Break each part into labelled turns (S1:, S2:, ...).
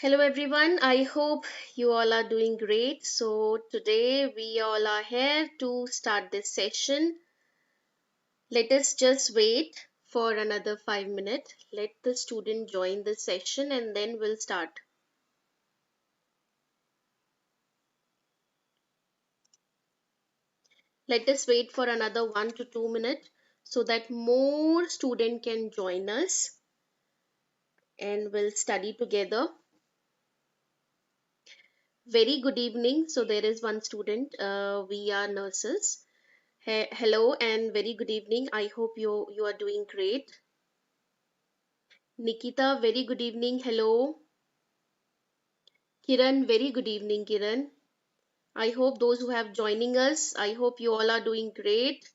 S1: Hello everyone, I hope you all are doing great. So today we all are here to start this session. Let us just wait for another 5 minutes. Let the student join the session and then we'll start. Let us wait for another 1 to 2 minutes so that more student can join us and we'll study together. Very good evening. So there is one student. We are nurses. Hello and very good evening. I hope you are doing great. Nikita, very good evening. Hello. Kiran, very good evening, Kiran. I hope those who have joining us, I hope you all are doing great.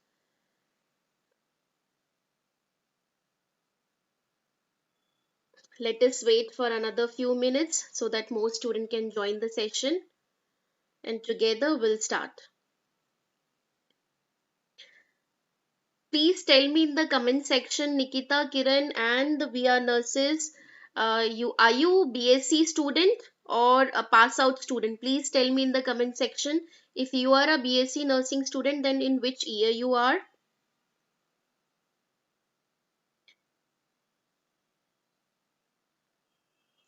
S1: Let us wait for another few minutes so that more students can join the session and together we'll start. Please tell me in the comment section, Nikita, Kiran, and the VR nurses, are you BSc student or a pass out student? Please tell me in the comment section. If you are a BSc nursing student, then in which year you are?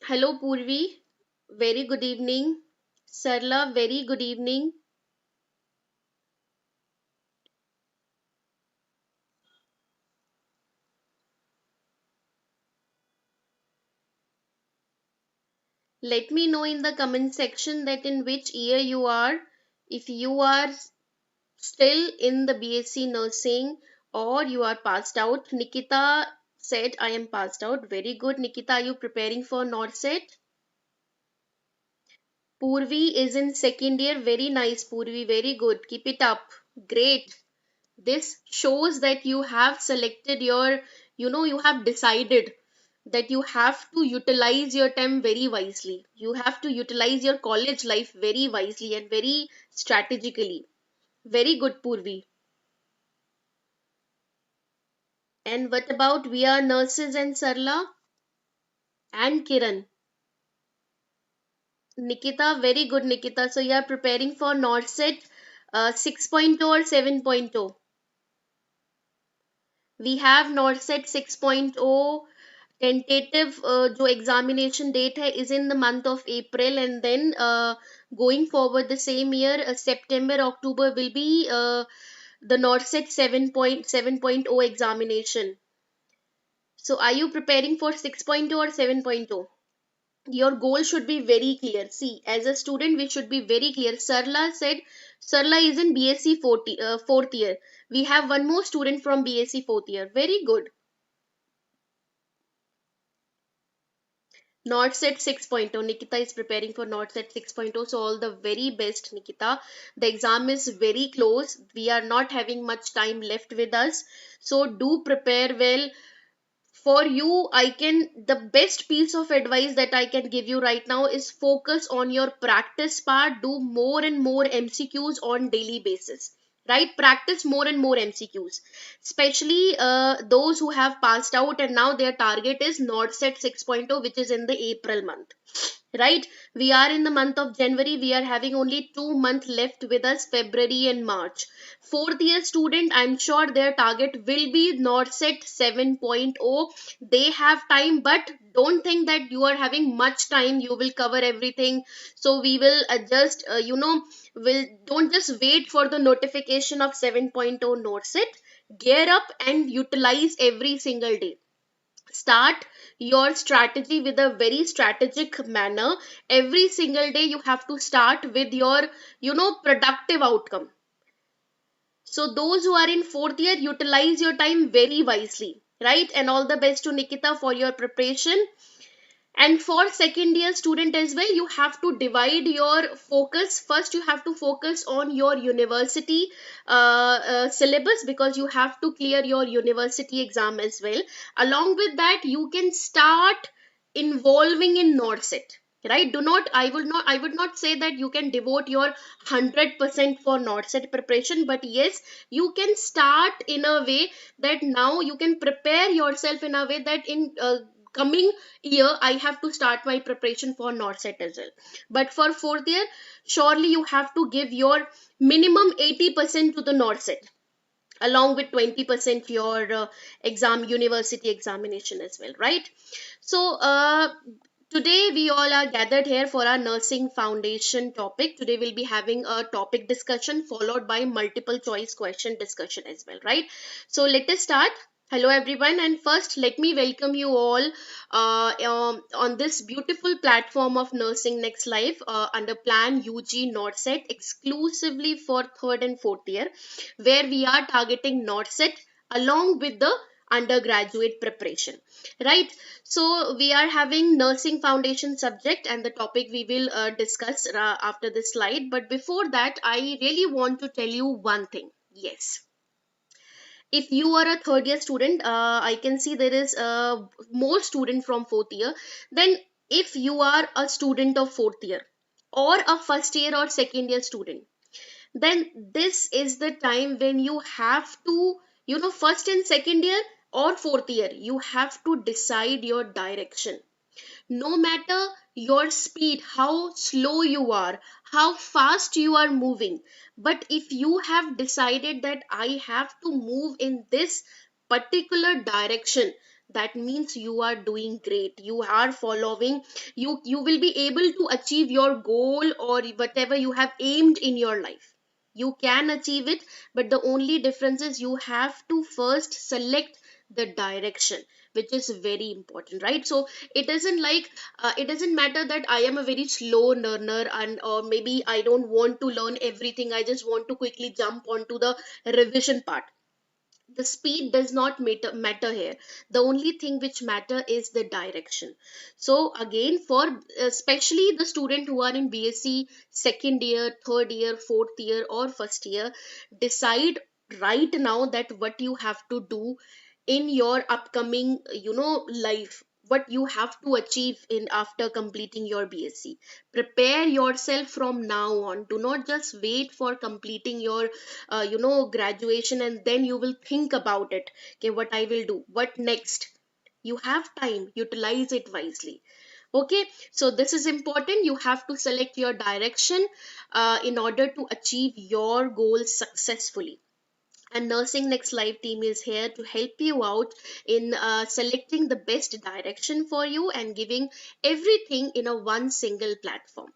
S1: Hello Purvi, very good evening. Sarla, very good evening. Let me know in the comment section that in which year you are. If you are still in the BSc nursing or you are passed out. Nikita said I am passed out. Very good. Nikita, are you preparing for NORCET? Purvi is in second year. Very nice, Purvi. Very good. Keep it up. Great. This shows that you have selected you have decided that you have to utilize your time very wisely. You have to utilize your college life very wisely and very strategically. Very good, Purvi. And what about we are nurses and Sarla and Kiran? Nikita, very good, Nikita. So you are preparing for NORCET 6.0 or 7.0. We have NORCET 6.0 tentative जो examination date है is in the month of April, and then going forward the same year September October will be the NORCET 7.0 examination. So are you preparing for 6.0 or 7.0? Your goal should be very clear. See, as a student, we should be very clear. Sarla said, Sarla is in BSc fourth year. We have one more student from BSc fourth year. Very good. NORCET 6.0. Nikita is preparing for NORCET 6.0. So all the very best, Nikita. The exam is very close. We are not having much time left with us. So do prepare well. For you, the best piece of advice that I can give you right now is focus on your practice part. Do more and more MCQs on daily basis, right? Practice more and more MCQs, especially those who have passed out and now their target is NORCET 6.0, which is in the April month, right? We are in the month of January. We are having only 2 months left with us, February and March. Fourth year student, I'm sure their target will be NORCET 7.0. They have time, but don't think that you are having much time, you will cover everything. So we will adjust, will don't just wait for the notification of 7.0 NORCET. Gear up and utilize every single day. Start your strategy with a very strategic manner. Every single day you have to start with your productive outcome. So those who are in fourth year, utilize your time very wisely, right? And all the best to Nikita for your preparation. And for second year student as well, you have to divide your focus. First, you have to focus on your university syllabus, because you have to clear your university exam as well. Along with that, you can start involving in NORCET, right? I would not say that you can devote your 100% for NORCET preparation, but yes, you can start in a way that now you can prepare yourself in a way that in coming year I have to start my preparation for NORCET as well. But for fourth year, surely you have to give your minimum 80% to the NORCET, along with 20% your university examination as well, right? So today we all are gathered here for our nursing foundation topic. Today we'll be having a topic discussion followed by multiple choice question discussion as well, right? So let us start. Hello everyone, and first let me welcome you all on this beautiful platform of Nursing Next Life under Plan UG NORCET, exclusively for third and fourth year, where we are targeting NORCET along with the undergraduate preparation, right? So we are having nursing foundation subject, and the topic we will discuss after this slide. But before that, I really want to tell you one thing. Yes, if you are a third year student, I can see there is more student from fourth year. Then if you are a student of fourth year or a first year or second year student, then this is the time when you have to, first and second year or fourth year, you have to decide your direction. No matter your speed, how slow you are, how fast you are moving, but if you have decided that I have to move in this particular direction, that means you are doing great, you are following, you will be able to achieve your goal or whatever you have aimed in your life. You can achieve it, but the only difference is you have to first select the direction, which is very important, right? So it isn't like it doesn't matter that I am a very slow learner, and or maybe I don't want to learn everything, I just want to quickly jump onto the revision part. The speed does not matter here. The only thing which matter is the direction. So again, for especially the student who are in BSc second year, third year, fourth year or first year, decide right now that what you have to do in your upcoming, life, what you have to achieve in after completing your BSc. Prepare yourself from now on. Do not just wait for completing your graduation and then you will think about it. Okay, what I will do, what next? You have time, utilize it wisely. Okay, so this is important. You have to select your direction in order to achieve your goals successfully. And Nursing Next Live team is here to help you out in selecting the best direction for you and giving everything in a one single platform.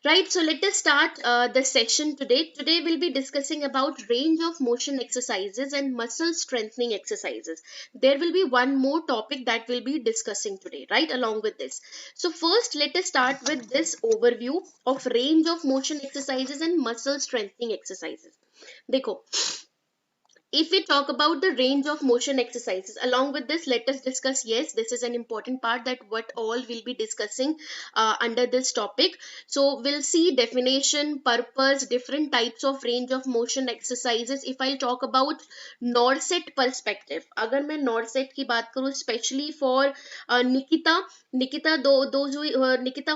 S1: Right, so let us start the session today. Today we'll be discussing about range of motion exercises and muscle strengthening exercises. There will be one more topic that we'll be discussing today, right, along with this. So first, let us start with this overview of range of motion exercises and muscle strengthening exercises. देखो, if we talk about the range of motion exercises, along with this, let us discuss, yes, this is an important part, that what all we'll be discussing under this topic. So we'll see definition, purpose, different types of range of motion exercises. If I'll talk about NORCET perspective, अगर मैं NORCET की बात करूँ, especially for Nikita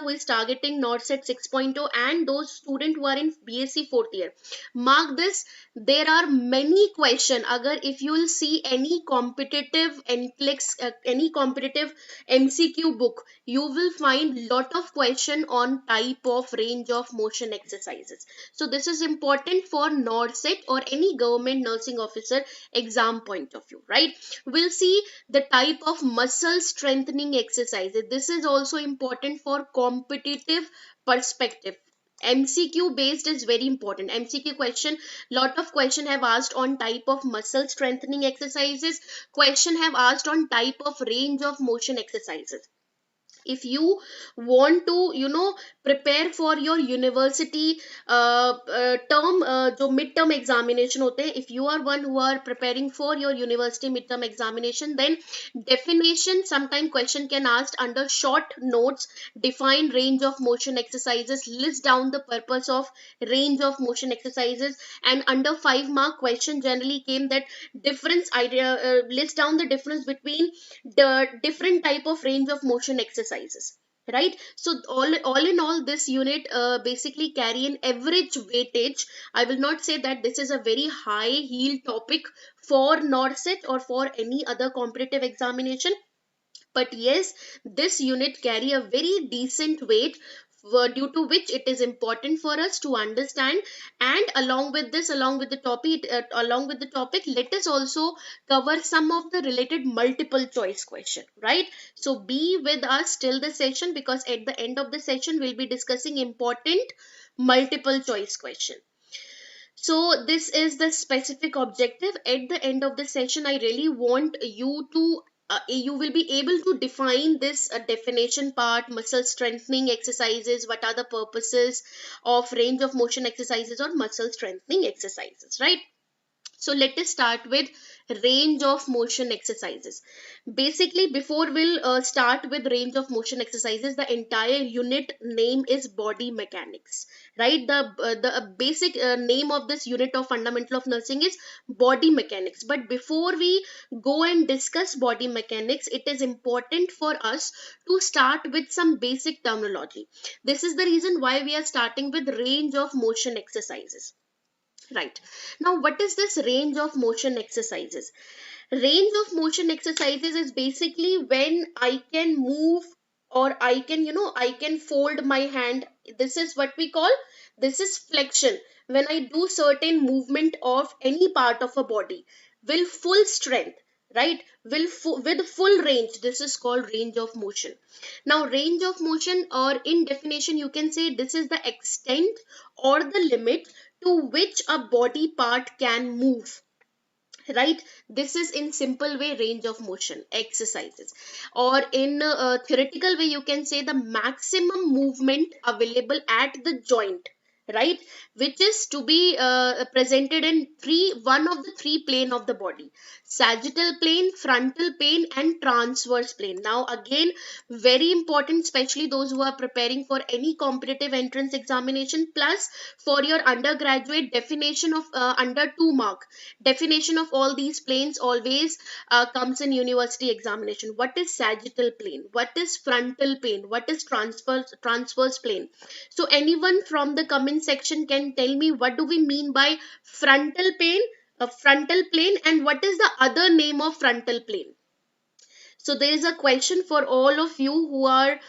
S1: who is targeting NORCET 6.0, and those students who are in BSc fourth year, mark this, there are many questions. Agar if you will see any competitive NCLEX, any competitive MCQ book, you will find lot of question on type of range of motion exercises. So this is important for NORCET or any government nursing officer exam point of view, right? We'll see the type of muscle strengthening exercises. This is also important for competitive perspective. MCQ based is very important. MCQ question, lot of question have asked on type of muscle strengthening exercises. Question have asked on type of range of motion exercises. If you want to, prepare for your university term, जो mid term examination होते हैं, if you are one who are preparing for your university mid term examination, then definition, sometime question can asked under short notes, define range of motion exercises, list down the purpose of range of motion exercises, and under 5 mark question generally came that difference idea, list down the difference between the different type of range of motion exercises, right? So all in all, this unit basically carry an average weightage. I will not say that this is a very high heel topic for NORCET or for any other competitive examination, But yes, this unit carry a very decent weight, due to which it is important for us to understand. And along with this, along with the topic, let us also cover some of the related multiple choice question, right? So be with us till the session, because at the end of the session we'll be discussing important multiple choice question. So this is the specific objective. At the end of the session, I really want you to you will be able to define this definition part, muscle strengthening exercises, what are the purposes of range of motion exercises or muscle strengthening exercises, right? So let us start with range of motion exercises. Basically, before we'll start with range of motion exercises, the entire unit name is body mechanics, right? The basic name of this unit of fundamental of nursing is body mechanics. But before we go and discuss body mechanics, it is important for us to start with some basic terminology. This is the reason why we are starting with range of motion exercises. Right. Now, what is this range of motion exercises? Range of motion exercises is basically when I can move, or I can, I can fold my hand. This is what we call, this is flexion. When I do certain movement of any part of a body, will full strength, right? With full range, this is called range of motion. Now, range of motion, or in definition, you can say this is the extent or the limit to which a body part can move, right? This is in simple way range of motion exercises, or in theoretical way you can say the maximum movement available at the joint, right? Which is to be presented in one of the three plane of the body: sagittal plane, frontal plane, and transverse plane. Now again, very important, especially those who are preparing for any competitive entrance examination, plus for your undergraduate, definition of under 2 mark, definition of all these planes always comes in university examination. What is sagittal plane? What is frontal plane? What is transverse plane? So anyone from the comment section can tell me what do we mean by frontal plane, frontal plane, and what is the other name of frontal plane? So there is a question for all of you who are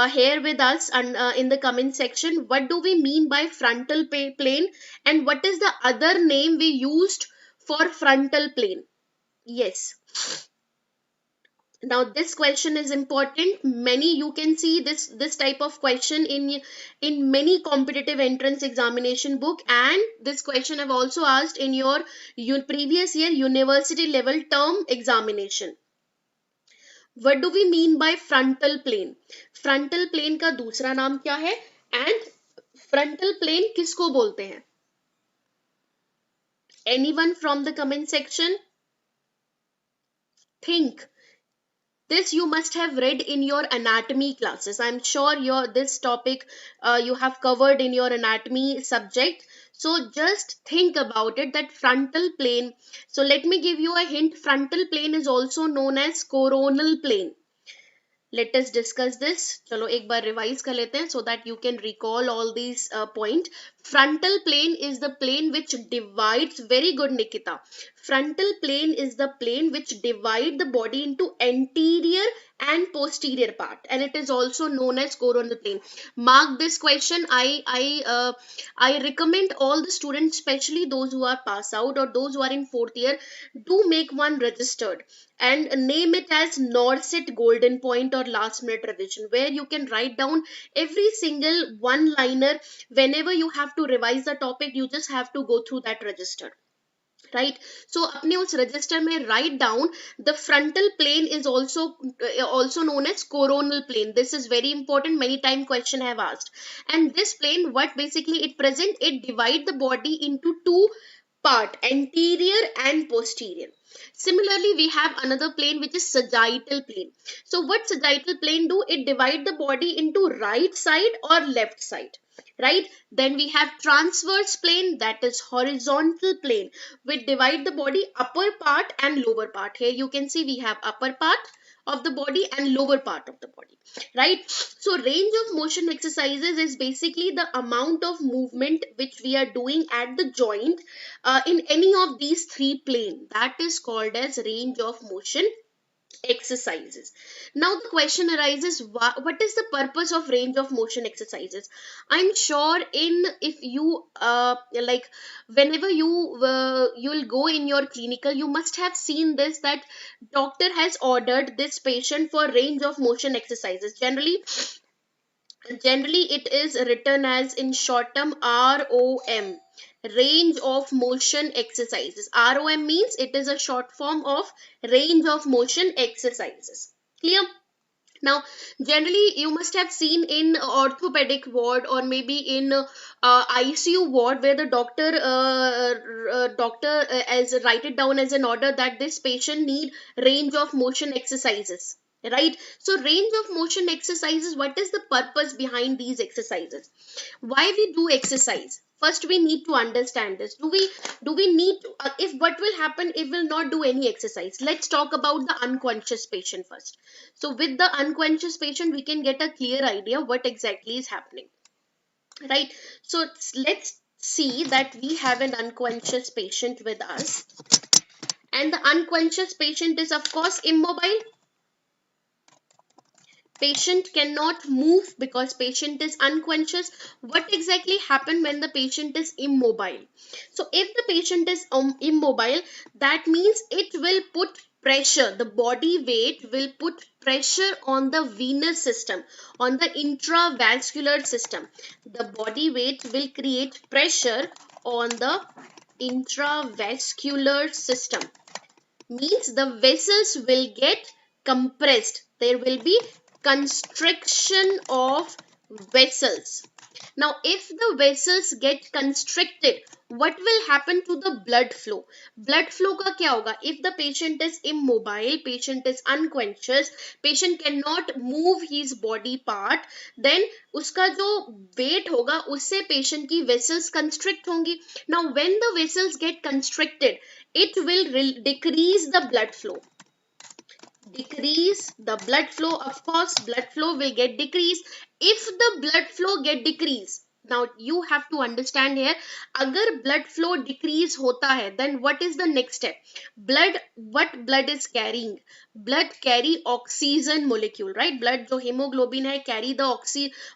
S1: here with us, and in the comment section, what do we mean by frontal plane, and what is the other name we used for frontal plane? Yes. Now this question is important. Many, you can see this type of question in many competitive entrance examination book, and this question I've also asked in your previous year university level term examination. What do we mean by frontal plane? Frontal plane का दूसरा नाम क्या है? And frontal plane किसको बोलते हैं? Anyone from the comment section? Think. This you must have read in your anatomy classes. I'm sure this topic you have covered in your anatomy subject. So just think about it, that frontal plane. So let me give you a hint. Frontal plane is also known as coronal plane. Let us discuss this. चलो एक बार revise कर लेते हैं so that you can recall all these point. Frontal plane is the plane which divides, very good Nikita. Frontal plane is the plane which divide the body into anterior and posterior part, and it is also known as coronal plane. Mark this question. I recommend all the students, especially those who are pass out or those who are in 4th year, do make one registered and name it as NORCET golden point or last minute revision, where you can write down every single one liner. Whenever you have to revise the topic, you just have to go through that register, right? So अपने उस register में write down the frontal plane is also known as coronal plane. This is very important. Many time question have asked. And this plane, what basically it divide the body into two part, anterior and posterior. Similarly, we have another plane which is sagittal plane. So what sagittal plane do? It divide the body into right side or left side, right? Then we have transverse plane, that is horizontal plane, which divide the body upper part and lower part. Here you can see we have upper part of the body and lower part of the body, right? So range of motion exercises is basically the amount of movement which we are doing at the joint in any of these three planes. That is called as range of motion exercises. Now the question arises, what is the purpose of range of motion exercises? I'm sure in if you like whenever you'll go in your clinical, you must have seen this, that doctor has ordered this patient for range of motion exercises. Generally it is written as in short term ROM, range of motion exercises. ROM means it is a short form of range of motion exercises. Clear? Now generally you must have seen in orthopedic ward or maybe in ICU ward, where the doctor as write it down as an order that this patient need range of motion exercises, right? So range of motion exercises, what is the purpose behind these exercises? Why we do exercise? First we need to understand this. Do we need to, if what will happen if we'll not do any exercise? Let's talk about the unconscious patient first. So with the unconscious patient we can get a clear idea what exactly is happening, right? So let's see that we have an unconscious patient with us, and the unconscious patient is of course immobile. Patient cannot move because patient is unconscious. What exactly happen when the patient is immobile? So if the patient is immobile, that means it will put pressure, the body weight will put pressure on the venous system, on the intravascular system. The body weight will create pressure on the intravascular system, means the vessels will get compressed. There will be constriction of vessels. Now if the vessels get constricted, what will happen to the blood flow? Blood flow का क्या होगा? If the patient is immobile, patient is unconscious, patient cannot move his body part, then उसका जो weight होगा उससे patient की vessels constrict होंगी. Now when the vessels get constricted, it will decrease the blood flow. Decrease the blood flow, of course blood flow will get decreased. If the blood flow get decreased, now you have to understand here, agar blood flow decrease hota hai, then what is the next step? What blood is carrying? Blood carry oxygen molecule, right? Blood jo hemoglobin hai carry the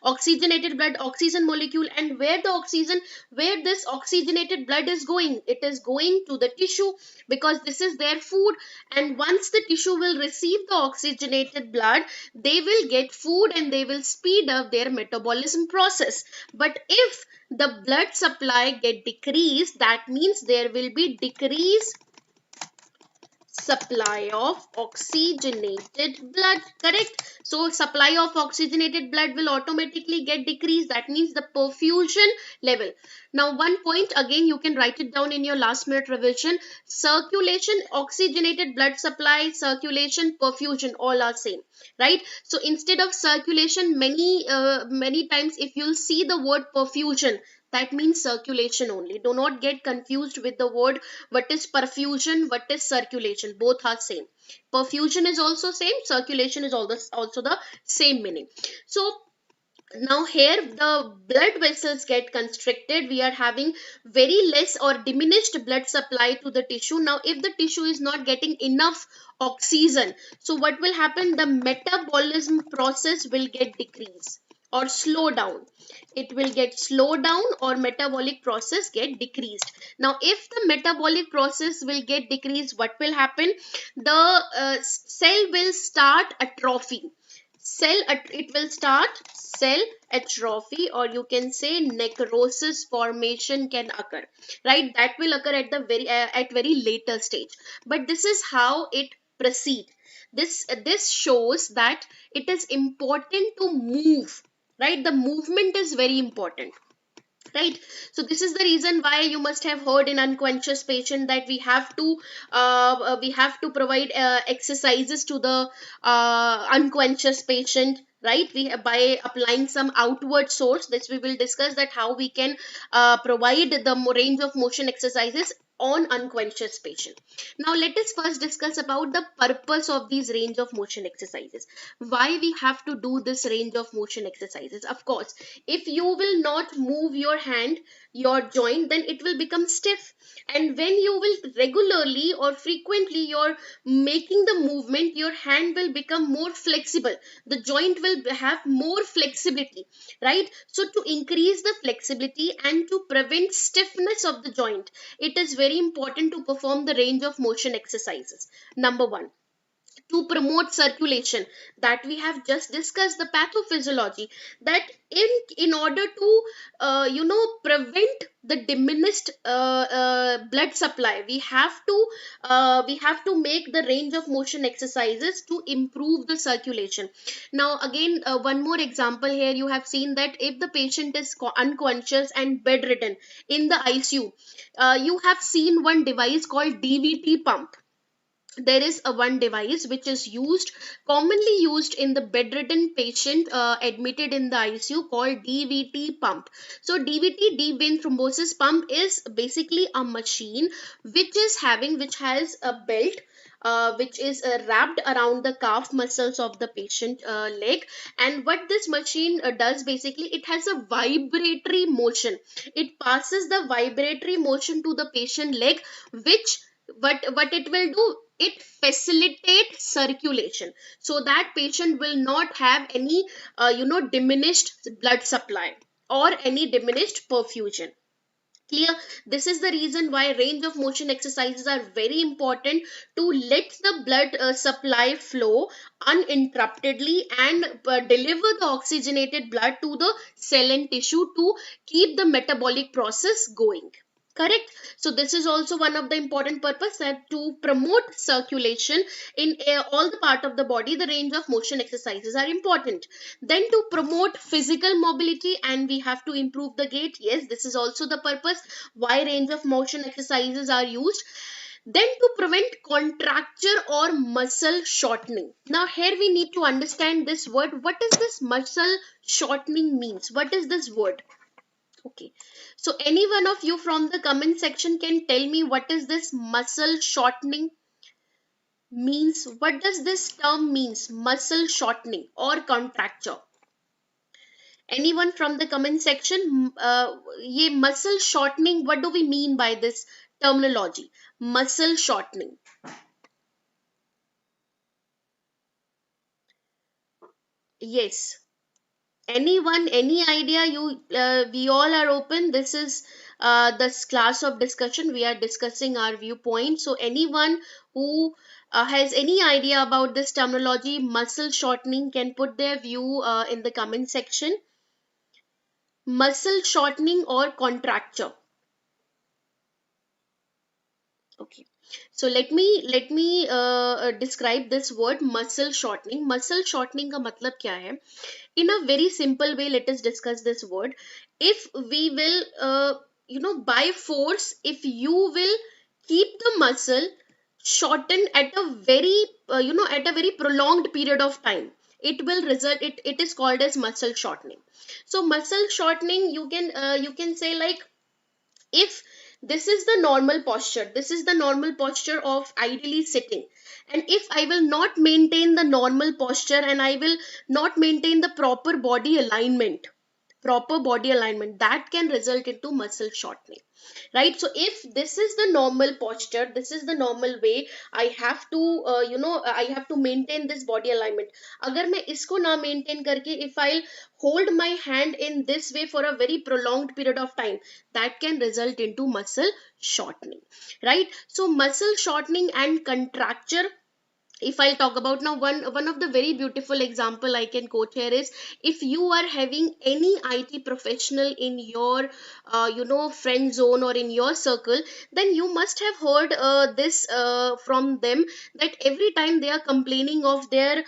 S1: oxygenated blood oxygen molecule. And where this oxygenated blood is going? It is going to the tissue, because this is their food. And once the tissue will receive the oxygenated blood, they will get food and they will speed up their metabolism process. But if the blood supply get decreased, that means there will be decreased supply of oxygenated blood, correct? So supply of oxygenated blood will automatically get decreased. That means the perfusion level. Now one point again, you can write it down in your last minute revision. Circulation, oxygenated blood supply, circulation, perfusion, all are same, right? So instead of circulation, many times if you'll see the word perfusion, that means circulation only. Do not get confused with the word what is perfusion, what is circulation. Both are same. Perfusion is also same, circulation is also the same meaning. So now here the blood vessels get constricted. We are having very less or diminished blood supply to the tissue. Now if the tissue is not getting enough oxygen, so what will happen? The metabolism process will get decreased or slow down. It will get slowed down or metabolic process get decreased. Now if the metabolic process will get decreased, what will happen? The cell will start atrophy. It will start cell atrophy, or you can say necrosis formation can occur, right? That will occur at the very later stage. But this is how it proceeds. This shows that it is important to move, right? The movement is very important, right? So this is the reason why you must have heard in unconscious patient that we have to provide exercises to the unconscious patient, right? By applying some outward source. This we will discuss that how we can provide the range of motion exercises. on unconscious patient. Now let us first discuss about the purpose of these range of motion exercises. Why we have to do this range of motion exercises? Of course, if you will not move your hand, your joint, then it will become stiff, and when you will regularly or frequently you're making the movement, your hand will become more flexible, the joint will have more flexibility, right? So to increase the flexibility and to prevent stiffness of the joint, it is very important to perform the range of motion exercises. Number one, to promote circulation, that we have just discussed the pathophysiology, that in order to prevent the diminished blood supply, we have to make the range of motion exercises to improve the circulation. Now again, one more example here. You have seen that if the patient is unconscious and bedridden in the ICU, you have seen one device called DVT pump. There is a one device which is commonly used in the bedridden patient admitted in the ICU, called DVT pump. So DVT, deep vein thrombosis pump, is basically a machine which has a belt which is wrapped around the calf muscles of the patient leg. And what this machine does, basically it has a vibratory motion. It passes the vibratory motion to the patient leg, which what it will do, it facilitates circulation, so that patient will not have any diminished blood supply or any diminished perfusion. Clear? This is the reason why range of motion exercises are very important, to let the blood supply flow uninterruptedly and deliver the oxygenated blood to the cell and tissue to keep the metabolic process going. Correct? So this is also one of the important purpose, that to promote circulation in all the part of the body, the range of motion exercises are important. Then to promote physical mobility, and we have to improve the gait. Yes, this is also the purpose why range of motion exercises are used. Then to prevent contracture or muscle shortening. Now here we need to understand this word. What is this muscle shortening means? What is this word? Okay, so any one of you from the comment section can tell me what is this muscle shortening means? What does this term means, muscle shortening or contracture? Anyone from the comment section? Ye muscle shortening, what do we mean by this terminology, muscle shortening? Yes. Anyone, any idea? We all are open. This is this class of discussion. We are discussing our viewpoint. So anyone who has any idea about this terminology, muscle shortening, can put their view in the comment section. Muscle shortening or contracture. Okay, so let me describe this word muscle shortening. Muscle shortening का मतलब क्या है? In a very simple way, let us discuss this word. If we will by force, if you will keep the muscle shorten at a very at a very prolonged period of time, it will result, it is called as muscle shortening. So muscle shortening, you can say like, if this is the normal posture, this is the normal posture of ideally sitting, and if I will not maintain the normal posture and I will not maintain the proper body alignment, that can result into muscle shortening, right? So if this is the normal posture, this is the normal way I have to I have to maintain this body alignment. अगर मैं इसको ना maintain करके, if I'll hold my hand in this way for a very prolonged period of time, that can result into muscle shortening, right? So muscle shortening and contracture, if I talk about now, one of the very beautiful example I can quote here is, if you are having any IT professional in your friend zone or in your circle, then you must have heard this from them, that every time they are complaining of their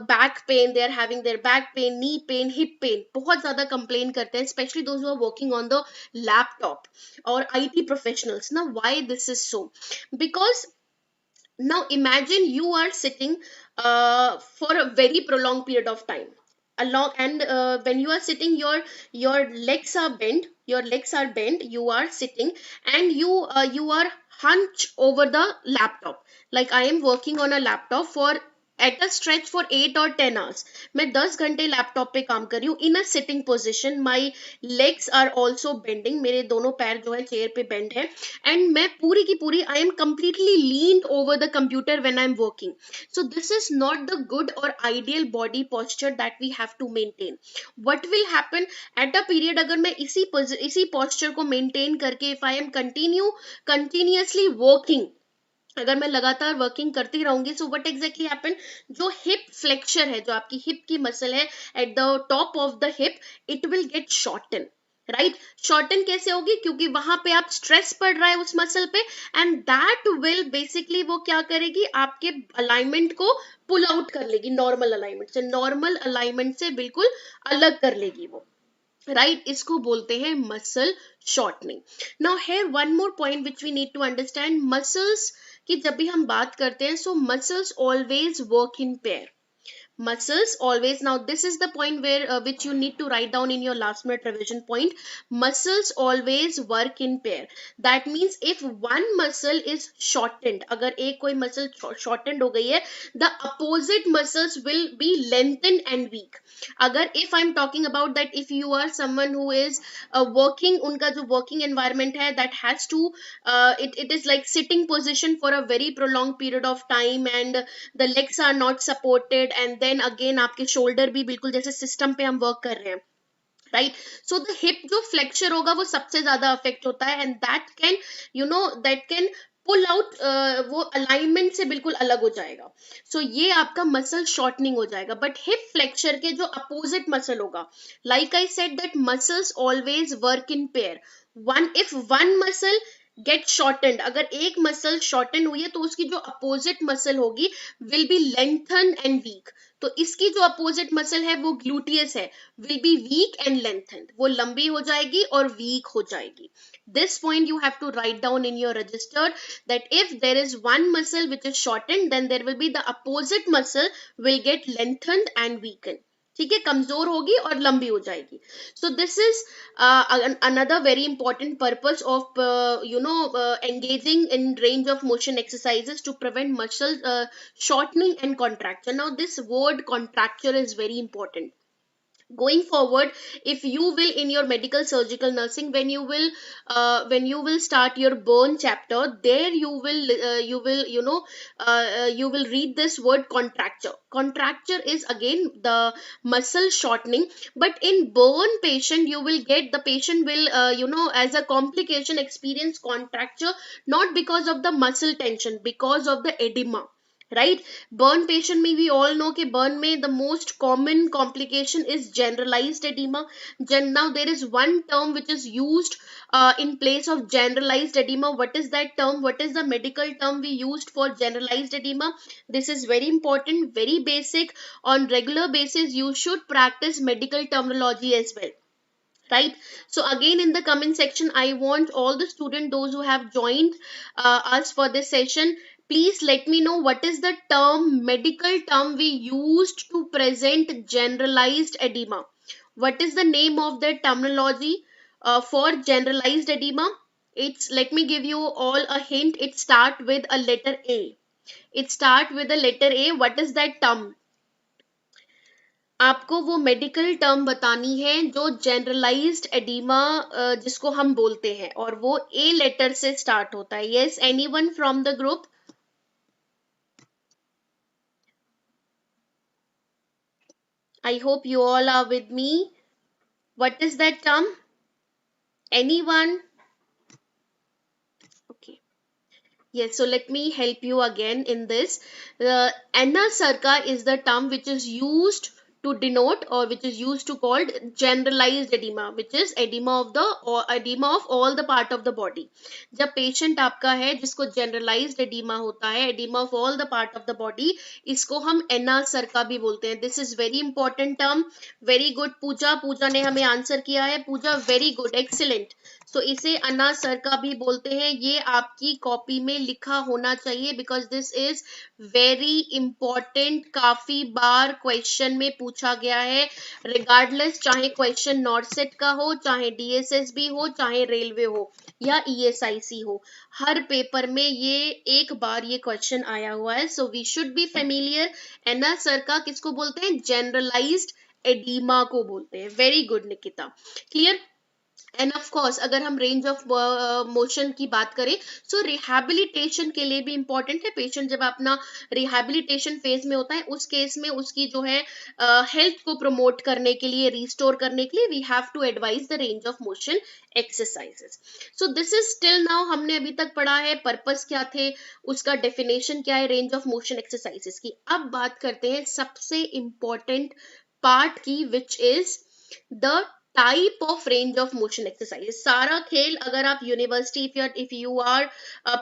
S1: back pain, they are having their back pain, knee pain, hip pain, बहुत ज़्यादा complain करते हैं, especially those who are working on the laptop or IT professionals. Now why this is so? Because now imagine you are sitting for a very prolonged period of time along, and when you are sitting, your legs are bent, your legs are bent, you are sitting, and you are hunched over the laptop. Like I am working on a laptop for at a stretch for 8 or 10 hours. मैं 10 घंटे laptop पे काम कर रही हूँ in a sitting position. My legs are also bending, मेरे दोनों पैर जो है चेयर पे बेंड है, एंड मैं पूरी की पूरी I am completely leaned over the computer when I'm working. So this is not the good or ideal body posture that we have to maintain. What will happen at a period, अगर मैं इसी posture को maintain करके if I am continuously working, अगर मैं लगातार working करती रहूंगी, सो व्हाट एग्जैक्टली हैपन, जो हिप फ्लेक्चर है, जो आपकी हिप की मसल है at the top of the hip, it will get shorten. Right, shorten कैसे होगी, क्योंकि वहां पे आप स्ट्रेस पड़ रहा है उस मसल पे, एंड दैट विल बेसिकली वो क्या करेगी, आपके अलाइनमेंट को पुल आउट कर लेगी नॉर्मल अलाइनमेंट से बिल्कुल अलग कर लेगी वो. राइट, इसको बोलते हैं muscle shortening. Now here one more point which we need to understand. Muscles की जब भी हम बात करते हैं, so muscles always work in pair. Muscles always, now this is the point where which you need to write down in your last minute revision point. Muscles always work in pair. That means if one muscle is shortened, अगर एक कोई muscle shortened हो गई है, the opposite muscles will be lengthened and weak. अगर if I'm talking about that, if you are someone who is working, उनका जो working environment है, that has to it is like sitting position for a very prolonged period of time, and the legs are not supported, and then again आपके shoulder भी बिल्कुल जैसे system पे हम work कर रहे हैं. राइट, सो द हिप जो फ्लेक्चर होगा वो सबसे ज्यादा अफेक्ट होता है, and that can that can pull out, वो अलाइनमेंट से बिल्कुल अलग हो जाएगा. सो ये आपका मसल शॉर्टनिंग हो जाएगा. बट हिप फ्लेक्चर के जो अपोजिट मसल होगा, like I said that muscles always work in pair. If one muscle get shortened, अगर एक मसल शॉर्टन हुई है तो उसकी जो अपोजिट मसल होगी will be lengthen and weak. तो इसकी जो अपोजिट मसल है वो ग्लूटियस है, will be weak and lengthen, वो लंबी हो जाएगी और वीक हो जाएगी. This point you have to write down in your register that if there is one muscle which is shortened, then there will be the opposite muscle will get lengthened and weaken. ठीक है, कमजोर होगी और लंबी हो जाएगी. So this is another very important purpose of engaging in range of motion exercises to prevent muscle shortening and contracture. Now this word contracture is very important. Going forward, if you will in your medical surgical nursing, when you will start your burn chapter, there you will read this word contracture. Contracture is again the muscle shortening, but in burn patient you will get, the patient will as a complication experience contracture, not because of the muscle tension, because of the edema. Right, burn patient में we all know कि burn में the most common complication is generalized edema. Now there is one term which is used in place of generalized edema. What is that term? What is the medical term we used for generalized edema? This is very important, very basic. On regular basis you should practice medical terminology as well. Right, so again in the comment section I want all the students, those who have joined us for this session, please let me know what is the term, medical term we used to present generalized edema. What is the name of the terminology for generalized edema? It's, let me give you all a hint, it start with a letter A. It start with a letter A. What is that term? आपको वो medical term बतानी है जो generalised oedema जिसको हम बोलते हैं, और वो ए लेटर से स्टार्ट होता है. Yes, anyone from the group? I hope you all are with me. What is that term? Anyone? Okay. Yes, so let me help you again in this. 𝐴𝒃 is the term which is used to denote, or which is used to called generalized edema, which is edema of all the part of the body. जब patient आपका है जिसको generalized edema होता है, edema of all the part of the body, इसको हम 𝐴𝒃 भी बोलते हैं. This is very important term. Very good, पूजा ने हमें आंसर किया है. पूजा, very good, excellent. सो इसे अन्ना सर का भी बोलते हैं, ये आपकी कॉपी में लिखा होना चाहिए because this is very important, काफी बार क्वेश्चन में पूछा गया है, रिगार्डलेस चाहे क्वेश्चन नॉर्थ सेट का हो, चाहे डीएसएसबी हो, चाहे रेलवे हो या ईएसआईसी हो, हर पेपर में ये एक बार ये क्वेश्चन आया हुआ है। So we should be familiar. Anasarca किसको बोलते हैं? जनरलाइज्ड एडीमा को बोलते हैं। Very good Nikita, clear. And of course अगर हम रेंज ऑफ मोशन की बात करें, सो रिहैबिलिटेशन के लिए भी इंपॉर्टेंट है। पेशेंट जब अपना रिहैबिलिटेशन फेज में होता है, उस केस में उसकी जो है हेल्थ को प्रमोट करने के लिए, रिस्टोर करने के लिए, we have to advise the range of motion exercises. So this is till now हमने अभी तक पढ़ा है पर्पस क्या थे, उसका डेफिनेशन क्या है रेंज ऑफ मोशन एक्सरसाइजेस की। अब बात करते हैं सबसे इंपॉर्टेंट पार्ट की, which is the type of range of motion exercise. सारा खेल अगर आप university, if you are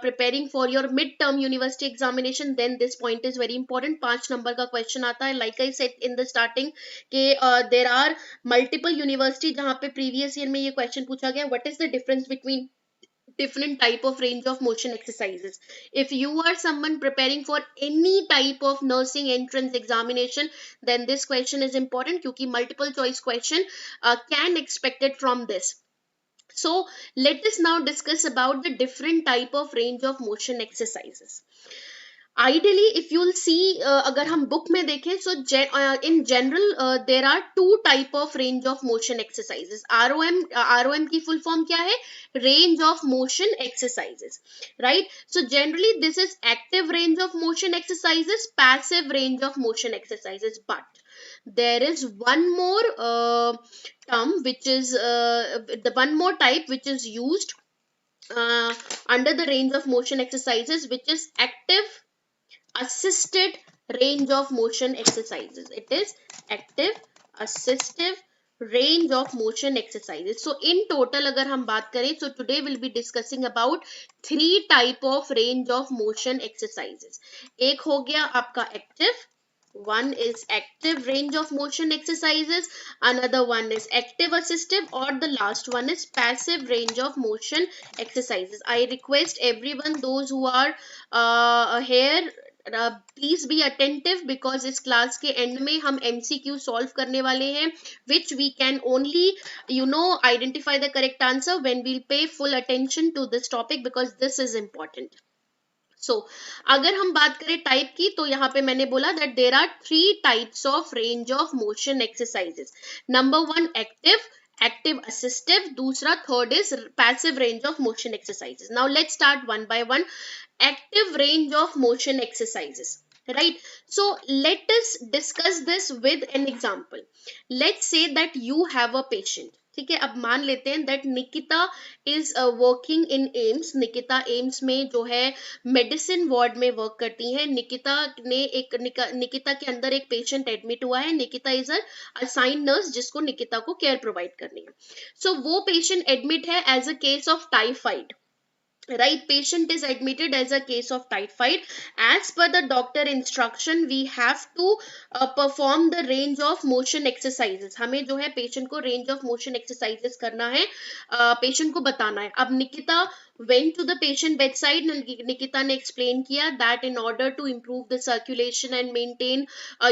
S1: preparing for your mid term university examination, then this point is very important। 5 number का क्वेश्चन आता है, like I said in the starting कि there are multiple university जहाँ पे previous year में ये question पूछा गया, what is the difference between different type of range of motion exercises। If you are someone preparing for any type of nursing entrance examination, then this question is important क्योंकि multiple choice question can expected from this। So let us now discuss about the different type of range of motion exercises। Ideally if you'll see, अगर हम book में देखें, so in general there are two type of range of motion exercises। ROM की full form क्या है? Range of motion exercises, right? So generally this is active range of motion exercises, passive range of motion exercises, but there is one more term which is the one more type which is used under the range of motion exercises, which is active assisted range of motion exercises। It is active assistive range of motion exercises। So in total अगर हम बात करें, so today we'll be discussing about 3 type of range of motion exercises। एक हो गया आपका active, one is active range of motion exercises, another one is active assistive, or the last one is passive range of motion exercises। I request everyone, those who are here, please be attentive because इस class के end में हम MCQ solve करने वाले हैं, which we can only identify the correct answer when we pay full attention to this topic because this is important. So अगर हम बात करें टाइप की, तो यहाँ पे मैंने बोला that there are 3 types of range of motion exercises. Number 1 active assistive, दूसरा third is passive range of motion exercises. Now let's start one by one. Active range of motion exercises, right? So let us discuss this with an example। Let's say that you have a patient, ठीक है। अब मान लेते हैं that Nikita is working in AIIMS. Nikita AIIMS में जो है medicine ward में वर्क करती है। निकिता के अंदर एक पेशेंट एडमिट हुआ है। निकिता इज असाइन नर्स जिसको निकिता को केयर प्रोवाइड करनी है। सो वो पेशेंट एडमिट है as a case of typhoid, right? Patient is admitted as a case of typhoid। As per the doctor instruction, we have to perform the range of motion exercises। हमें जो है patient को range of motion exercises करना है, patient को बताना है। अब Nikita went to the patient bedside। Nikita ने explain किया that in order to improve the circulation and maintain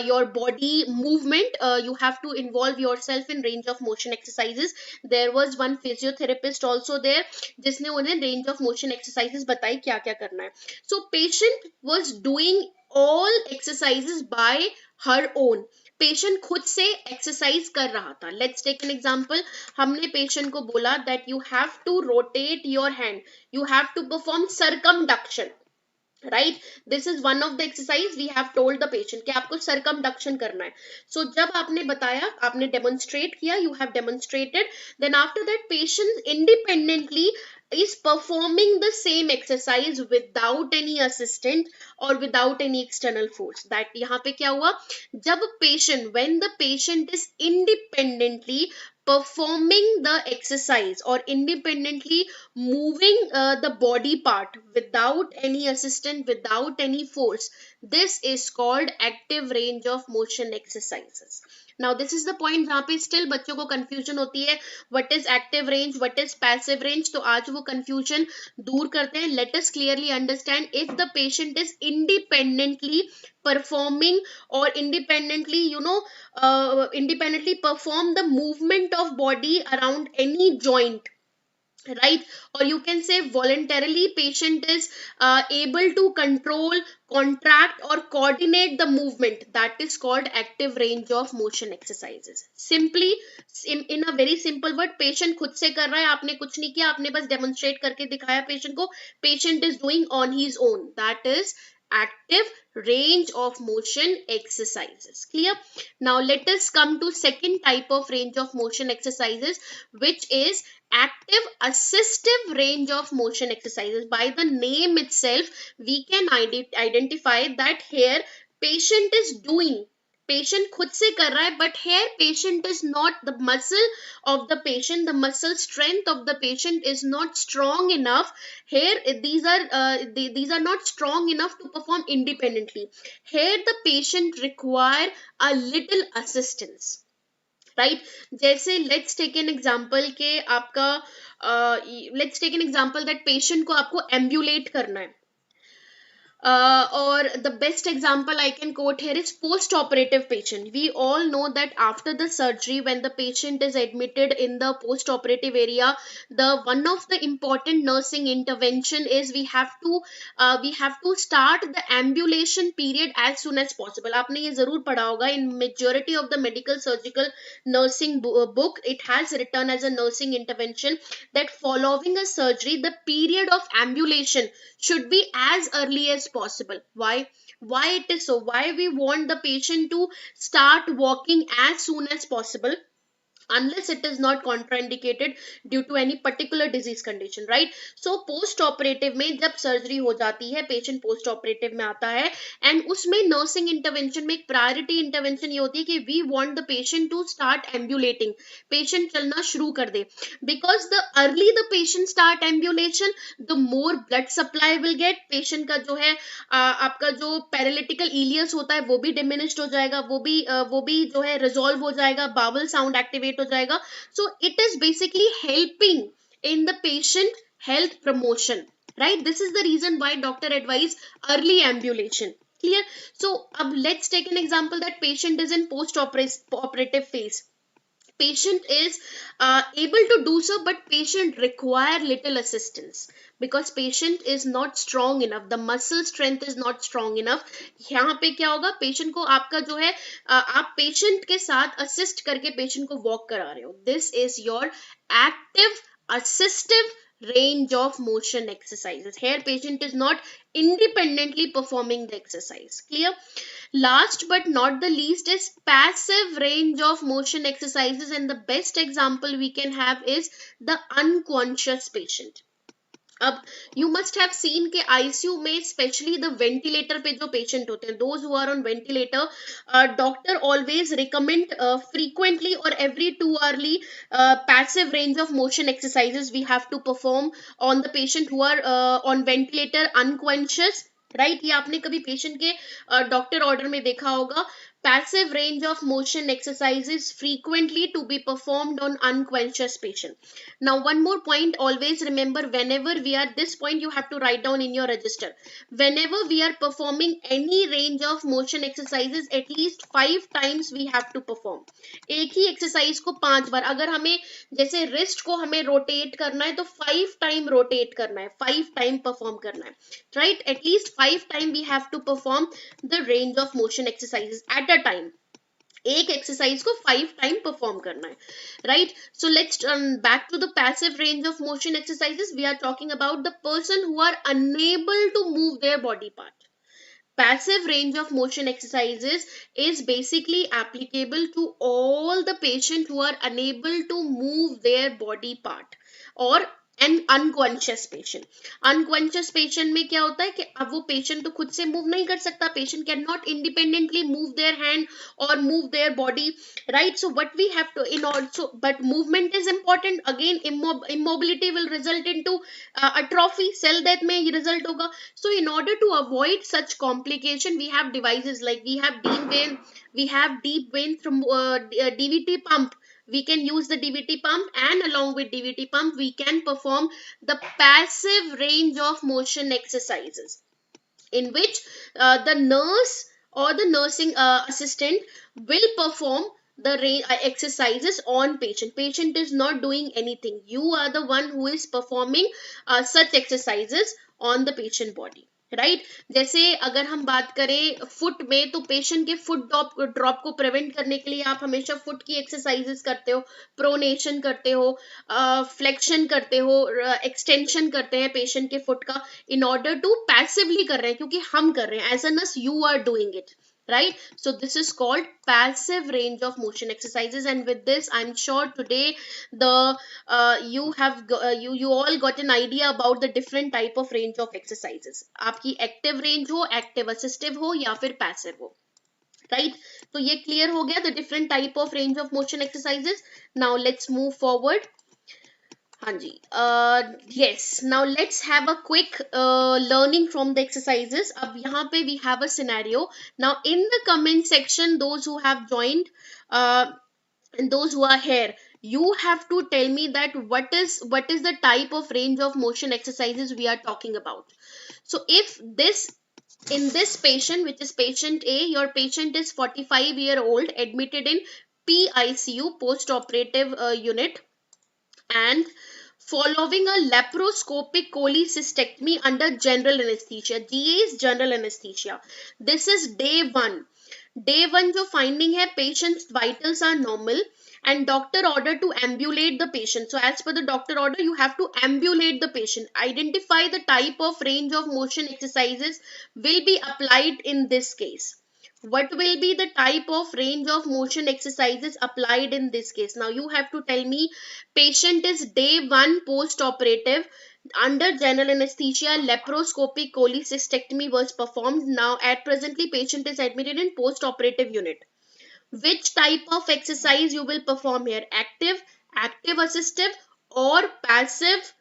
S1: your body movement, you have to involve yourself in range of motion exercises। There was one physiotherapist also there जिसने उन्हें range of motion exercises बताई क्या क्या करना है। So patient was doing all exercises by her own। Patient खुद से exercise कर रहा था। Let's take an example. हमने पेशेंट को बोला that you have to rotate your hand, you have to perform circumduction, right? This is one of the exercise we have told the patient कि आपको सरकमडक्शन करना है। सो जब आपने बताया, आपने डेमोन्स्ट्रेट किया, you have demonstrated, then after that patient independently is performing the same exercise without any assistant or without any external force। that यहाँ पे क्या हुआ, जब patient, when the patient is independently performing the exercise or independently moving the body part without any assistant, without any force, this is called active range of motion exercises, now this is the point जहाँ पे still बच्चों को confusion होती है, what is active range, what is passive range. तो आज वो confusion दूर करते हैं. Let us clearly understand, if the patient is independently performing or independently independently perform the movement of body around any joint, right? Or you can say voluntarily patient is able to control, contract or coordinate the movement, that is called active range of motion exercises. Simply in a very simple word, patient खुद से कर रहा है, आपने कुछ नहीं किया, आपने बस demonstrate करके दिखाया patient को, patient is doing on his own, that is active range of motion exercises. Clear? Now let us come to second type of range of motion exercises, which is active assistive range of motion exercises. By the name itself, we can identify that here patient is doing, patient खुद से कर रहा है, but here patient is not, the muscle of the patient, the muscle strength of the patient is not strong enough. Here these are not strong enough to perform independently. Here the patient require a little assistance, right? जैसे let's take an example के आपका let's take an example that patient को आपको एम्बुलेट करना है, or the best example I can quote here is post-operative patient. We all know that after the surgery, when the patient is admitted in the post-operative area, the one of the important nursing intervention is we have to start the ambulation period as soon as possible. आपने ये जरूर पढ़ा होगा, in majority of the medical surgical nursing book, it has written as a nursing intervention that following a surgery, the period of ambulation should be as early as possible. Why it is so? Why we want the patient to start walking as soon as possible? Unless it is not contraindicated due to any particular disease condition, right? So post operative में जब surgery हो जाती है, patient post operative में आता है, and उसमें nursing intervention में एक priority intervention ये होती है कि we want the patient to start ambulating, patient चलना शुरू कर दे, because the early the patient start ambulation, the more blood supply will get. patient का जो है आपका जो paralytical ileus होता है वो भी diminished हो जाएगा, वो भी जो है resolve हो जाएगा, bowel sound activate हो जाएगा. So it is basically helping in the patient health promotion, right? This is the reason why doctor advise early ambulation. Clear? So let's take an example that patient is in post operative phase. Patient is able to do so, but patient require little assistance because patient is not strong enough, the muscle strength is not strong enough. यहाँ पे क्या होगा, patient को आपका जो है आप patient के साथ assist करके patient को walk करा रहे हो. This is your active assistive range of motion exercises. Here patient is not independently performing the exercise. Clear? Last but not the least is passive range of motion exercises, and the best example we can have is the unconscious patient. अब you must have seen के ICU में especially the ventilator पे जो patient होते हैं, those who are on ventilator, doctor always recommend frequently or every 2 hourly passive range of motion exercises we have to perform on the patient who are on ventilator unconscious, right? ये आपने कभी patient के doctor order में देखा होगा, passive range of motion exercises frequently to be performed on unconscious patient. Now one more point, always remember, whenever we are, this point you have to write down in your register, whenever we are performing any range of motion exercises, at least 5 times we have to perform. एक ही exercise को 5 बार, अगर हमें जैसे wrist को हमें rotate करना है तो 5 time rotate करना है, 5 time perform करना है, right? At least 5 time we have to perform the range of motion exercises at a time. एक एक्सरसाइज को 5 टाइम परफॉर्म करना है, right? So let's back to the passive range of motion exercises. We are talking about the person who are unable to move their body part. Passive range of motion exercises is basically applicable to all the patients who are unable to move their body part or and unconscious patient. Unconscious patient में क्या होता है कि अब वो patient तो खुद से मूव नहीं कर सकता, patient can not independently move their hand और move their body, right? So what we have to in order, so but movement is important, again immobility will result into atrophy, cell death में result होगा. So in order to avoid such complication, we have devices like we have deep vein from DVT pump. We can use the DVT pump, and along with DVT pump we can perform the passive range of motion exercises, in which the nurse or the nursing assistant will perform the exercises on patient is not doing anything, you are the one who is performing such exercises on the patient body, right? जैसे अगर हम बात करें foot में, तो patient के foot drop को prevent करने के लिए आप हमेशा फुट की एक्सरसाइजेस करते हो, प्रोनेशन करते हो, फ्लेक्शन करते हो, एक्सटेंशन करते हैं पेशेंट के फुट का, इन ऑर्डर टू पैसिवली कर रहे हैं क्योंकि हम कर रहे हैं, as and as you are doing it, right? So this is called passive range of motion exercises, and with this I'm sure today the you all got an idea about the different type of range of exercises. आपकी active range हो, active assistive हो या फिर passive हो, right? तो ये clear हो गया the different type of range of motion exercises. Now let's move forward. हाँ जी, yes, now let's have a quick learning from the exercises. अब यहाँ पे we have a scenario. Now in the comment section, those who have joined and those who are here, you have to tell me that what is the type of range of motion exercises we are talking about. So if this, in this patient, which is patient A, your patient is 45-year-old, admitted in PICU, post-operative unit, and following a laparoscopic cholecystectomy under general anesthesia. GA is general anesthesia. This is day 1. Day 1 जो finding है, patient's vitals are normal and doctor order to ambulate the patient. So as per the doctor order, you have to ambulate the patient. Identify the type of range of motion exercises will be applied in this case. What will be the type of range of motion exercises applied in this case? Now you have to tell me, patient is day 1 post-operative, under general anesthesia, laparoscopic cholecystectomy was performed. Now at presently patient is admitted in post-operative unit. Which type of exercise you will perform here? Active, active assistive or passive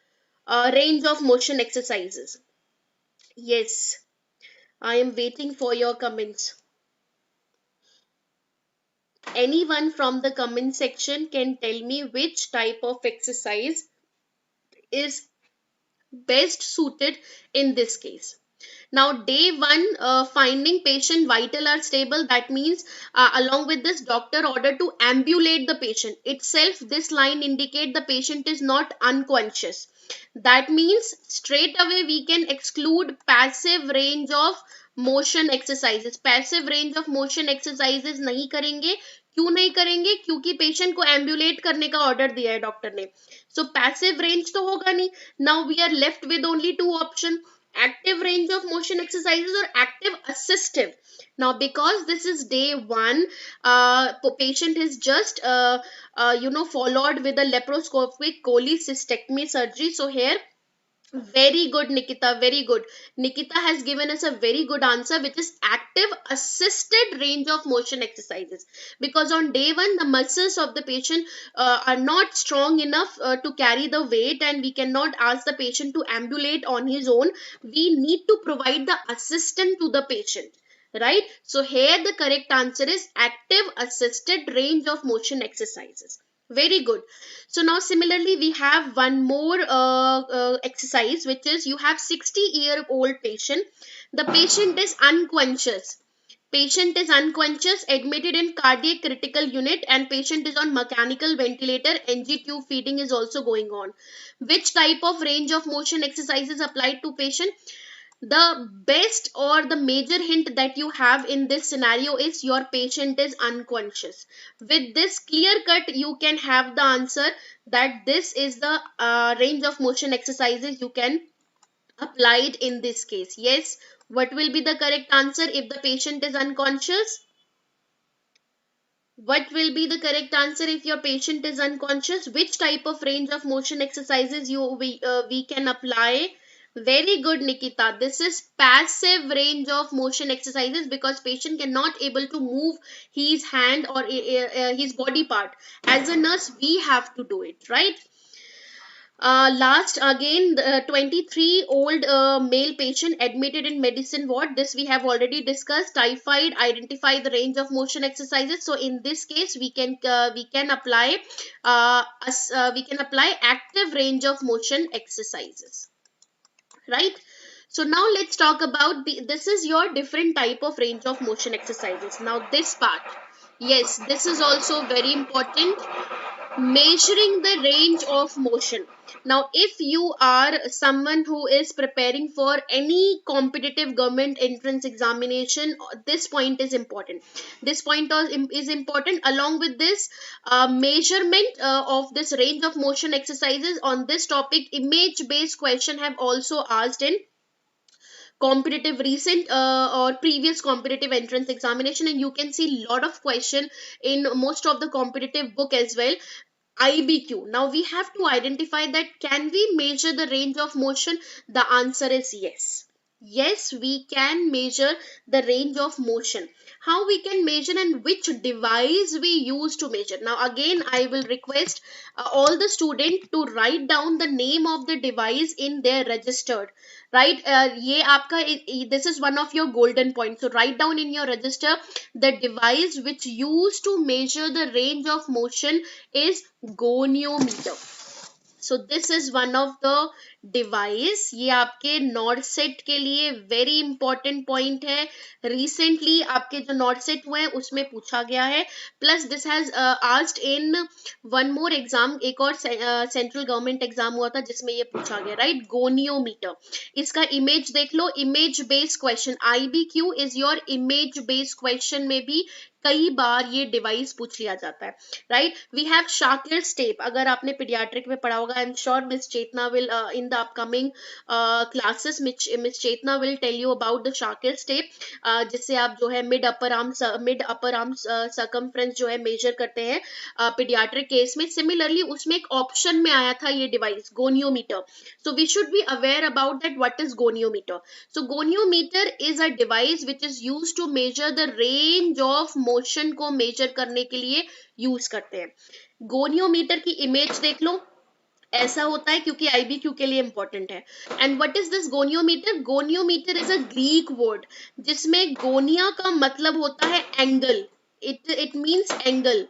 S1: range of motion exercises? Yes, I am waiting for your comments. Anyone from the comment section can tell me which type of exercise is best suited in this case. Now day 1, finding patient vital are stable, that means along with this doctor order to ambulate the patient itself, this line indicate the patient is not unconscious. That means straight away we can exclude passive range of motion exercises. Passive range of motion exercises नहीं करेंगे. क्यों नहीं करेंगे? क्योंकि patient को एम्बुलेट करने का order दिया है डॉक्टर ने. सो पैसिव रेंज तो होगा नहीं. Now we are left with only 2 option, active range of motion exercises or active assistive. Now because this is day 1, patient is just followed with a laparoscopic cholecystectomy surgery. So here, very good Nikita, very good. Nikita has given us a very good answer, which is active assisted range of motion exercises, because on day 1 the muscles of the patient are not strong enough to carry the weight, and we cannot ask the patient to ambulate on his own. We need to provide the assistance to the patient, right? So here the correct answer is active assisted range of motion exercises. Very good. So now similarly we have one more exercise, which is you have 60-year-old patient. The patient is unconscious. Patient is unconscious, admitted in cardiac critical unit, and patient is on mechanical ventilator. NG tube feeding is also going on. Which type of range of motion exercises applied to patient? The best or the major hint that you have in this scenario is your patient is unconscious. With this clear cut, you can have the answer that this is the range of motion exercises you can applied in this case. Yes, what will be the correct answer if the patient is unconscious? What will be the correct answer if your patient is unconscious? Which type of range of motion exercises we can apply? Very good, Nikita. This is passive range of motion exercises because patient cannot able to move his hand or his body part. As a nurse, we have to do it, right? Last again, the 23-old male patient admitted in medicine ward. This we have already discussed. Typhoid. Identify the range of motion exercises. So in this case, we can apply active range of motion exercises, right? So now let's talk about this is your different type of range of motion exercises. Now this part, yes, this is also very important, measuring the range of motion. Now if you are someone who is preparing for any competitive government entrance examination, this point is important. This point is important. Along with this, measurement of this range of motion exercises, on this topic image based question have also asked in competitive recent or previous competitive entrance examination, and you can see lot of question in most of the competitive book as well. IBQ. Now we have to identify that can we measure the range of motion? The answer is yes. Yes, we can measure the range of motion. How we can measure and which device we use to measure? Now again, I will request all the student to write down the name of the device in their registered. Right? ये आपका this is one of your golden points. So write down in your register the device which used to measure the range of motion is goniometer. So this is one of the device. ये आपके north set के लिए very important point है. Recently आपके जो north set हुए हैं उसमें पूछा गया है. Plus this has asked in one more exam. एक और सेंट्रल गवर्नमेंट एग्जाम हुआ था जिसमें ये पूछा गया, राइट? गोनियोमीटर. इसका इमेज देख लो. Image based question, IBQ is your image based question में भी कई बार ये डिवाइस पूछ लिया जाता है, right? We have Shakir's tape. अगर आपने पीडियाट्रिक में पढ़ा होगा, I am sure miss Chetna will in the upcoming classes miss Chetna will tell you about the Shakir's tape, जिससे आप जो है मिड अपर आर्म सर्कमफ्रेंस जो है मेजर करते हैं पीडियाट्रिक केस में. सिमिलरली उसमें एक ऑप्शन में आया था ये device goniometer. So we should be aware about that what is goniometer. So goniometer is a device which is used to measure the range of motion को मेजर करने के लिए यूज करते हैं. गोनियोमीटर की इमेज देख लो. ऐसा होता है क्योंकि IBQ के लिए इंपॉर्टेंट है. And what is this goniometer? Goniometer is a Greek word जिसमें गोनिया का मतलब होता है angle. It means angle,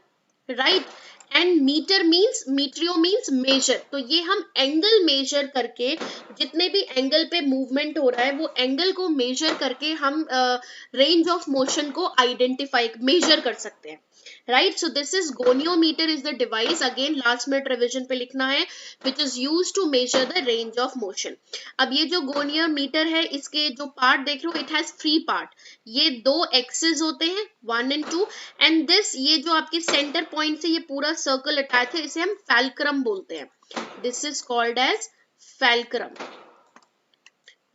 S1: right? And meter means, मीट्रियो मीन्स मेजर. तो ये हम एंगल मेजर करके, जितने भी एंगल पे मूवमेंट हो रहा है वो एंगल को मेजर करके हम रेंज ऑफ मोशन को आइडेंटिफाई मेजर कर सकते हैं, right? So this is goniometer is the device. Again last minute revision पे लिखना है, which is use to measure the range of motion. अब ये जो गोनियोमीटर है इसके जो पार्ट देख रहे हो, इट हैज 3 पार्ट. ये 2 एक्सिस होते हैं 1 and 2, एंड दिस ये जो आपके सेंटर पॉइंट से ये पूरा सर्कल अटैच है, इसे हम फैल्क्रम बोलते हैं. This is called as fulcrum,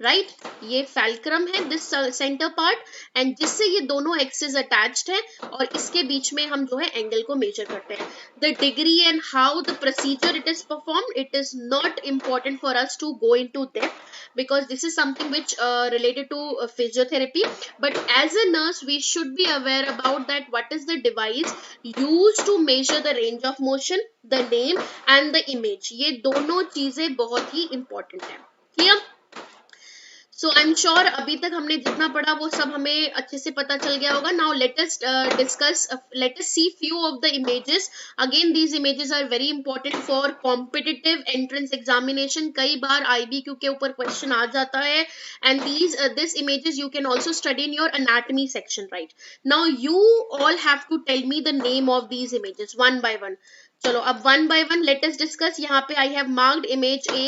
S1: right? ये फैल्क्रम है, दिस सेंटर पार्ट, एंड जिससे ये दोनों एक्सिस अटैच्ड है और इसके बीच में हम जो है एंगल को मेजर करते हैं. The degree and how the procedure it is perform, it is not important for us to go into depth because this is something which related to physiotherapy, but as a nurse we should be aware about that what is the device used to measure the range of motion, the name and the image. ये दोनों चीजें बहुत ही important है. Clear? So I am sure अभी तक हमने जितना पढ़ा वो सब हमें अच्छे से पता चल गया होगा. Now let us discuss, let us see few of the images. Again these images are very important for competitive entrance examination. कई बार IBQ के ऊपर क्वेश्चन आ जाता है, and this images you can also study in your anatomy section, right? Now you all have to tell me the name of these images one by one. चलो अब one by one let us discuss. यहाँ पे I have marked image A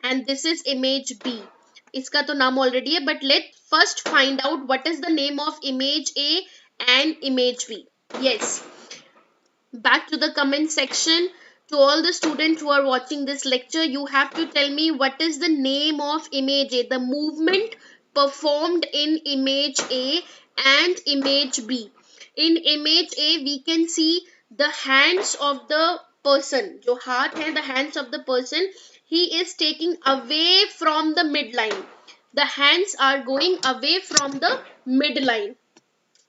S1: and this is image B. इसका तो नाम already है, but let first find out what is the name of image A and image B. Yes, back to the comment section. To all the students who are watching this lecture, you have to tell me what is the name of image A, the movement performed in image A and image B. In image A we can see the hands of the person, जो हाथ है, the hands of the person, he is taking away from the midline. The hands are going away from the midline.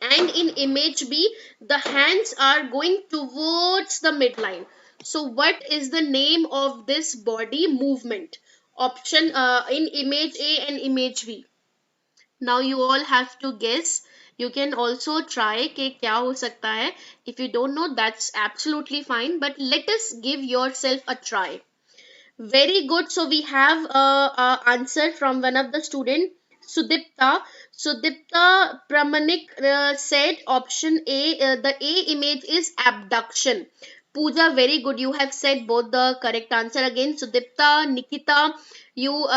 S1: And in image B, the hands are going towards the midline. So what is the name of this body movement? Option in image A and image B. Now you all have to guess. You can also try कि क्या हो सकता है. If you don't know, that's absolutely fine. But let us give yourself a try. Very good. So we have a answer from one of the student, Sudipta. Sudipta Pramanik said option A. The A image is abduction. Pooja, very good. You have said both the correct answer again. Sudipta, Nikita, you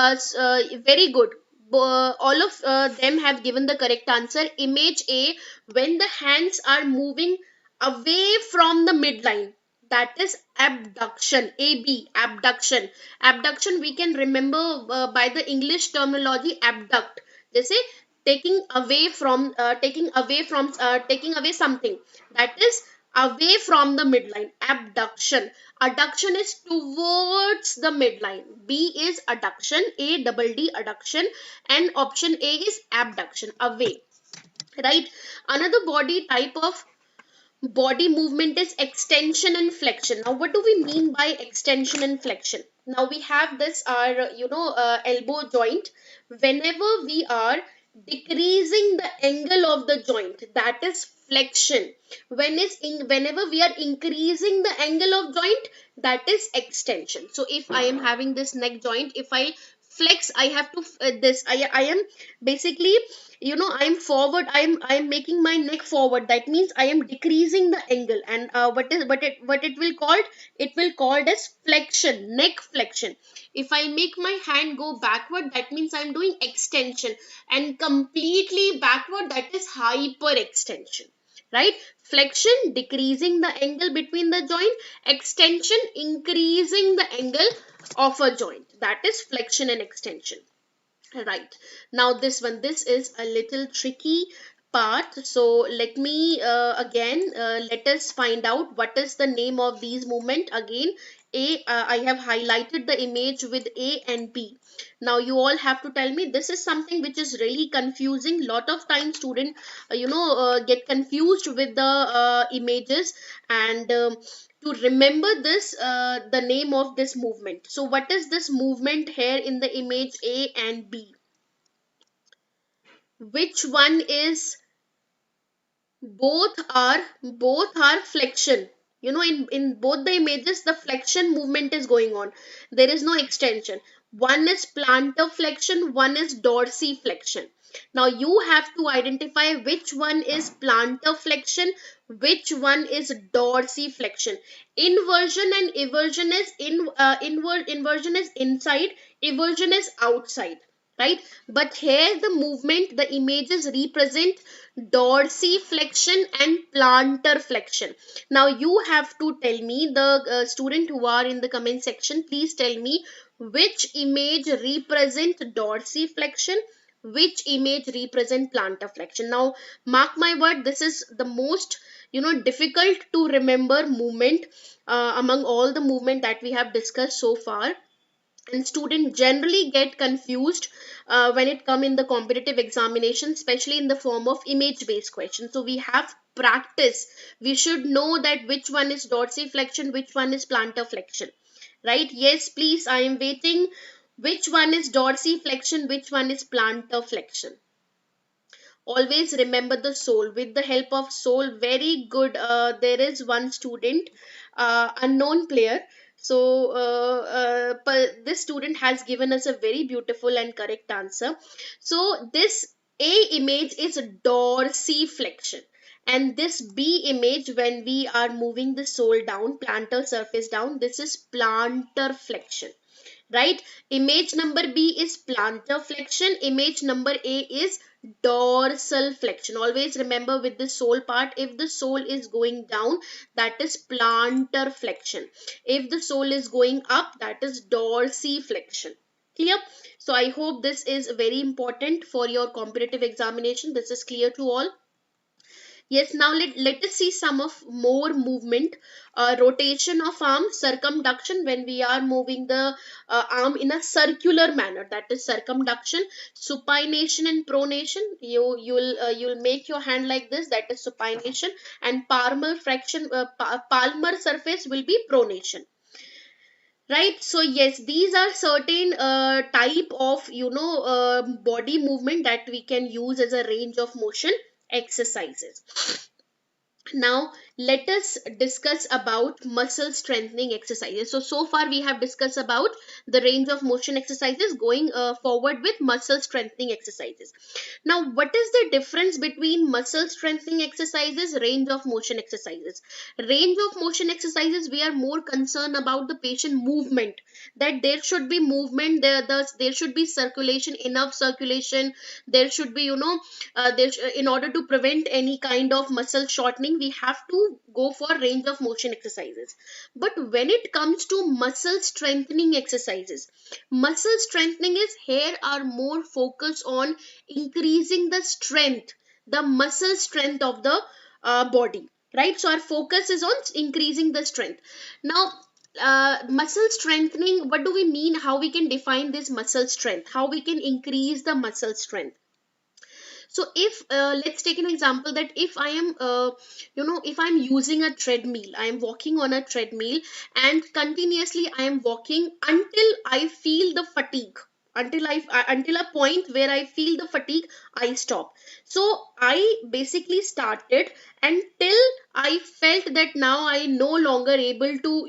S1: very good. All of them have given the correct answer. Image A, when the hands are moving away from the midline, that is abduction. AB, abduction. Abduction we can remember by the English terminology abduct, जैसे taking away something, that is away from the midline. Abduction. Adduction is towards the midline. B is adduction, A double D adduction, and option A is abduction, away, right? Another body type of body movement is extension and flexion. Now what do we mean by extension and flexion? Now we have this our elbow joint. Whenever we are decreasing the angle of the joint, that is flexion. Whenever we are increasing the angle of joint, that is extension. So if I am having this neck joint, if I flex, I have to I am basically, I'm forward, I'm making my neck forward. That means I am decreasing the angle. And what it will called, it will called as flexion, neck flexion. If I make my hand go backward, that means I'm doing extension, and completely backward, that is hyper extension, right? Flexion, decreasing the angle between the joint. Extension, increasing the angle of a joint. That is flexion and extension. Right. Now this is a little tricky part. So let me again, let us find out what is the name of these movement again. I have highlighted the image with A and B. Now you all have to tell me. This is something which is really confusing. Lot of times student get confused with the images, and to remember this, the name of this movement. So what is this movement here in the image A and B? Which one is, both are flexion. In both the images, the flexion movement is going on. There is no extension. One is plantar flexion, one is dorsiflexion. Now you have to identify which one is plantar flexion, which one is dorsiflexion. Inversion and eversion is inversion is inside, eversion is outside, right? But here the movement, the images represent dorsiflexion and plantar flexion. Now you have to tell me, the student who are in the comment section, please tell me which image represent dorsiflexion, which image represent plantar flexion. Now mark my word, this is the most difficult to remember movement among all the movement that we have discussed so far. And students generally get confused when it come in the competitive examination, especially in the form of image based questions. So we have practice. We should know that which one is dorsiflexion, which one is plantar flexion, right? Yes, please, I am waiting. Which one is dorsiflexion, which one is plantar flexion? Always remember the soul. With the help of soul, very good. There is one student, unknown player. So this student has given us a very beautiful and correct answer. So this A image is dorsiflexion, and this B image, when we are moving the sole down, plantar surface down, this is plantar flexion, right? Image number B is plantar flexion, image number A is dorsal flexion. Always remember with the sole part, if the sole is going down, that is plantar flexion. If the sole is going up, that is dorsiflexion. Clear? So I hope this is very important for your competitive examination. This is clear to all. Yes, now let us see some of more movement. Rotation of arm, circumduction, when we are moving the arm in a circular manner, that is circumduction. Supination and pronation, you'll make your hand like this, that is supination, and palmar flexion, palmar surface will be pronation. Right, so yes, these are certain type of body movement that we can use as a range of motion exercises. Now let us discuss about muscle strengthening exercises. So far we have discussed about the range of motion exercises. Going forward with muscle strengthening exercises. Now what is the difference between muscle strengthening exercises, range of motion exercises? Range of motion exercises, we are more concerned about the patient movement, that there should be movement, there should be circulation, enough circulation. There should be in order to prevent any kind of muscle shortening, we have to go for range of motion exercises. But when it comes to muscle strengthening exercises, muscle strengthening is here are more focused on increasing the strength, the muscle strength of the body, right? So our focus is on increasing the strength. Now muscle strengthening, what do we mean? How we can define this muscle strength? How we can increase the muscle strength? So if let's take an example, that if I am if I'm using a treadmill, I am walking on a treadmill, and continuously I am walking until I feel the fatigue, until a point where I feel the fatigue, I stop. So I basically started until I felt that now I no longer able to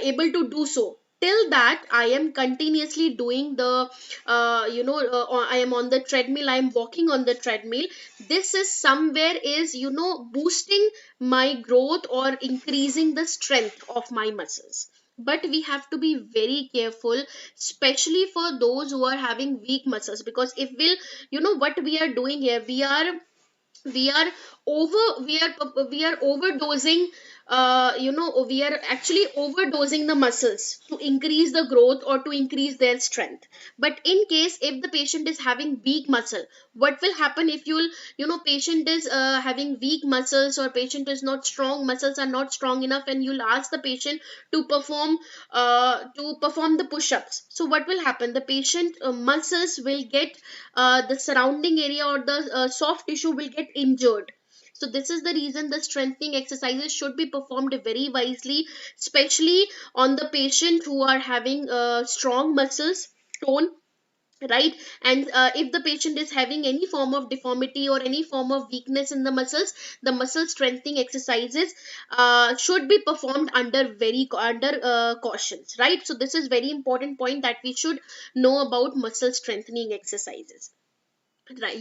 S1: able to do so. Till that I am continuously doing the I am on the treadmill, I am walking on the treadmill. This is somewhere is boosting my growth or increasing the strength of my muscles. But we have to be very careful, especially for those who are having weak muscles, because if we'll what we are doing here, we are we are overdosing, we are actually overdosing the muscles to increase the growth or to increase their strength. But in case if the patient is having weak muscle, what will happen if you'll patient is having weak muscles, or patient is not strong, muscles are not strong enough, and you'll ask the patient to perform the push-ups. So what will happen? The patient muscles will get the surrounding area or the soft tissue will get injured. So this is the reason the strengthening exercises should be performed very wisely, especially on the patient who are having strong muscles tone, right? And if the patient is having any form of deformity or any form of weakness in the muscles, the muscle strengthening exercises should be performed under cautions, right? So this is very important point that we should know about muscle strengthening exercises. Right.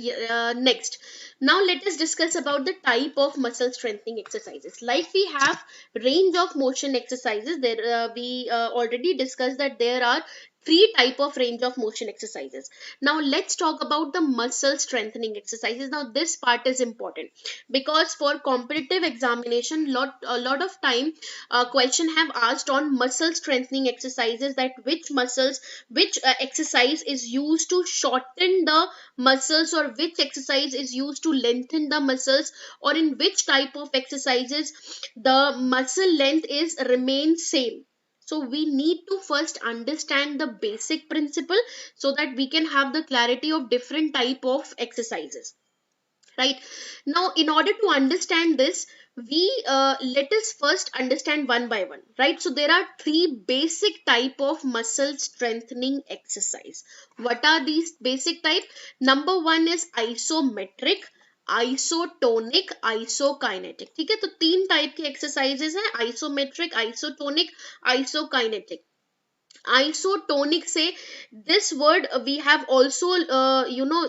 S1: Next, now let us discuss about the type of muscle strengthening exercises. Like we have range of motion exercises. There we already discussed that there are three type of range of motion exercises. Now let's talk about the muscle strengthening exercises. Now this part is important because for competitive examination, a lot of time question have asked on muscle strengthening exercises, that which muscles, which exercise is used to shorten the muscles, or which exercise is used to lengthen the muscles, or in which type of exercises the muscle length is remain same. So we need to first understand the basic principle so that we can have the clarity of different type of exercises, right? Now in order to understand this, we let us first understand one by one, right? So there are three basic type of muscle strengthening exercise. What are these basic type? Number one is isometric, isotonic, isokinetic. ठीक है, तो तीन type के exercises हैं, isometric, isotonic, isokinetic. Isotonic say, this word we have also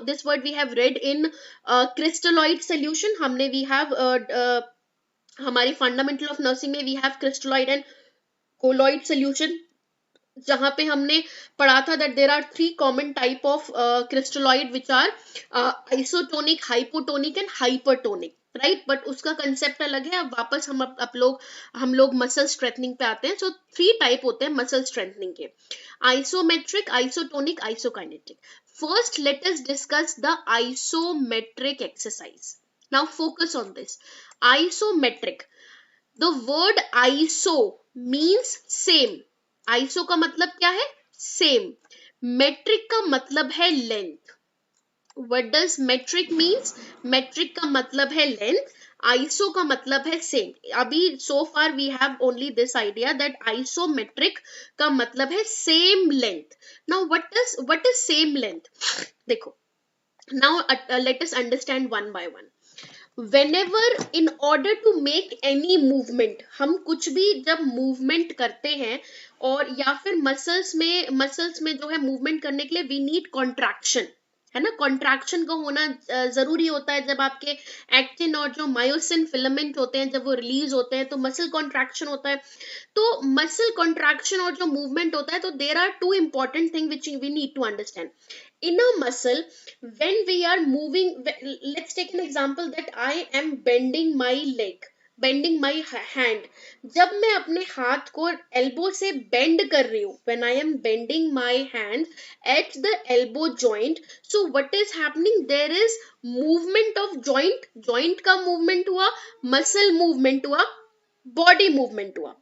S1: this word we have read in crystalloid solution. हमने we have हमारी fundamental of nursing में we have crystalloid and colloid solution, जहां पे हमने पढ़ा था that there are three common type of crystalloid which are isotonic, hypotonic and hypertonic, right? But उसका concept अलग है. अब वापस हम लोग मसल स्ट्रेंथनिंग पे आते हैं. सो थ्री टाइप होते हैं मसल स्ट्रेंथनिंग के, isometric, isotonic, isokinetic. First let us discuss the isometric exercise. Now focus on this. Isometric. The word iso means same. Iso का मतलब क्या है? Same. Metric का मतलब है length. What does metric means? Metric का मतलब है length. ISO का मतलब है same. अभी so far we have only this idea that isometric का मतलब है same length. Now what is same length? देखो. Now let us understand one by one. Whenever in order to make any movement, हम कुछ भी जब movement करते हैं और या फिर मसल्स में जो है मूवमेंट करने के लिए वी नीड कॉन्ट्रैक्शन, है ना. कॉन्ट्रैक्शन का होना जरूरी होता है. जब आपके एक्टिन और जो मायोसिन फिलामेंट होते हैं जब वो रिलीज होते हैं तो मसल कॉन्ट्रैक्शन होता है. तो मसल कॉन्ट्रैक्शन और जो मूवमेंट होता है, तो there are two important thing which we need to understand. In a muscle, when we are moving, let's take an example that I am bending my leg, bending my hand. जब मैं अपने हाथ को elbow से bend कर रही हूँ, when I am bending my hand at the elbow joint, so what is happening? There is movement of joint. Joint का movement हुआ, muscle movement हुआ, body movement हुआ.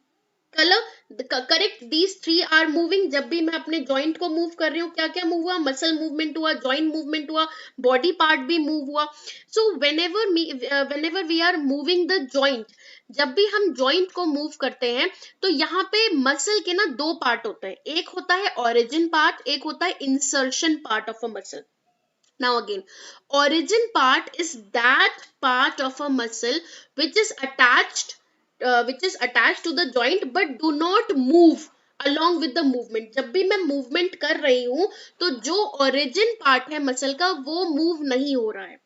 S1: Correct. These three are moving. जब भी मैं अपने जॉइंट को move कर रही हूँ, क्या क्या मूव हुआ? मसल मूवमेंट हुआ, जॉइंट मूवमेंट हुआ, बॉडी पार्ट भी मूव हुआ. सो whenever we are moving the joint, जब भी हम जॉइंट को मूव करते हैं तो यहाँ पे मसल के ना दो पार्ट होते हैं. एक होता है origin पार्ट, एक होता है insertion part of a muscle. Now again, origin part is that part of a muscle which is attached to the joint but do not move along with the movement. जब भी मैं movement कर रही हूँ तो जो origin part है muscle का वो move नहीं हो रहा है.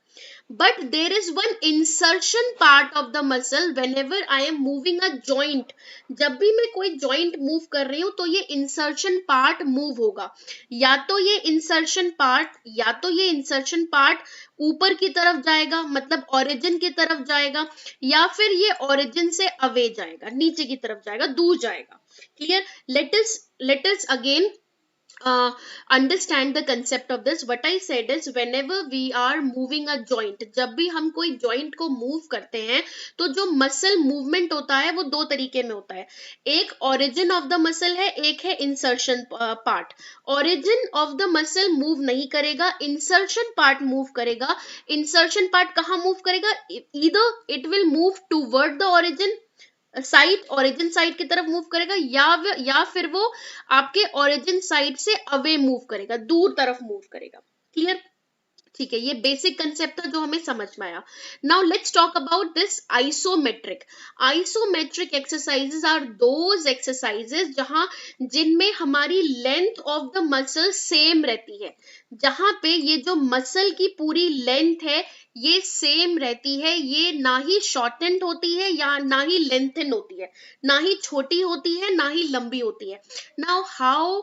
S1: But there is one insertion part of the muscle whenever I am moving a joint. जब भी मैं कोई joint move कर रही हूँ तो ये insertion part move होगा. या तो ये insertion part ऊपर की तरफ जाएगा, मतलब origin की तरफ जाएगा, या फिर ये origin से away जाएगा, नीचे की तरफ जाएगा, दूर जाएगा. Clear? Let us again understand the concept of this. What I said is whenever we are moving a joint, जब भी हम कोई joint को move करते हैं तो जो muscle movement होता है वो दो तरीके में होता है. एक origin of the muscle है, एक है insertion part. Origin of the muscle move नहीं करेगा, insertion part move करेगा. Insertion part कहाँ move करेगा? Either it will move toward the origin side, origin side की तरफ मूव करेगा, या फिर वो आपके ओरिजिन साइड से अवे मूव करेगा, दूर तरफ मूव करेगा. क्लियर? ठीक है, ये बेसिक कंसेप्ट था जो हमें समझ में आया. Now let's talk about this isometric. Isometric exercises are those exercises जिनमें हमारी length of the muscle same रहती है. जहां पे ये जो मसल की पूरी लेंथ है ये सेम रहती है. ये ना ही शॉर्टेंड होती है या ना ही लेंथन होती है, ना ही छोटी होती है ना ही लंबी होती है. Now how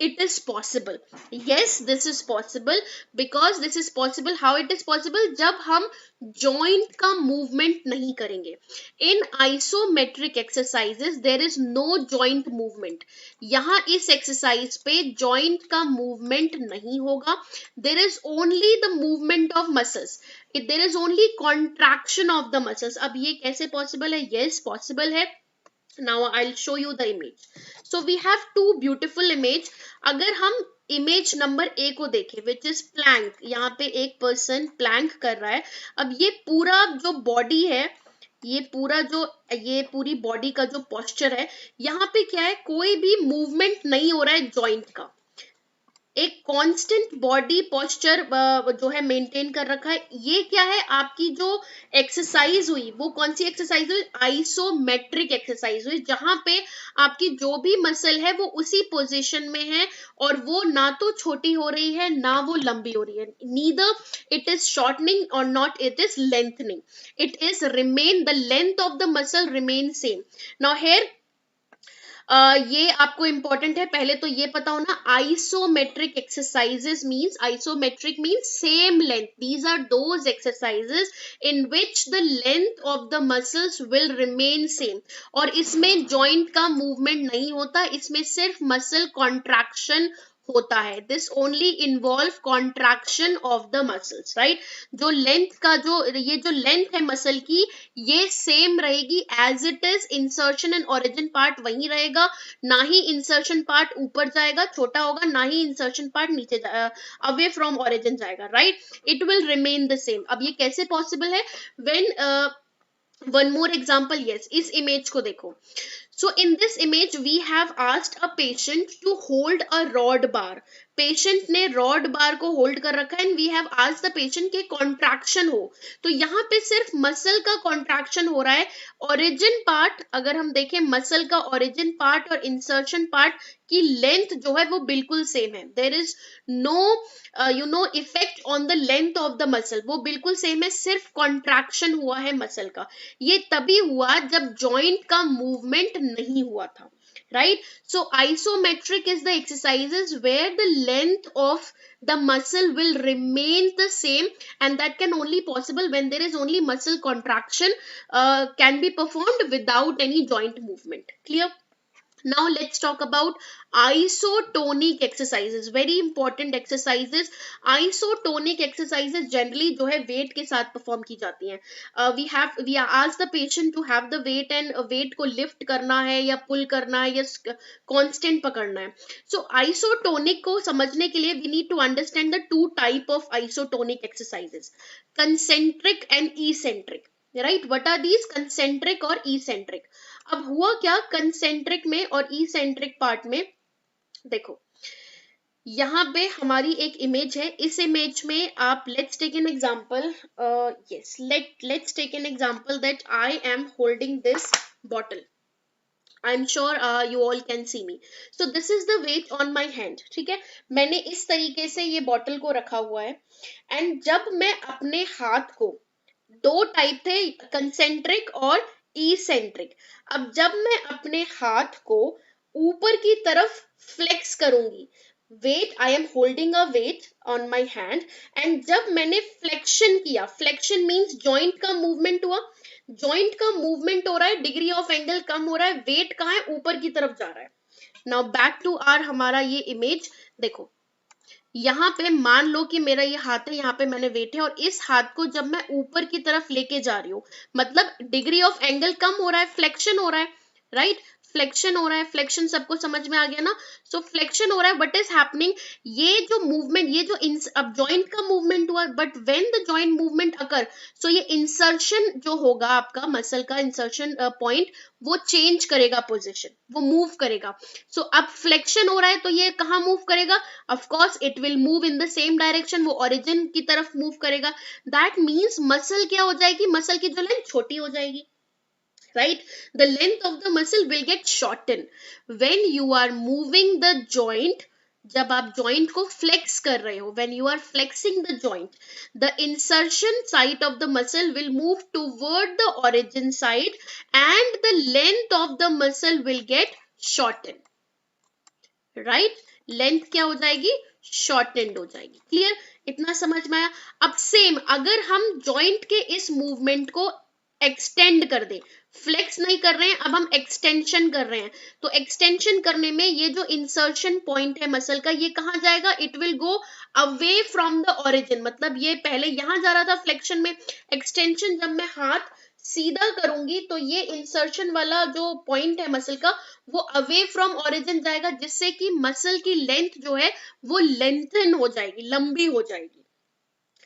S1: it is possible? Yes, this is possible. Because this is possible, how it is possible? जब हम joint का movement नहीं करेंगे. In isometric exercises there is no joint movement. यहाँ इस exercise पे joint का movement नहीं होगा. There is only the movement of muscles. There is only contraction of the muscles. अब ये कैसे possible है? Yes, possible है. Now I'll show you the image. So we have two beautiful image. अगर हम इमेज नंबर ए को देखें which is plank, यहाँ पे एक पर्सन प्लैंक कर रहा है. अब ये पूरा जो बॉडी है, ये पूरी बॉडी का जो पोस्चर है, यहाँ पे क्या है? कोई भी मूवमेंट नहीं हो रहा है जॉइंट का. एक कांस्टेंट बॉडी पोस्चर जो है मेंटेन कर रखा है. ये क्या है? आपकी जो एक्सरसाइज हुई वो कौन सी एक्सरसाइज हुई? आइसोमेट्रिक एक्सरसाइज हुई, जहां पे आपकी जो भी मसल है वो उसी पोजीशन में है और वो ना तो छोटी हो रही है ना वो लंबी हो रही है. नीदर इट इज शॉर्टनिंग और not it is lengthening. It is remain, the length of the muscle remain same. Now here ये आपको इंपॉर्टेंट है, पहले तो ये पता होना. Isometric exercises means, isometric means same length. These are those exercises in which the length of the muscles will remain same. और इसमें जॉइंट का मूवमेंट नहीं होता, इसमें सिर्फ मसल कॉन्ट्रैक्शन होता है. This only involve contraction of the muscles, right. जो लेंथ का ये जो लेंथ है मसल की, ये सेम रहेगी as it is. Insertion and origin part वही रहेगा, ना ही इंसर्शन पार्ट ऊपर जाएगा, छोटा होगा, ना ही इंसर्शन पार्ट नीचे अवे फ्रॉम ओरिजिन जाएगा, right. It will remain the same. अब ये कैसे पॉसिबल है? When one more example, yes, इस इमेज को देखो. So in this image we have asked a patient to hold a rod bar. Patient ने rod bar को होल्ड कर रखा है and we have asked the patient के कॉन्ट्रैक्शन हो. तो यहाँ पे सिर्फ मसल का कॉन्ट्रैक्शन हो रहा है. ओरिजिन पार्ट अगर हम देखें, मसल का ओरिजिन पार्ट और इंसर्शन पार्ट की लेंथ जो है वो बिल्कुल सेम है. There is no effect on the length of the muscle. वो बिल्कुल सेम है, सिर्फ कॉन्ट्रैक्शन हुआ है मसल का. ये तभी हुआ जब जॉइंट का मूवमेंट नहीं हुआ था, right. So isometric is the exercises where the length of the muscle will remain the same, and that can only possible when there is only muscle contraction can be performed without any joint movement. Clear? Now let's talk about isotonic exercises. Very important exercises. Isotonic exercises generally जो है weight के साथ perform की जाती हैं. We ask the patient to have the weight and weight को lift करना है या pull करना है या constant पकड़ना है. So isotonic को समझने के लिए we need to understand the two type of isotonic exercises, concentric and eccentric. Right. What are these? Concentric और इसेंट्रिक. अब हुआ क्या कंसेंट्रिक में और इसेंट्रिक पार्ट में? देखो यहाँ पे हमारी एक इमेज है. इस इमेज में आप let's take an example. Yes, let's take an example that I am holding this bottle. I am sure you all can see me. So this is the weight on my hand. ठीक है, मैंने इस तरीके से ये bottle को रखा हुआ है एंड जब मैं अपने हाथ को, दो टाइप थे, कंसेंट्रिक और इसेंट्रिक. अब जब मैं अपने हाथ को ऊपर की तरफ फ्लेक्स करूंगी, weight, I am holding a weight on my hand and जब मैंने फ्लेक्शन किया, फ्लेक्शन मींस जॉइंट का मूवमेंट हुआ, जॉइंट का मूवमेंट हो रहा है, डिग्री ऑफ एंगल कम हो रहा है, वेट कहाँ है? ऊपर की तरफ जा रहा है. नाउ बैक टू आर हमारा ये इमेज. देखो यहाँ पे मान लो कि मेरा ये हाथ है, यहाँ पे मैंने वेट है और इस हाथ को जब मैं ऊपर की तरफ लेके जा रही हूँ, मतलब डिग्री ऑफ एंगल कम हो रहा है, फ्लेक्शन हो रहा है, राइट. फ्लेक्शन हो रहा है, फ्लेक्शन सबको समझ में आ गया ना. सो फ्लेक्शन हो रहा है, व्हाट इज हैपनिंग? ये जो मूवमेंट, ये जो अब जॉइंट का मूवमेंट हुआ, but when the joint movement occur, so ये इंसर्शन जो होगा आपका मसल का इंसर्शन पॉइंट, वो चेंज करेगा पोजीशन, वो मूव करेगा. सो अब फ्लेक्शन हो रहा है तो ये कहाँ मूव करेगा? Of course it will move in the same direction, वो ओरिजिन की तरफ मूव करेगा. दैट मीन्स मसल क्या हो जाएगी? मसल की जो लेंथ छोटी हो जाएगी, right. The length of the muscle will get shortened when you are moving the joint. जब आप joint को flex कर रहे हो, when you are flexing the joint, the insertion side of the muscle will move toward the origin side and the length of the muscle will get shortened, right. Length क्या हो जाएगी? shortened हो जाएगी. Clear? इतना समझ में आया? अब सेम अगर हम joint के इस movement को एक्सटेंड कर दे, फ्लेक्स नहीं कर रहे हैं, अब हम एक्सटेंशन कर रहे हैं, तो एक्सटेंशन करने में ये जो इंसर्शन पॉइंट है मसल का, ये कहाँ जाएगा? It will go away from the origin. मतलब ये पहले यहां जा रहा था फ्लेक्शन में, एक्सटेंशन जब मैं हाथ सीधा करूंगी तो ये इंसर्शन वाला जो पॉइंट है मसल का, वो अवे फ्रॉम ओरिजिन जाएगा, जिससे कि मसल की लेंथ जो है वो लेंथन हो जाएगी, लंबी हो जाएगी.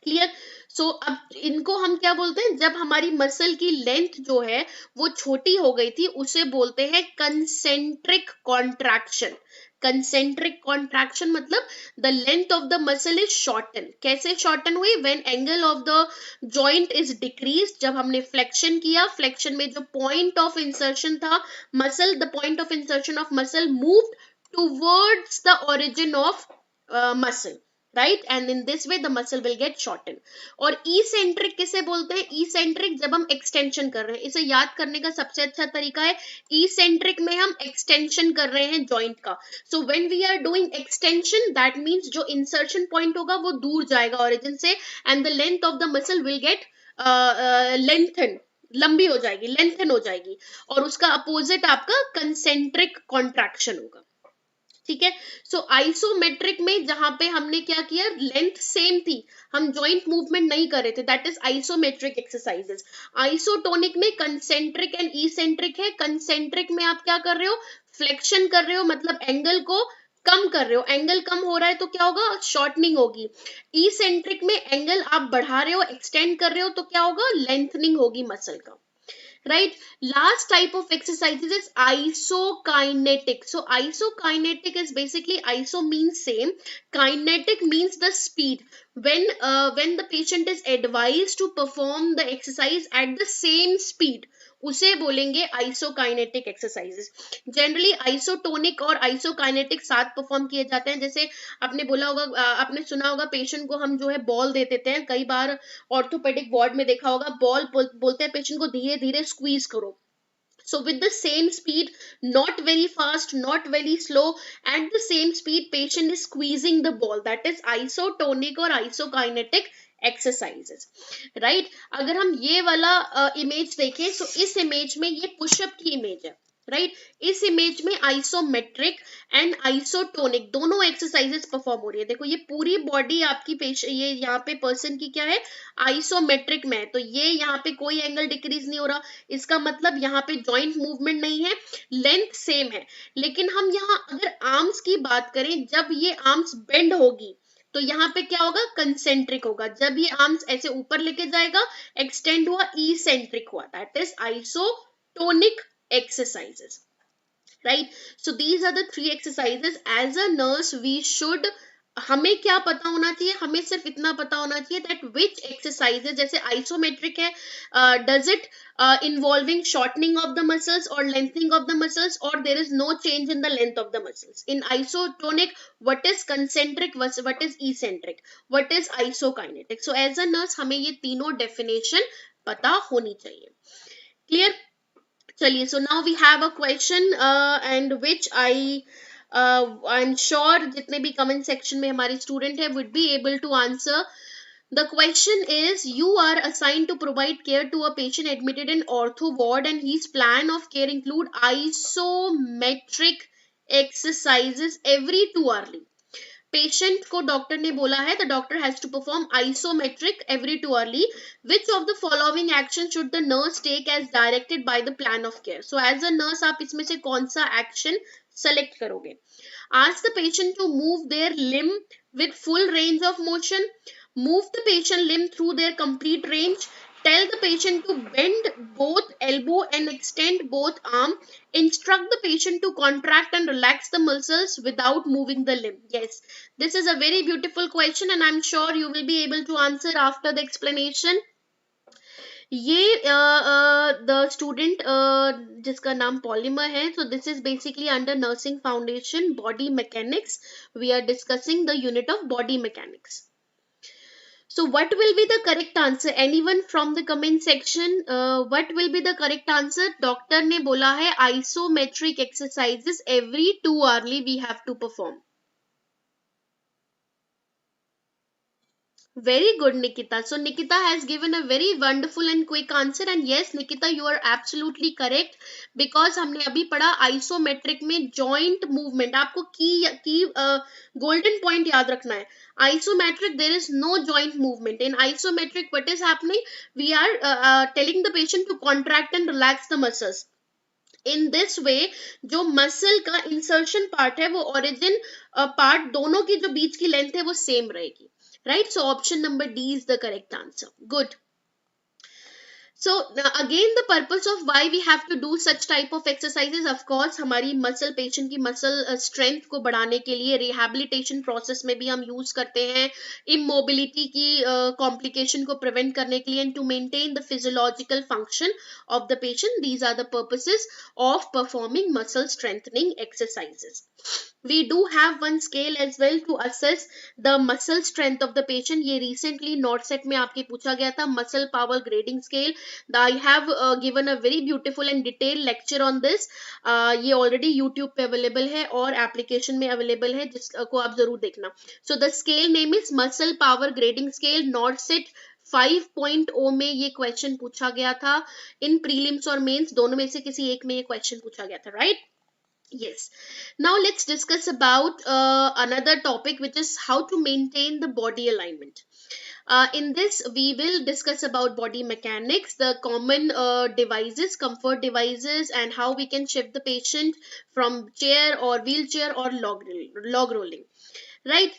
S1: क्लियर? सो अब इनको हम क्या बोलते हैं? जब हमारी मसल की लेंथ जो है वो छोटी हो गई थी, उसे बोलते हैं कंसेंट्रिक कॉन्ट्रैक्शन. कंसेंट्रिक कॉन्ट्रैक्शन मतलब the length of the muscle is shorten. कैसे शॉर्टन हुई? When angle of the joint is decrease. जब हमने फ्लेक्शन किया, फ्लेक्शन में जो पॉइंट ऑफ इंसर्शन था muscle, the point of insertion of muscle moved towards the origin of muscle, right. And in this way the muscle will get shortened. और eccentric किसे बोलते हैं? eccentric जब हम extension कर रहे हैं. इसे याद करने का सबसे अच्छा तरीका है, eccentric में हम extension कर रहे हैं joint का. So when we are doing extension, that means जो insertion point होगा वो दूर जाएगा origin से, and the length of the muscle will get lengthened, लंबी हो जाएगी, lengthen हो जाएगी, और उसका opposite आपका concentric contraction होगा. ठीक है। सो आइसोमेट्रिक में जहां पे हमने क्या किया, लेंथ सेम थी, हम जॉइंट मूवमेंट नहीं कर रहे थे, that is isometric exercises. Isotonic में कंसेंट्रिक एंड इसेंट्रिक है। कंसेंट्रिक में आप क्या कर रहे हो, फ्लेक्शन कर रहे हो, मतलब एंगल को कम कर रहे हो, एंगल कम हो रहा है तो क्या होगा, शॉर्टनिंग होगी। इसेंट्रिक में एंगल आप बढ़ा रहे हो, एक्सटेंड कर रहे हो, तो क्या होगा, लेंथनिंग होगी मसल का, right? Last type of exercises is isokinetic. So isokinetic is basically, iso means same, kinetic means the speed. When the patient is advised to perform the exercise at the same speed, उसे बोलेंगे isokinetic exercises. Generally isotonic और isokinetic साथ perform किए जाते हैं। जैसे आपने बोला होगा, आपने सुना होगा, पेशेंट को हम जो है बॉल दे देते हैं, कई बार ऑर्थोपेडिक वार्ड में देखा होगा, बॉल बोलते हैं पेशेंट को धीरे धीरे स्क्वीज करो। So with the same speed, not very fast, not very slow, at the same speed patient is squeezing the ball, that is isotonic or isokinetic exercises, right? अगर हम ये वाला इमेज देखें, तो इस इमेज में ये पुशअप की इमेज है, राइट? इस इमेज में आइसोमेट्रिक एंड आइसोटोनिक दोनों एक्सरसाइजेस परफॉर्म हो रही है। देखो ये पूरी बॉडी आपकी ये यहाँ पे पर्सन की क्या है, आइसोमेट्रिक में है, तो ये यहाँ पे कोई एंगल डिक्रीज नहीं हो रहा, इसका मतलब यहाँ पे जॉइंट मूवमेंट नहीं है, लेंथ सेम है। लेकिन हम यहाँ अगर आर्म्स की बात करें, जब ये आर्म्स बेंड होगी तो यहाँ पे क्या होगा, कंसेंट्रिक होगा। जब ये आर्म्स ऐसे ऊपर लेके जाएगा, एक्सटेंड हुआ, इसेंट्रिक हुआ, that is isotonic exercises, right? So these are the three exercises. As a nurse we should, हमें क्या पता होना चाहिए, हमें सिर्फ इतना पता होना चाहिए that which exercises, जैसे आइसोमेट्रिक है, does it involving shortening of the muscles or lengthening of the muscles, or there is no change in the length of the muscles. In isotonic, what is concentric, what is eccentric, what is isokinetic. So as a nurse हमें ये तीनों definition पता होनी चाहिए। Clear? चलिए, so now we have a question and which I'm sure जितने भी comment section में हमारे student है would be able to answer. The question is, you are assigned to provide care to a patient admitted in ortho ward and his plan of care include isometric exercises every 2 hourly. Patient को doctor ने बोला है, the doctor has to perform isometric every 2 hourly. Which of the following action should the nurse take as directed by the plan of care. So as a nurse आप इसमें से कौन सा action select करोगे? Ask the patient to move their limb with full range of motion, move the patient limb through their complete range, tell the patient to bend both elbow and extend both arm, instruct the patient to contract and relax the muscles without moving the limb. Yes, this is a very beautiful question and I'm sure you will be able to answer after the explanation. ये the student जिसका नाम polymer है, so this is basically under nursing foundation body mechanics. We are discussing the unit of body mechanics. So what will be the correct answer? Anyone from the comment section? What will be the correct answer? Doctor ने बोला है isometric exercises every 2 hourly we have to perform. Very good, Nikita. So Nikita has given a very wonderful and quick answer and yes, Nikita, you are absolutely correct because हमने अभी पढ़ा isometric में joint movement. आपको की golden point याद रखना है. Isometric, there is no joint movement. In isometric, what is happening? We are telling the patient to contract and relax the muscles. In this way, जो मसल का insertion part है वो origin part दोनों की जो बीच की लेंथ है वो सेम रहेगी, right? So option number D is the correct answer. Good. So again, the purpose of why we have to do such type of exercises, of course, हमारी मसल, पेशेंट की muscle strength को बढ़ाने के लिए, rehabilitation process में भी हम use करते हैं, इमोबिलिटी की कॉम्प्लिकेशन को प्रिवेंट करने के लिए, and to maintain the physiological function of the patient. These are the purposes of performing muscle strengthening exercises. We do have one scale as well to assess the muscle strength of the patient. ये recently NORCET में आपके पूछा गया था, muscle power grading scale. I have given a very beautiful and detailed lecture on this. ये already YouTube पे available है और application में available है, जिसको आप जरूर देखना. So the scale name is muscle power grading scale. NORCET 5.0 में ये क्वेश्चन पूछा गया था. इन प्रीलिम्स और मेंस दोनों में से किसी एक में ये क्वेश्चन पूछा गया था, right? Yes. Now let's discuss about another topic, which is how to maintain the body alignment. In this, we will discuss about body mechanics, the common devices, comfort devices, and how we can shift the patient from chair or wheelchair or log rolling. Right.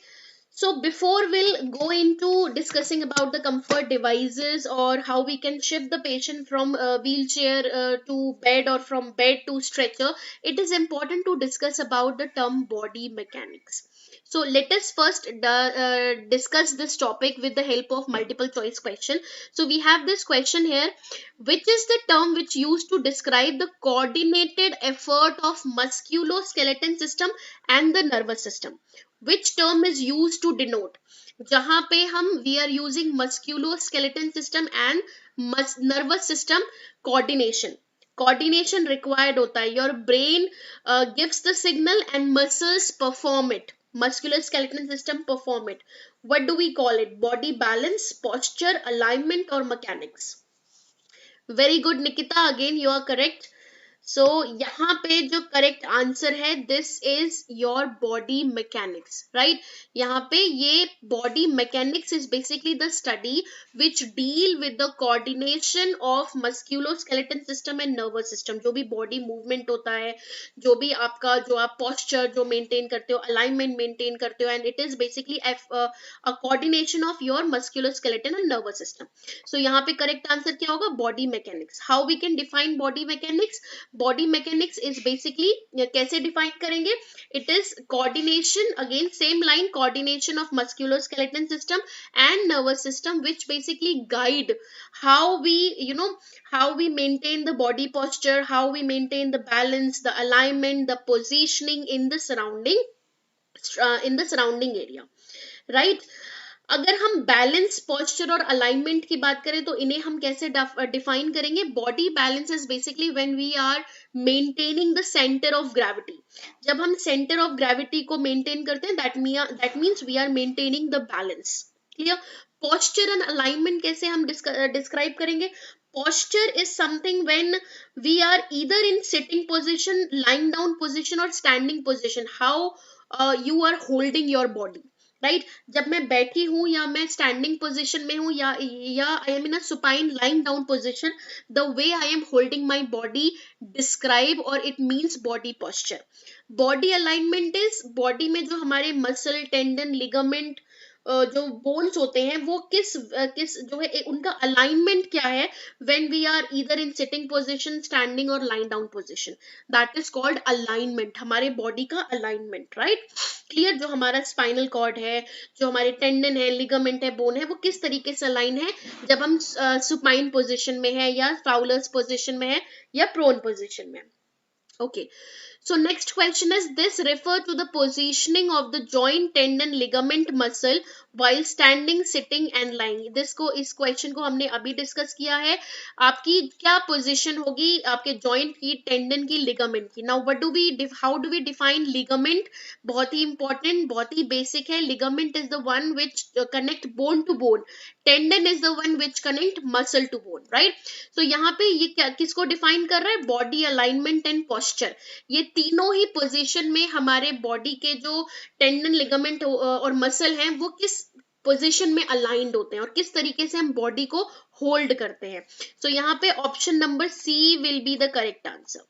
S1: So before we'll go into discussing about the comfort devices or how we can shift the patient from wheelchair to bed or from bed to stretcher, it is important to discuss about the term body mechanics. So let us first discuss this topic with the help of multiple choice question. So we have this question here: which is the term which used to describe the coordinated effort of musculoskeletal system and the nervous system? Which term is used to denote? जहां पे हम we are using musculoskeletal system and nervous system coordination. Coordination required होता है. Your brain gives the signal and muscles perform it. Musculoskeletal system perform it. What do we call it? Body balance, posture, alignment, or mechanics? Very good, Nikita. Again, you are correct. सो यहाँ पे जो correct answer है, this is your body mechanics, right. यहाँ पे ये body mechanics is basically the study which deal with the coordination of musculoskeletal system and nervous system. जो भी body movement होता है, जो भी आपका जो आप पॉस्चर जो मेंटेन करते हो, अलाइनमेंट मेंटेन करते हो, and it is basically a coordination of your musculoskeletal and nervous system. So यहाँ पे करेक्ट आंसर क्या होगा? Body mechanics. How we can define body mechanics? Body mechanics is basically, कैसे डिफाइन करेंगे? It is coordination, again same line, coordination of musculoskeletal system and nervous system which basically guide how we, how we maintain the body posture, how we maintain the balance, the alignment, the positioning in the surrounding area, right? अगर हम balance, posture और alignment की बात करें तो इन्हें हम कैसे डिफाइन करेंगे? Body balance is basically when we are maintaining the centre of gravity. जब हम सेंटर ऑफ ग्रेविटी को मेंटेन करते हैं, that means we are maintaining the balance. Clear? Posture and alignment कैसे हम डिस्क्राइब करेंगे? Posture is something when we are either in sitting position, lying down position or standing position. How you are holding your body, right. जब मैं बैठी हूं या मैं standing position में हूं या I am in a supine lying down position, the way I am holding my body describe और it means body posture. Body alignment is body में जो हमारे मसल, टेंडन, लिगामेंट, जो बोन्स होते हैं, वो किस जो है उनका अलाइनमेंट क्या है when we are either in sitting position, standing और lying down position. That is called alignment, हमारे बॉडी का अलाइनमेंट, राइट. क्लियर? जो हमारा स्पाइनल कॉर्ड है, जो हमारे टेंडन है, लिगामेंट है, बोन है, वो किस तरीके से अलाइन है जब हम सुपाइन पोजीशन में है या फाउलर्स पोजीशन में है या प्रोन पोजीशन में. Okay. So next question is, this refer to the positioning of the joint, tendon, ligament, muscle while standing, sitting and lying. इस क्वेश्चन को हमने अभी डिस्कस किया है. आपकी क्या पोजीशन होगी आपके जॉइंट की, टेंडन की, लिगामेंट की? Now how do we define ligament? बहुत ही इंपॉर्टेंट, बहुत ही बेसिक है. Ligament is the one which connect bone to bone. Tendon is the one which connect muscle to bone, right. So यहाँ पे ये किसको डिफाइन कर रहा है? Body alignment and posture. ये तीनों ही पोजीशन में हमारे बॉडी के जो टेंडन, लिगामेंट और मसल हैं, वो किस पोजीशन में अलाइंड होते हैं और किस तरीके से हम बॉडी को होल्ड करते हैं. सो यहाँ पे option number C will be the correct answer,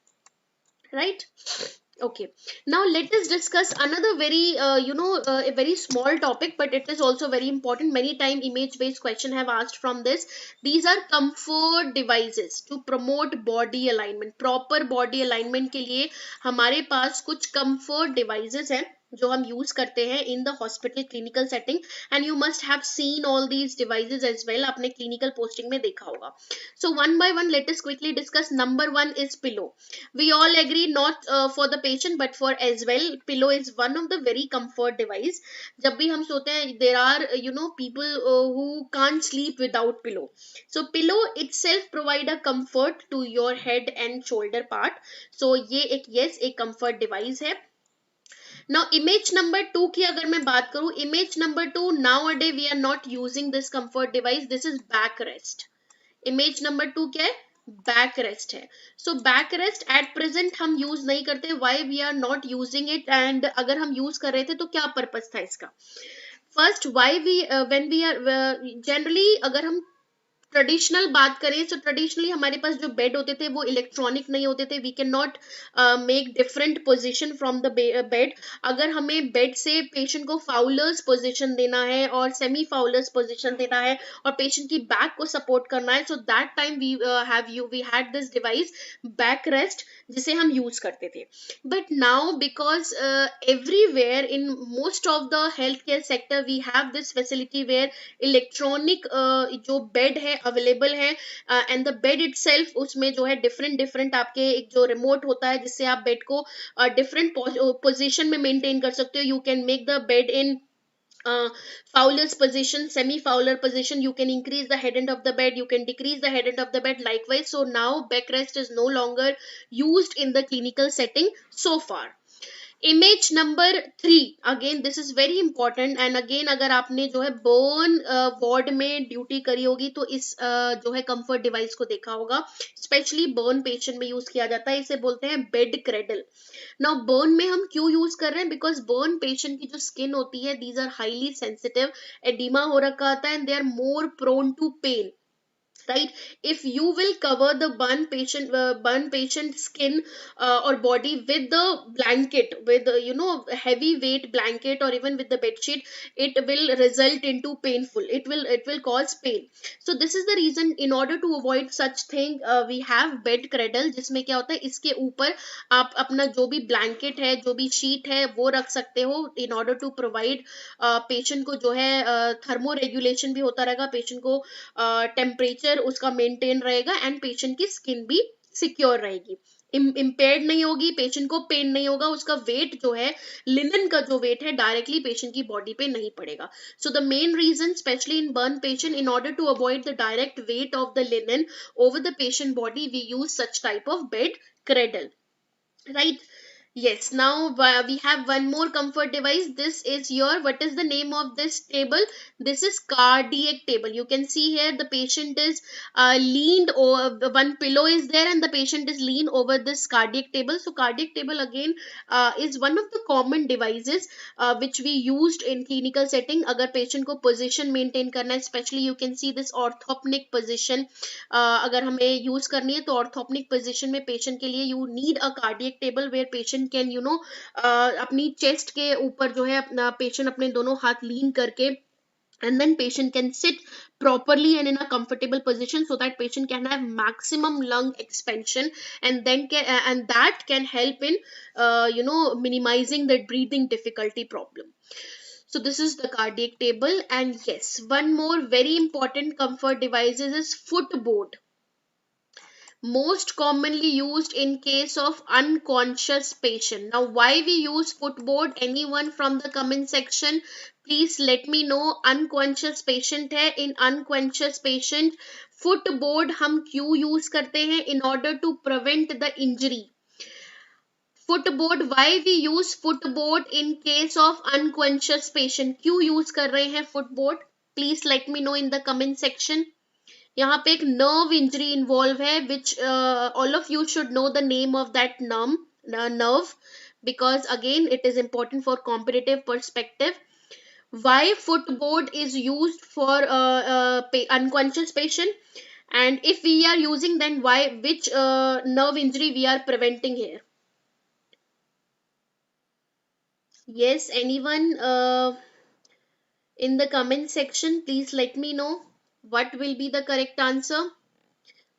S1: right. Okay, now let us discuss another very a very small topic, but it is also very important. Many time image based question have asked from this. These are comfort devices to promote body alignment. Proper body alignment के लिए हमारे पास कुछ comfort devices हैं जो हम use करते हैं in the hospital clinical setting, and you must have seen all these devices as well. आपने क्लिनिकल पोस्टिंग में देखा होगा. So one by one let us quickly discuss. Number one is pillow. We all agree, not for the patient but for as well, pillow is one of the very comfort device. जब भी हम सोते हैं, there are people who can't sleep without pillow. So pillow itself provide a comfort to your head and shoulder part. So ये एक comfort device है. Now image number 2 की अगर मैं बात करूं, image number 2, nowadays we are not using this comfort device. This is backrest. Image number 2 क्या है? बैक रेस्ट है. So back rest at present हम यूज नहीं करते. Why we are not using it, and अगर हम यूज कर रहे थे तो क्या पर्पस था इसका. First, why we when we are generally, अगर हम ट्रेडिशनल बात करें तो ट्रेडिशनली हमारे पास जो बेड होते थे वो इलेक्ट्रॉनिक नहीं होते थे. We can not make different position from the bed. अगर हमें बेड से पेशेंट को फाउलर्स पोजीशन देना है और सेमी फाउलर्स पोजीशन देना है और पेशेंट की बैक को सपोर्ट करना है, so that time we had this device back rest, जिसे हम यूज करते थे. But now because everywhere in most of the health care sector we have this facility where electronic जो बेड है अवेलेबल है, एंड द बेड इटसेल्फ, उसमें जो है डिफरेंट डिफरेंट आपके एक जो रिमोट होता है जिससे आप बेड को डिफरेंट पोजीशन में मेंटेन कर सकते हो. You can make the bed in Fowler's position, semi-Fowler position. You can increase the head end of the bed, you can decrease the head end of the bed likewise. So now backrest is no longer used in the clinical setting so far. Image number 3, again this is very important, and again अगर आपने जो है burn ward में duty करी होगी तो इस जो है कंफर्ट डिवाइस को देखा होगा. स्पेशली बर्न पेशेंट में यूज किया जाता है. इसे बोलते हैं बेड क्रेडल. नाउ बर्न में हम क्यों यूज कर रहे हैं, बिकॉज बर्न पेशेंट की जो स्किन होती है, these are highly sensitive, edema हो रखा आता है, and they are more prone to pain. Right, if you will cover the burn patient skin or body with the blanket, with heavy weight blanket, or even with the bed sheet, it will result into painful, it will cause pain. So this is the reason, in order to avoid such thing, we have bed cradle, जिसमें क्या होता है, इसके ऊपर आप अपना जो भी blanket है, जो भी sheet है, वो रख सकते हो, in order to provide patient को जो है थर्मो रेगुलेशन भी होता रहेगा, पेशेंट को टेम्परेचर उसका मेंटेन रहेगा, एंड पेशेंट की स्किन भी सिक्योर रहेगी, इम्पेयर्ड नहीं होगी, पेशेंट को पेन नहीं होगा, उसका वेट जो है, लिनन का जो वेट है, डायरेक्टली पेशेंट की बॉडी पे नहीं पड़ेगा. So the main reason, specially in burn patient, in order to avoid the direct weight of the linen over the patient body, we use such type of bed cradle. Right, yes. Now we have one more comfort device. This is your, what is the name of this table? This is cardiac table. You can see here the patient is leaned, or one pillow is there and the patient is leaned over this cardiac table. So cardiac table again is one of the common devices which we used in clinical setting. अगर patient को position maintain करना है, especially you can see this orthopnic position, अगर हमें use करनी है तो orthopnic position में patient के लिए you need a cardiac table where patient can अपनी chest के ऊपर जो है अपना patient अपने दोनों हाथ lean करके, and then patient can sit properly and in a comfortable position, so that patient can have maximum lung expansion, and then and that can help in minimizing the breathing difficulty problem. So this is the cardiac table. And yes, one more very important comfort device is footboard. Most commonly used in case of unconscious patient. Now why we use footboard? Anyone from the comment section, please let me know. Unconscious patient है, in unconscious patient footboard हम क्यों use करते हैं? In order to prevent the injury. Footboard, why we use footboard in case of unconscious patient? क्यों use कर रहे हैं footboard? Please let me know in the comment section. यहाँ पे एक nerve injury involve है, which all of you should know the name of that nerve, because again it is important for competitive perspective. Why footboard is used for unconscious patient, and if we are using, then why, which nerve injury we are preventing here? Yes, anyone in the comment section, please let me know what will be the correct answer.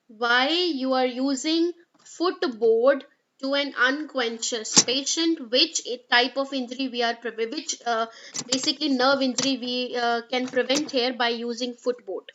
S1: Why you are using footboard to an unconscious patient? Which type of injury we are which basically nerve injury we can prevent here by using footboard?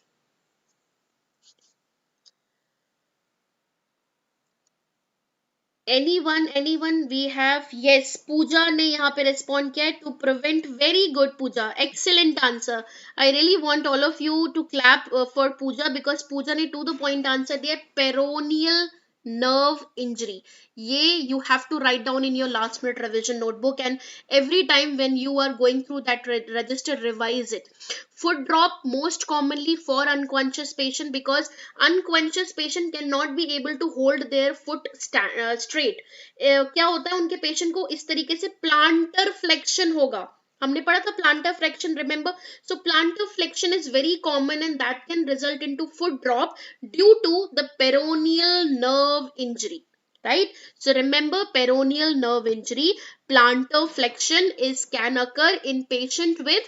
S1: Anyone we have? Yes, Pooja ने यहाँ पे respond किया है, to prevent. Very good, Pooja, excellent answer. I really want all of you to clap for Pooja, because Pooja ने to the point answer दिया, peroneal nerve injury. ये you have to write down in your last minute revision notebook, and every time when you are going through that register, revise it. Foot drop most commonly for unconscious patient, because unconscious patient cannot be able to hold their foot straight. क्या होता है, उनके patient को इस तरीके से plantar flexion होगा. हमने पढ़ा था plantar flexion, remember? So plantar flexion is very common, and that can result into foot drop due to the peroneal nerve injury, right? So remember, peroneal nerve injury, plantar flexion can occur in patient with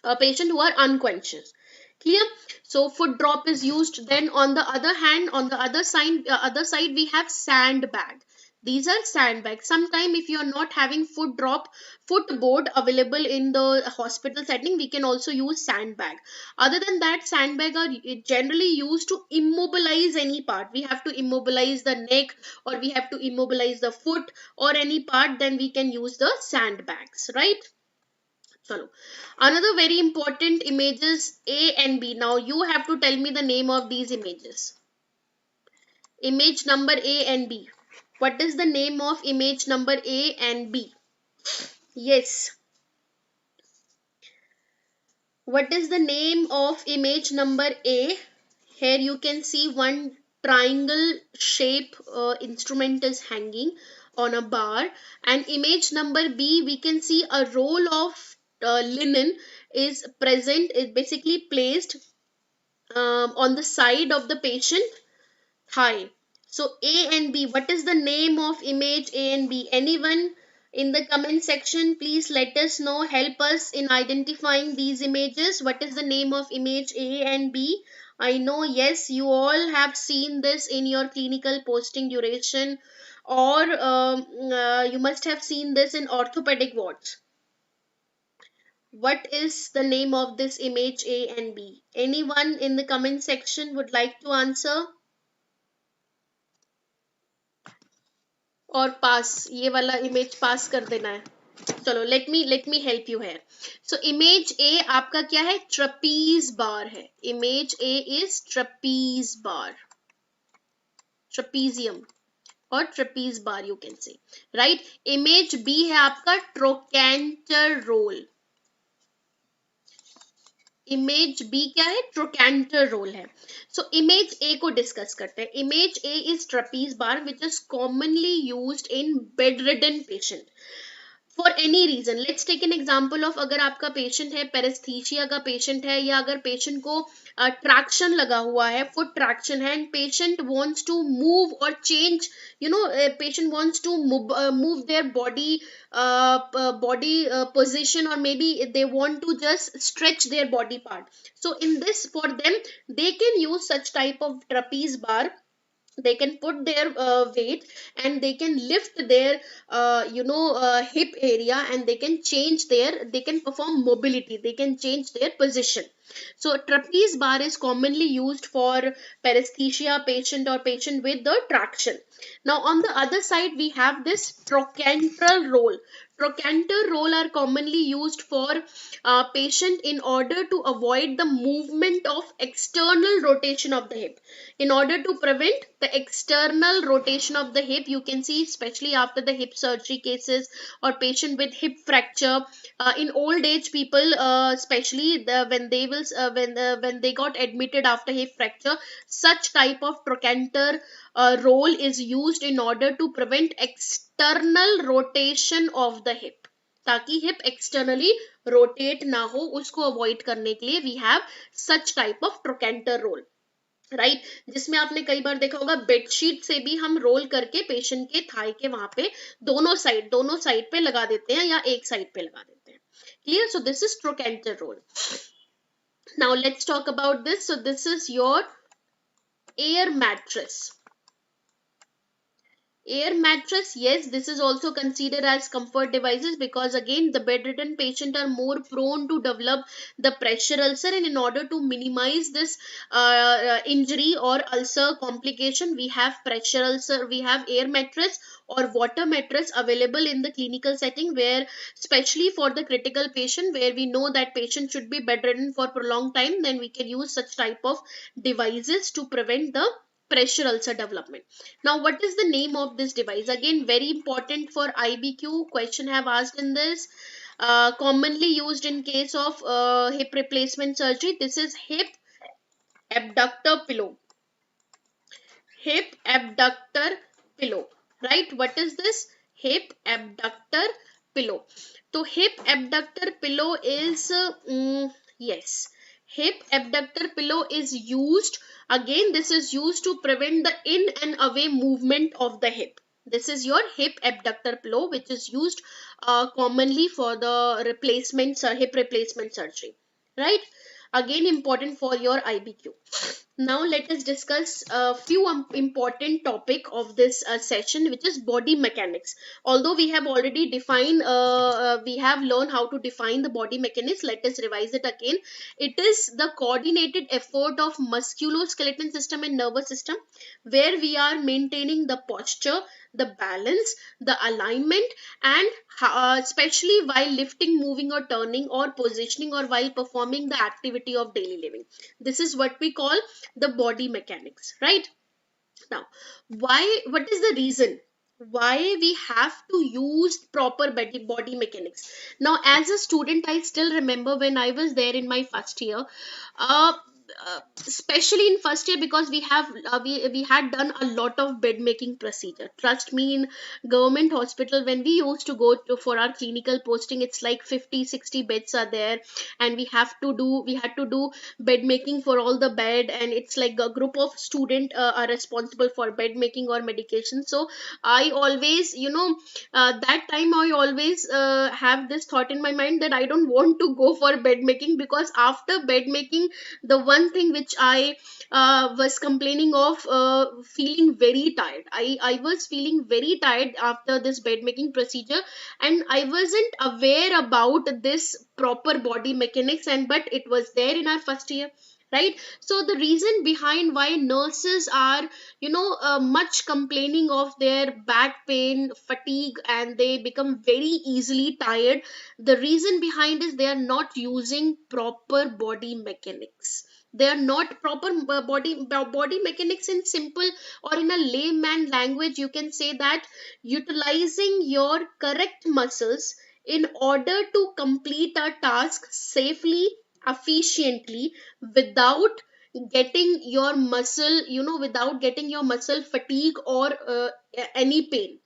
S1: a patient who are unconscious. Clear? So foot drop is used. Then on the other hand, on the other side we have sandbag. These are sandbags. Sometime if you are not having footboard available in the hospital setting, we can also use sandbag. Other than that, sandbag are generally used to immobilize any part. We have to immobilize the neck, or we have to immobilize the foot or any part, then we can use the sandbags, right? Chalo. Another very important images A and B. Now you have to tell me the name of these images. Image number A and B. What is the name of image number A and B? Yes. What is the name of image number A? Here you can see one triangle shape instrument is hanging on a bar, and image number B, we can see a roll of linen is present, is basically placed on the side of the patient thigh. So A and B, what is the name of image A and B? Anyone in the comment section, please let us know, help us in identifying these images. What is the name of image A and B? I know, yes, you all have seen this in your clinical posting duration, or you must have seen this in orthopedic wards. What is the name of this image A and B? Anyone in the comment section would like to answer? और पास, ये वाला image पास कर देना है. चलो, let me help you here. So image A आपका क्या है? ट्रपीज बार है. Image A is trapeze bar, trapezium और trapezius bar you can say, right? Image B है आपका trochanter roll. इमेज बी क्या है? ट्रोकैंटर रोल है. सो इमेज ए को डिस्कस करते हैं. Image A is trapeze bar which is commonly used in bed ridden patient for any reason. Let's take an example of, अगर आपका patient है, पेरेस्थीसिया का पेशेंट है, या अगर पेशेंट को ट्रैक्शन लगा हुआ है, फुट ट्रैक्शन है, and patient wants to move और change, patient wants to move their body position, or maybe they want to just stretch their body part. So in this, for them, they can use such type of trapeze bar. They can put their weight, and they can lift their hip area, and they can perform mobility, they can change their position. So trapeze bar is commonly used for paresthesia patient or patient with the traction. Now on the other side we have this trochanter roll. Trochanter roll are commonly used for patient in order to avoid the movement of external rotation of the hip. In order to prevent the external rotation of the hip, you can see especially after the hip surgery cases or patient with hip fracture, in old age people, especially when they got admitted after hip fracture, such type of trochanter roll is used in order to prevent external rotation of the hip. ताकि hip externally rotate ना हो, उसको avoid करने के लिए we have such type of trochanter roll, right? जिसमें आपने कई बार देखा होगा, बेडशीट से भी हम रोल करके पेशेंट के थाई के वहां पे दोनों साइड पे लगा देते हैं, या एक साइड पे लगा देते हैं. Clear? So this is trochanter roll. Now let's talk about this. So this is your air mattress. Air mattress, yes, this is also considered as comfort devices, because again the bedridden patient are more prone to develop the pressure ulcer, and in order to minimize this injury or ulcer complication, we have pressure ulcer, we have air mattress or water mattress available in the clinical setting, where especially for the critical patient where we know that patient should be bedridden for prolonged time, then we can use such type of devices to prevent the pressure ulcer development. Now, what is the name of this device? Again, very important for IBQ. Question have asked in this. Commonly used in case of hip replacement surgery. This is hip abductor pillow. Hip abductor pillow. Right? What is this? Hip abductor pillow. So hip abductor pillow is yes. Hip abductor pillow is used. Again, this is used to prevent the in and away movement of the hip. This is your hip abductor pillow, which is used commonly for the hip replacement surgery. Right? Again, important for your IBQ. Now let us discuss a few important topic of this session, which is body mechanics. Although we have already defined, we have learned how to define the body mechanics. Let us revise it again. It is the coordinated effort of musculoskeletal system and nervous system, where we are maintaining the posture, the balance, the alignment, and especially while lifting, moving, or turning, or positioning, or while performing the activity of daily living. This is what we call the body mechanics. Right? Now, what is the reason why we have to use proper body mechanics? Now, as a student, I still remember when I was there in my first year, especially in first year, because we had done a lot of bed making procedure. Trust me, in government hospital, when we used to go to for our clinical posting, it's like 50-60 beds are there, and we had to do bed making for all the bed, and it's like a group of student are responsible for bed making or medication. So I always, that time I always have this thought in my mind that I don't want to go for bed making, because after bed making, the one thing which I was complaining of, feeling very tired. I was feeling very tired after this bed making procedure, and I wasn't aware about this proper body mechanics, and but it was there in our first year. Right? So the reason behind why nurses are, much complaining of their back pain, fatigue, and they become very easily tired, the reason behind is they are not using proper body mechanics. They are not proper body mechanics. In simple or in a layman language, you can say that utilizing your correct muscles in order to complete a task safely, efficiently, without getting your muscle, without getting your muscle fatigue or any pain.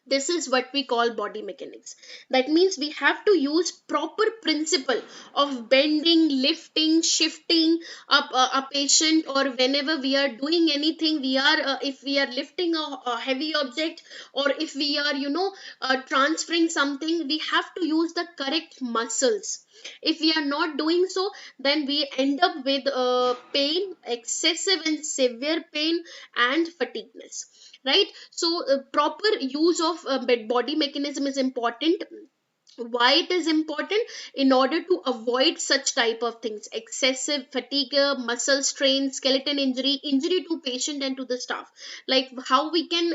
S1: This is what we call body mechanics. That means we have to use proper principle of bending, lifting, shifting a patient, or whenever we are doing anything, we are if we are lifting a heavy object, or if we are, transferring something, we have to use the correct muscles. If we are not doing so, then we end up with pain, excessive and severe pain, and fatigueness. Right? So proper use of body mechanism is important. Why it is important? In order to avoid such type of things: excessive fatigue, muscle strain, skeleton injury to patient and to the staff. Like how we can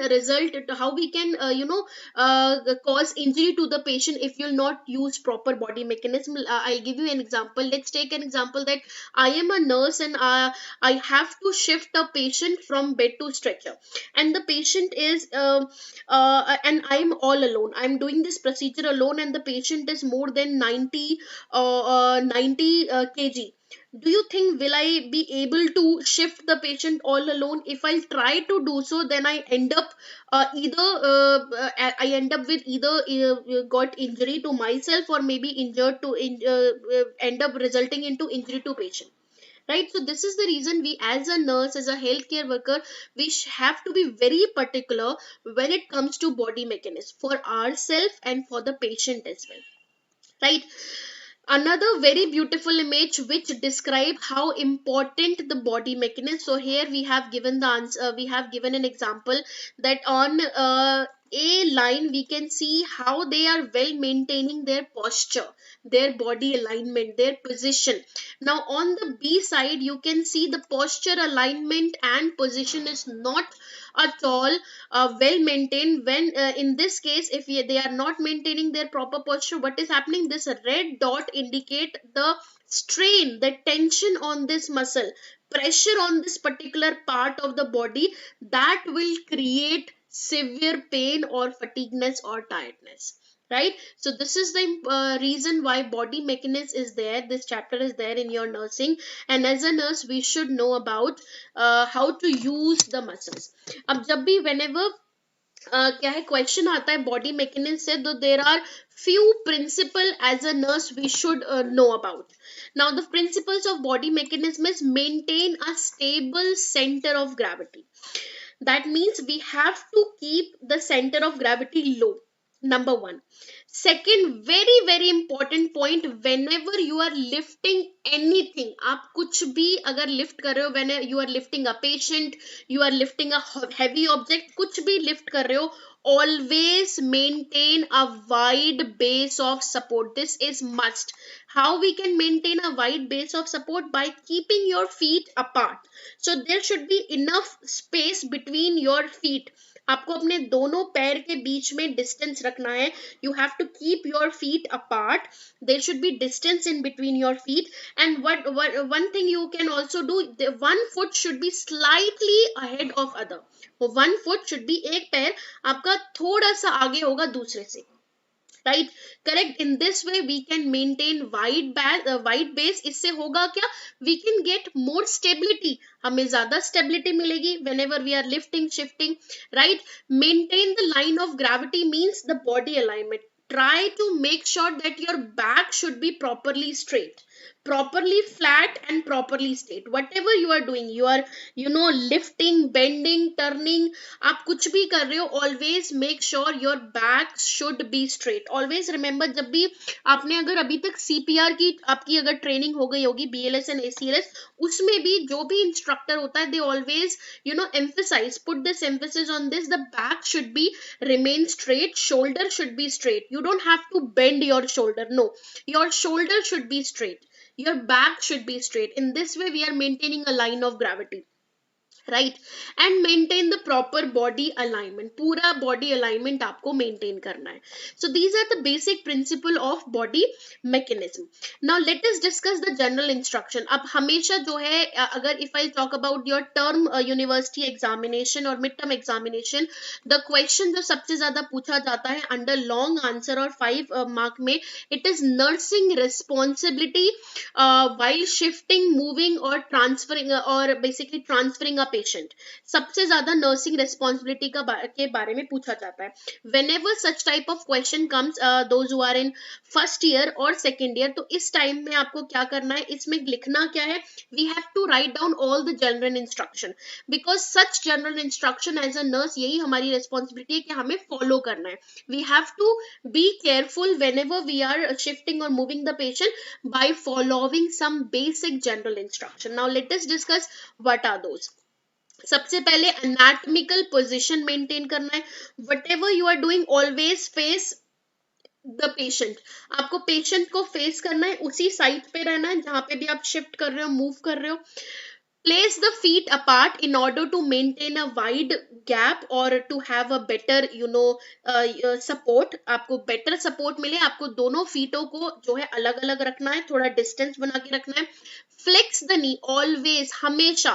S1: cause injury to the patient if you'll not use proper body mechanism. I'll give you an example. Let's take an example that I am a nurse, and I have to shift a patient from bed to stretcher, and the patient is and I'm all alone. I'm doing this procedure alone, and the patient is more than 90 kg. Do you think will I be able to shift the patient all alone? If I try to do so, then I end up I end up with either got injury to myself, or maybe injured to end up resulting into injury to patient. Right? So this is the reason we, as a nurse, as a healthcare worker, we have to be very particular when it comes to body mechanism for ourselves and for the patient as well. Right? Another very beautiful image which describe how important the body mechanism. So here we have given the answer, we have given an example that on a line we can see how they are well maintaining their posture, their body alignment, their position. Now on the B side, you can see the posture, alignment, and position is not at all well maintained. When in this case, if they are not maintaining their proper posture, what is happening? This red dot indicate the strain, the tension on this muscle, pressure on this particular part of the body, that will create severe pain or fatigueness or tiredness, right? So this is the reason why body mechanism is there. This chapter is there in your nursing, and as a nurse we should know about how to use the muscles. अब जब भी whenever क्या है question आता है body mechanism से, तो there are few principle as a nurse we should know about. Now the principles of body mechanism is maintain a stable center of gravity. That means we have to keep the center of gravity low, number one. Second, very very important point, whenever you are lifting anything, आप कुछ भी अगर lift कर रहे हो, when you are lifting a patient, you are lifting a heavy object, कुछ भी lift कर रहे हो, always maintain a wide base of support. This is must. How we can maintain a wide base of support? By keeping your feet apart. So there should be enough space between your feet. आपको अपने दोनों पैर के बीच में distance रखना है. You have to keep your feet apart. There should be distance in between your feet. And one thing you can also do, the one foot should be slightly ahead of other. One foot should be, एक पैर आपका थोड़ा सा आगे होगा दूसरे से, right? Correct. In this way we can maintain wide base. इससे होगा क्या? We can get more stability. हमें ज़्यादा stability मिलेगी whenever we are lifting, shifting, right? Maintain the line of gravity means the body alignment. Try to make sure that your back should be properly straight, properly flat and properly straight. Whatever you are doing, you are lifting, bending, turning, आप कुछ भी कर रहे हो, always make sure your back should be straight. Always remember, जब भी आपने अगर अभी तक CPR की आपकी अगर ट्रेनिंग हो गई होगी, BLS and ACLS, उसमें भी जो भी इंस्ट्रक्टर होता है, they always emphasize, put this emphasis on this, the back should be remain straight, shoulder should be straight. You don't have to bend your shoulder, no, your shoulder should be straight, your back should be straight. In this way we are maintaining a line of gravity, right? And maintain the proper body alignment. पूरा body alignment आपको maintain करना है. So these are the basic principle of body mechanism. Now let us discuss the general instruction. अब हमेशा जो है अगर if I talk about your term university examination और midterm examination, the question जो सबसे ज़्यादा पूछा जाता है under long answer और 5 mark में, it is nursing responsibility while shifting, moving or transferring or basically transferring a patient. सबसे ज़्यादा nursing responsibility के बारे में पूछा जाता है. Whenever such type of question comes, those who are in first year or second year, तो इस time में आपको क्या करना है, इसमें लिखना क्या है? We have to write down all the general instruction, because such general instruction as a nurse यही हमारी responsibility है कि हमें follow करना है. We have to be careful whenever we are shifting or moving the patient by following some basic general instruction. Now let us discuss what are those. सबसे पहले anatomical position maintain करना है. Whatever you are doing, always face the patient. आपको patient को face करना है, उसी side पे रहना है जहाँ पे भी आप shift कर रहे हो, move कर रहे हो. Place the feet apart in order to maintain a wide gap or to have a better support. आपको better support मिले, आपको दोनों फीटों को जो है अलग अलग रखना है, थोड़ा distance बना के रखना है. Flex the knee always, हमेशा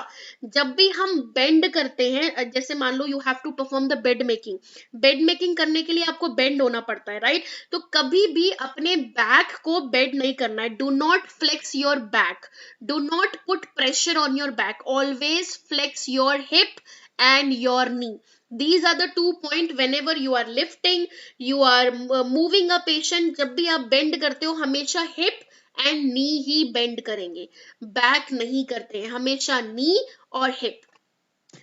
S1: जब भी हम bend करते हैं, जैसे मान लो you have to perform the bed making करने के लिए आपको bend होना पड़ता है, right? तो कभी भी अपने back को bend नहीं करना है. Do not flex your back, do not put pressure on your back. Always flex your hip and your knee. These are the 2 points whenever you are lifting, you are moving a patient. जब भी आप bend करते हो, हमेशा hip and knee he bend करेंगे, back नहीं करते हैं, हमेशा knee और hip.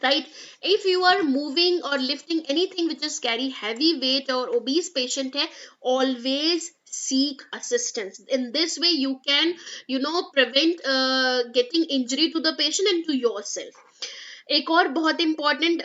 S1: Right? If you are moving or lifting anything which is carry heavy weight or obese patient है, always seek assistance. In this way you can prevent getting injury to the patient and to yourself. एक और बहुत important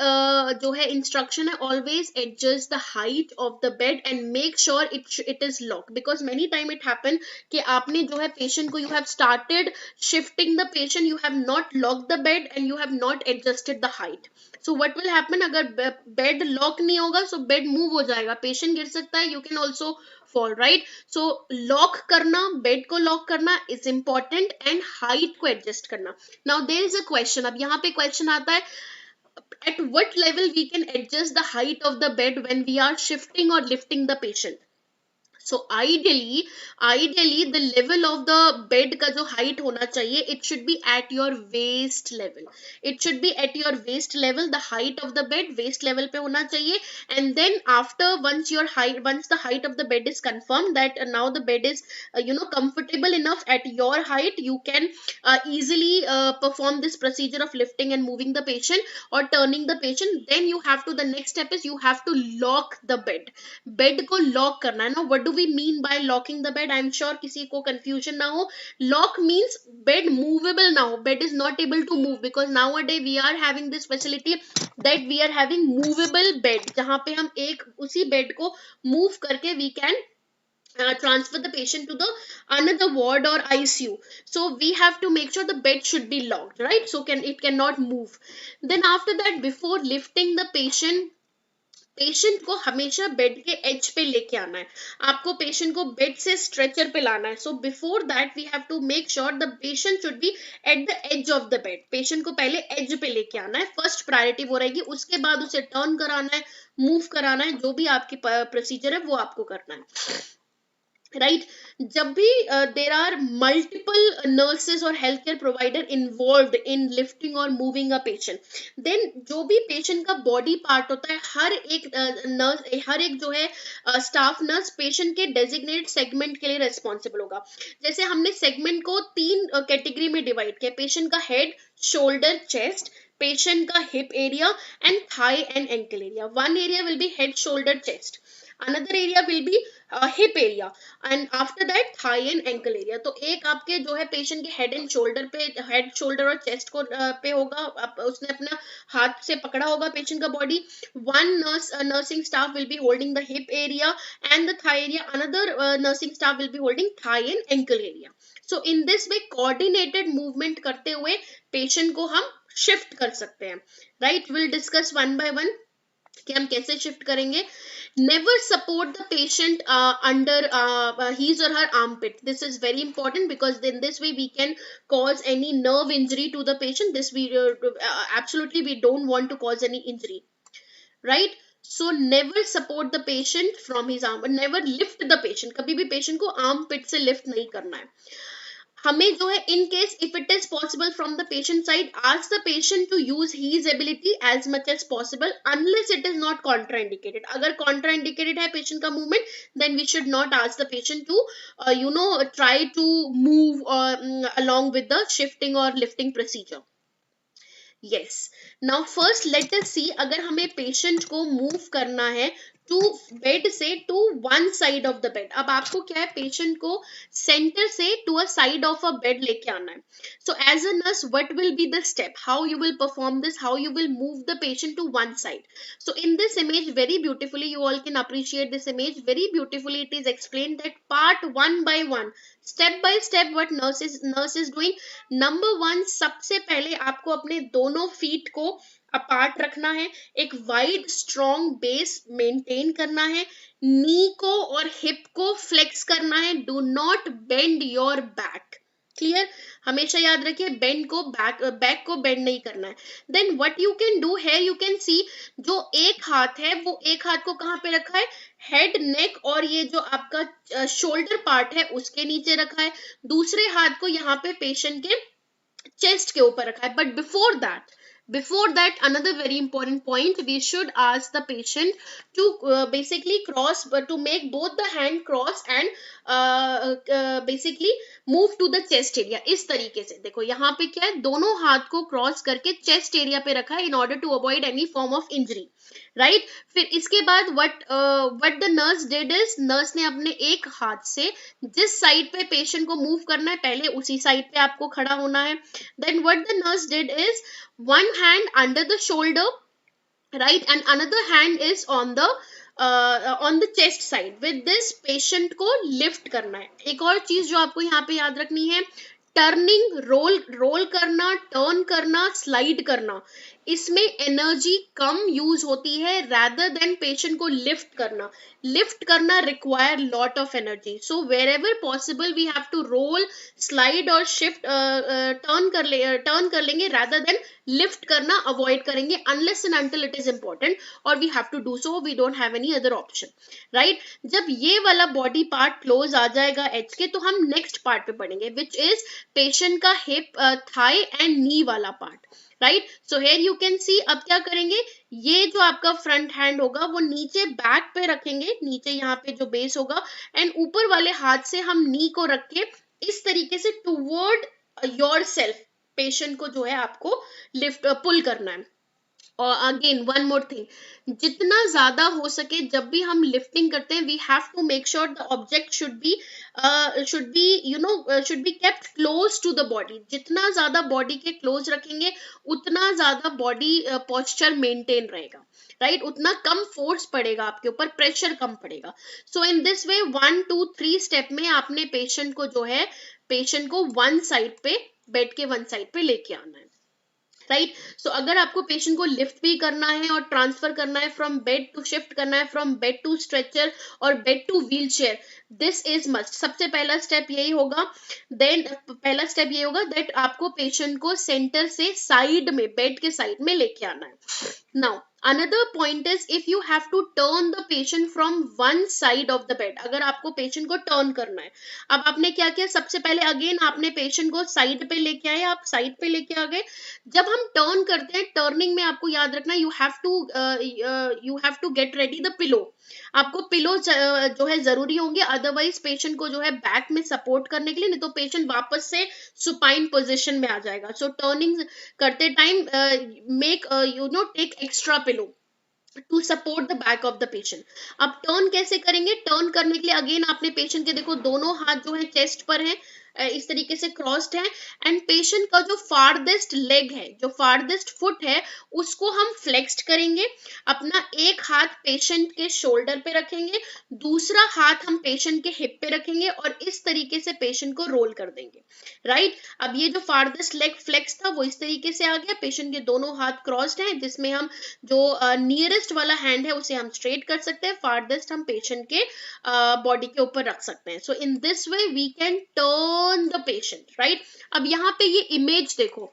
S1: जो है instruction है, always adjust the height of the bed and make sure it is lock, because many time it happen कि आपने जो है पेशेंट को, you have started shifting the patient, you have not lock the bed and you have not adjusted the height. So what will happen, अगर bed lock नहीं होगा सो bed move हो जाएगा, पेशेंट गिर सकता है, you can also fall, right. So lock करना, bed को लॉक करना इज इंपॉर्टेंट, एंड हाइट को एडजस्ट करना. Now there is a question, अब यहाँ पे क्वेश्चन आता है, at what level we can adjust the height of the bed when we are shifting or lifting the patient. So ideally the level of the bed का जो height होना चाहिए, it should be at your waist level. It should be at your waist level. The height of the bed waist level पे होना चाहिए. And then after, once the height of the bed is confirmed that now the bed is comfortable enough at your height, you can easily perform this procedure of lifting and moving the patient or turning the patient. Then you have to, the next step is you have to lock the bed. Bed को lock करना है ना. What do we mean by locking the bed? I'm sure किसी को confusion ना हो. Lock means bed movable now. Bed is not able to move because nowadays we are having this facility that we are having movable bed, जहाँ पे हम एक उसी bed को move करके we can transfer the patient to the another ward or ICU. So we have to make sure the bed should be locked, right? So it cannot move. Then after that, before lifting the patient को हमेशा bed के as पे लेके आना है. आपको patient को bed से स्ट्रेचर पे लाना है. So before that we have to make sure the patient should be at the edge of the bed. Patient को पहले एज पे लेके आना है, फर्स्ट प्रायोरिटी वो रहेगी. उसके बाद उसे टर्न कराना है, मूव कराना है, जो भी आपकी प्रोसीजर है वो आपको करना है, राइट. जब भी देर आर मल्टीपल नर्सेज और हेल्थ केयर प्रोवाइडर इन्वॉल्व्ड इन लिफ्टिंग और मूविंग अ पेशेंट, देन जो भी पेशेंट का बॉडी पार्ट होता है, हर एक नर्स, हर एक जो है स्टाफ नर्स पेशेंट के डेजिग्नेटेड सेगमेंट के लिए रेस्पॉन्सिबल होगा. जैसे हमने सेगमेंट को 3 कैटेगरी में डिवाइड किया. पेशेंट का हेड, शोल्डर, चेस्ट, पेशेंट का hip area and thigh and ankle area. One area will be head, shoulder, chest. Another area will be hip area, and after that thigh and ankle area. तो एक आपके जो है patient के head and shoulder पे, head, shoulder और chest को पे होगा, उसने अपना हाथ से पकड़ा होगा पेशेंट का body. One nursing staff will be holding the hip area and the thigh area. Another nursing staff will be holding thigh and ankle area. So in this way coordinated movement करते हुए patient को हम shift कर सकते हैं, right. Will discuss one by one कि हम कैसे शिफ्ट करेंगे. Never support the patient under his or her armpit. This is very important because in this way we can cause any nerve injury to the patient. This we absolutely we don't want to cause any injury, right? So never support the patient from his arm, never lift the patient. कभी भी patient को armpit से lift नहीं करना है. हमें जो है in case if it is possible from the patient side, ask the patient to use his ability as much as possible unless it is not contraindicated. अगर कॉन्ट्राइंडिकेटेड है पेशेंट का movement, then we should not ask the patient to try to move along with the shifting or lifting procedure. Yes. Now first let us see, अगर हमें patient को move करना है to bed से to one side of the bed. अब आपको क्या है, पेशेंट को सेंटर से to a side of a bed लेके आना है. So as a nurse what will be the step, how you will perform this, how you will move the patient to one side. So in this image very beautifully, you all can appreciate this image very beautifully. It is explained that part one by one, step by step what nurse is doing. Number one, सबसे पहले आपको अपने दोनों feet को apart रखना है, एक wide strong base maintain करना है, नी को और हिप को फ्लेक्स करना है. Do not bend your back. Clear, हमेशा याद रखिए बेंड को बैक को बेंड नहीं करना है. Then what you can do है, यू कैन सी जो एक हाथ है वो एक हाथ को कहाँ पे रखा है, हेड, नेक और ये जो आपका शोल्डर पार्ट है उसके नीचे रखा है. दूसरे हाथ को यहाँ पे पेशेंट के चेस्ट के ऊपर रखा है. But before that another very important point, we should ask the patient to basically cross, to make both the hand cross and basically move to the chest area. इस तरीके से देखो, यहाँ पे क्या है, दोनों हाथ को क्रॉस करके चेस्ट एरिया पे रखा है in order to avoid any form of injury, right. फिर इसके बाद what the nurse did is, nurse ने अपने एक हाथ से जिस साइड पे पेशेंट को मूव करना है पहले उसी साइड पे आपको खड़ा होना है. Then what the nurse did is, one hand under the shoulder, right, and another hand is on the chest side. With this patient को लिफ्ट करना है. एक और चीज जो आपको यहाँ पे याद रखनी है, टर्निंग, रोल करना, टर्न करना, स्लाइड करना, इसमें एनर्जी कम यूज होती है rather देन पेशेंट को लिफ्ट करना. लिफ्ट करना require lot of energy. So wherever possible we have to roll, slide और शिफ्ट, टर्न कर लेंगे rather देन लिफ्ट करना अवॉइड करेंगे, unless and until it is important और we have to do so, we don't have any other option, right. जब ये वाला body part close आ जाएगा एच के, तो हम नेक्स्ट पार्ट पे पढ़ेंगे विच इज पेशेंट का हिप, थाई एंड नी वाला part, right. So here you can सी, अब क्या करेंगे, ये जो आपका फ्रंट हैंड होगा वो नीचे बैक पे रखेंगे, नीचे यहाँ पे जो बेस होगा, एंड ऊपर वाले हाथ से हम नी को रख के इस तरीके से टूवर्ड योर सेल्फ पेशेंट को जो है आपको लिफ्ट, पुल करना है. और अगेन वन मोर थिंग, जितना ज्यादा हो सके जब भी हम लिफ्टिंग करते हैं, we have to make sure the object should be kept close to the body. जितना ज्यादा बॉडी के क्लोज रखेंगे उतना ज्यादा बॉडी पोस्चर मेंटेन रहेगा, राइट. उतना कम फोर्स पड़ेगा आपके ऊपर, प्रेशर कम पड़ेगा. सो इन दिस वे 1 2 3 स्टेप में आपने पेशेंट को जो है, पेशेंट को वन साइड पे, बेड के वन साइड पे लेके आना है, राइट. सो अगर आपको पेशेंट को लिफ्ट भी करना है और ट्रांसफर करना है फ्रॉम बेड टू, शिफ्ट करना है फ्रॉम बेड टू स्ट्रेचर और bed two wheel chair, this is must. सबसे पहला स्टेप यही होगा. देन पहला स्टेप ये होगा दैट आपको पेशेंट को सेंटर से साइड में, बेड के साइड में लेके आना है. Now another point is if you have to turn the patient from one side of the bed, अगर आपको पेशेंट को टर्न करना है, अब आपने क्या किया, सबसे पहले अगेन आपने पेशेंट को साइड पे लेके आए, आप साइड पे लेके आ गए. जब हम टर्न करते हैं, टर्निंग में आपको याद रखना, you have to get ready the pillow. आपको पिलो जो है जरूरी होंगे, अदरवाइज पेशेंट को जो है बैक में सपोर्ट करने के लिए, नहीं तो पेशेंट वापस से सुपाइन पोजिशन में आ जाएगा. सो टर्निंग करते time make take extra pillow to support the back of the patient. अब टर्न कैसे करेंगे, टर्न करने के लिए अगेन आपने पेशेंट के, देखो दोनों हाथ जो है चेस्ट पर है, इस तरीके से क्रॉस्ड है, एंड पेशेंट का जो फारदेस्ट लेग है, जो फारदेस्ट फुट है, उसको हम फ्लेक्स्ड करेंगे. अपना एक हाथ पेशेंट के शोल्डर पे रखेंगे, दूसरा हाथ हम पेशेंट के हिप पे रखेंगे और इस तरीके से पेशेंट को रोल कर देंगे, राइट. अब ये जो फारदेस्ट लेग फ्लेक्स था वो इस तरीके से आ गया, पेशेंट के दोनों हाथ क्रॉस्ड हैं, जिसमें हम जो नियरेस्ट वाला हैंड है उसे हम स्ट्रेट कर सकते हैं, फारदेस्ट हम पेशेंट के बॉडी के ऊपर रख सकते हैं. So in this way we can turn the patient, right. अब यहाँ पे ये इमेज देखो,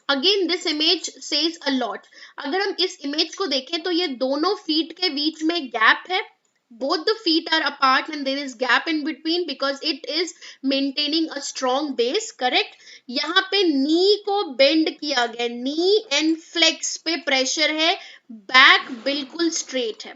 S1: again this image says a lot. अगर हम इस इमेज को देखें तो ये दोनों फीट के बीच में गैप है, both the feet are apart and there is gap in between because it is maintaining a strong base, correct. यहाँ पे नी को बेंड किया गया, नी एंड फ्लेक्स पे प्रेशर है, बैक बिल्कुल स्ट्रेट है,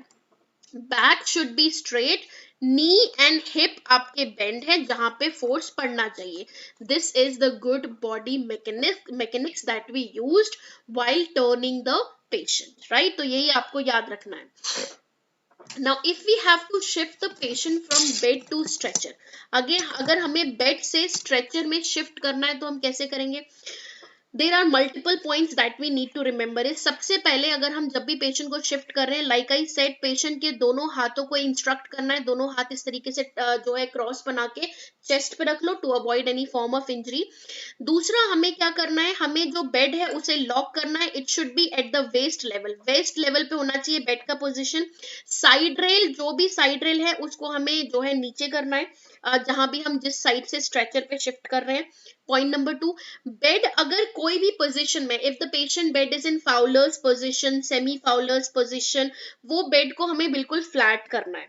S1: back should be straight, knee and hip आपके बेंड है जहां पे फोर्स पड़ना चाहिए. This is the good body mechanics that we used while turning the patient, right. तो यही आपको याद रखना है. Now if we have to shift the patient from bed to stretcher, again अगर हमें बेड से स्ट्रेचर में शिफ्ट करना है तो हम कैसे करेंगे. There are multiple points that we need to remember. Is सबसे पहले अगर हम जब भी पेशेंट को शिफ्ट कर रहे हैं, लाइक आई सेड, पेशेंट के दोनों हाथों को इंस्ट्रक्ट करना है, दोनों हाथ इस तरीके से जो है क्रॉस बना के चेस्ट पे रख लो to avoid any form of injury. दूसरा हमें क्या करना है, हमें जो बेड है उसे लॉक करना है. It should be at the waist level, waist level पे होना चाहिए बेड का पोजीशन. साइड रेल, जो भी साइड रेल है उसको हमें जो है नीचे करना है, जहां भी हम जिस साइड से स्ट्रेचर पे शिफ्ट कर रहे हैं. पॉइंट नंबर 2, बेड अगर कोई भी पोजीशन में, if the patient bed is in Fowler's position, semi Fowler's position, वो बेड को हमें बिल्कुल फ्लैट करना है.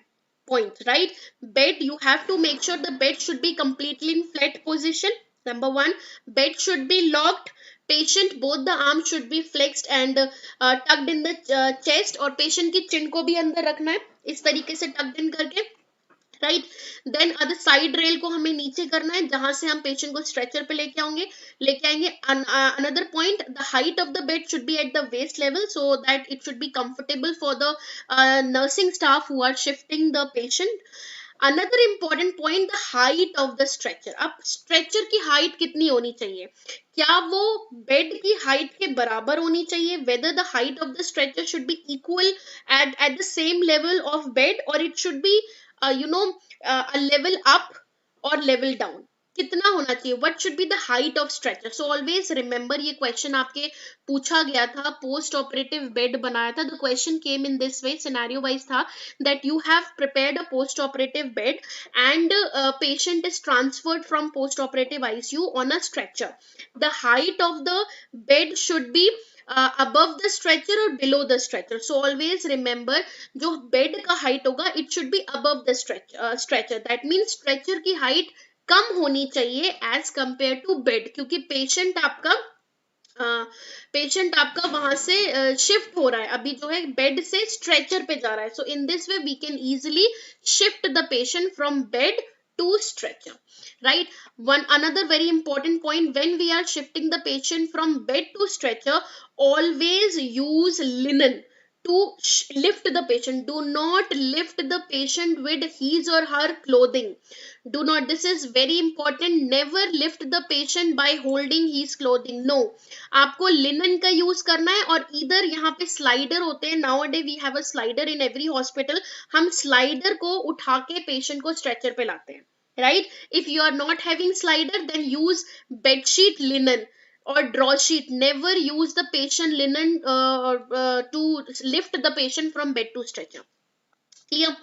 S1: Point, right. Bed, you have to make sure the bed should be completely in flat position. Number 1, bed should be locked. Patient, both the arms should be flexed and tucked in the chest, और patient की चिन को भी अंदर रखना है इस तरीके से tucked in करके, right. Then other side rail को हमें नीचे करना है जहां से हम पेशेंट को स्ट्रेचर पे लेके आएंगे. Another point, the height of the bed should be at the waist level so that it should be comfortable for the nursing staff who are shifting the patient. Another important point, the height of the stretcher. अब stretcher की height कितनी होनी चाहिए? क्या वो bed की height के बराबर होनी चाहिए? Whether the height of the stretcher should be equal at the same level of bed, or it should be a level up or level down? कितना होना चाहिए? What should be the height of stretcher? So always remember, ये question आपके पूछा गया था, post operative bed बनाया था. The question came in this way, scenario wise था that you have prepared a post operative bed and patient is transferred from post operative ICU on a stretcher. The height of the bed should be above the stretcher or below the stretcher. So always remember, जो bed का height होगा, it should be above the stretcher. That means stretcher की height कम होनी चाहिए as compared to bed, क्योंकि patient आपका वहां से शिफ्ट हो रहा है, अभी जो है बेड से स्ट्रेचर पे जा रहा है. So in this way we can easily shift the patient from bed to stretcher, right? One another very important point, when we are shifting the patient from bed to stretcher, always use linen to lift the patient. Do not lift the patient with his or her clothing. Do not, this is very important, never lift the patient by holding his clothing. No, आपको linen का use करना है. और इधर यहाँ पे slider होते हैं, now day we have a slider in every hospital. हम स्लाइडर को उठा के पेशेंट को स्ट्रेचर पे लाते हैं, right? If you are not having slider, then use bed sheet linen or draw sheet. Never use the patient linen to lift the patient from bed to stretcher. Clear?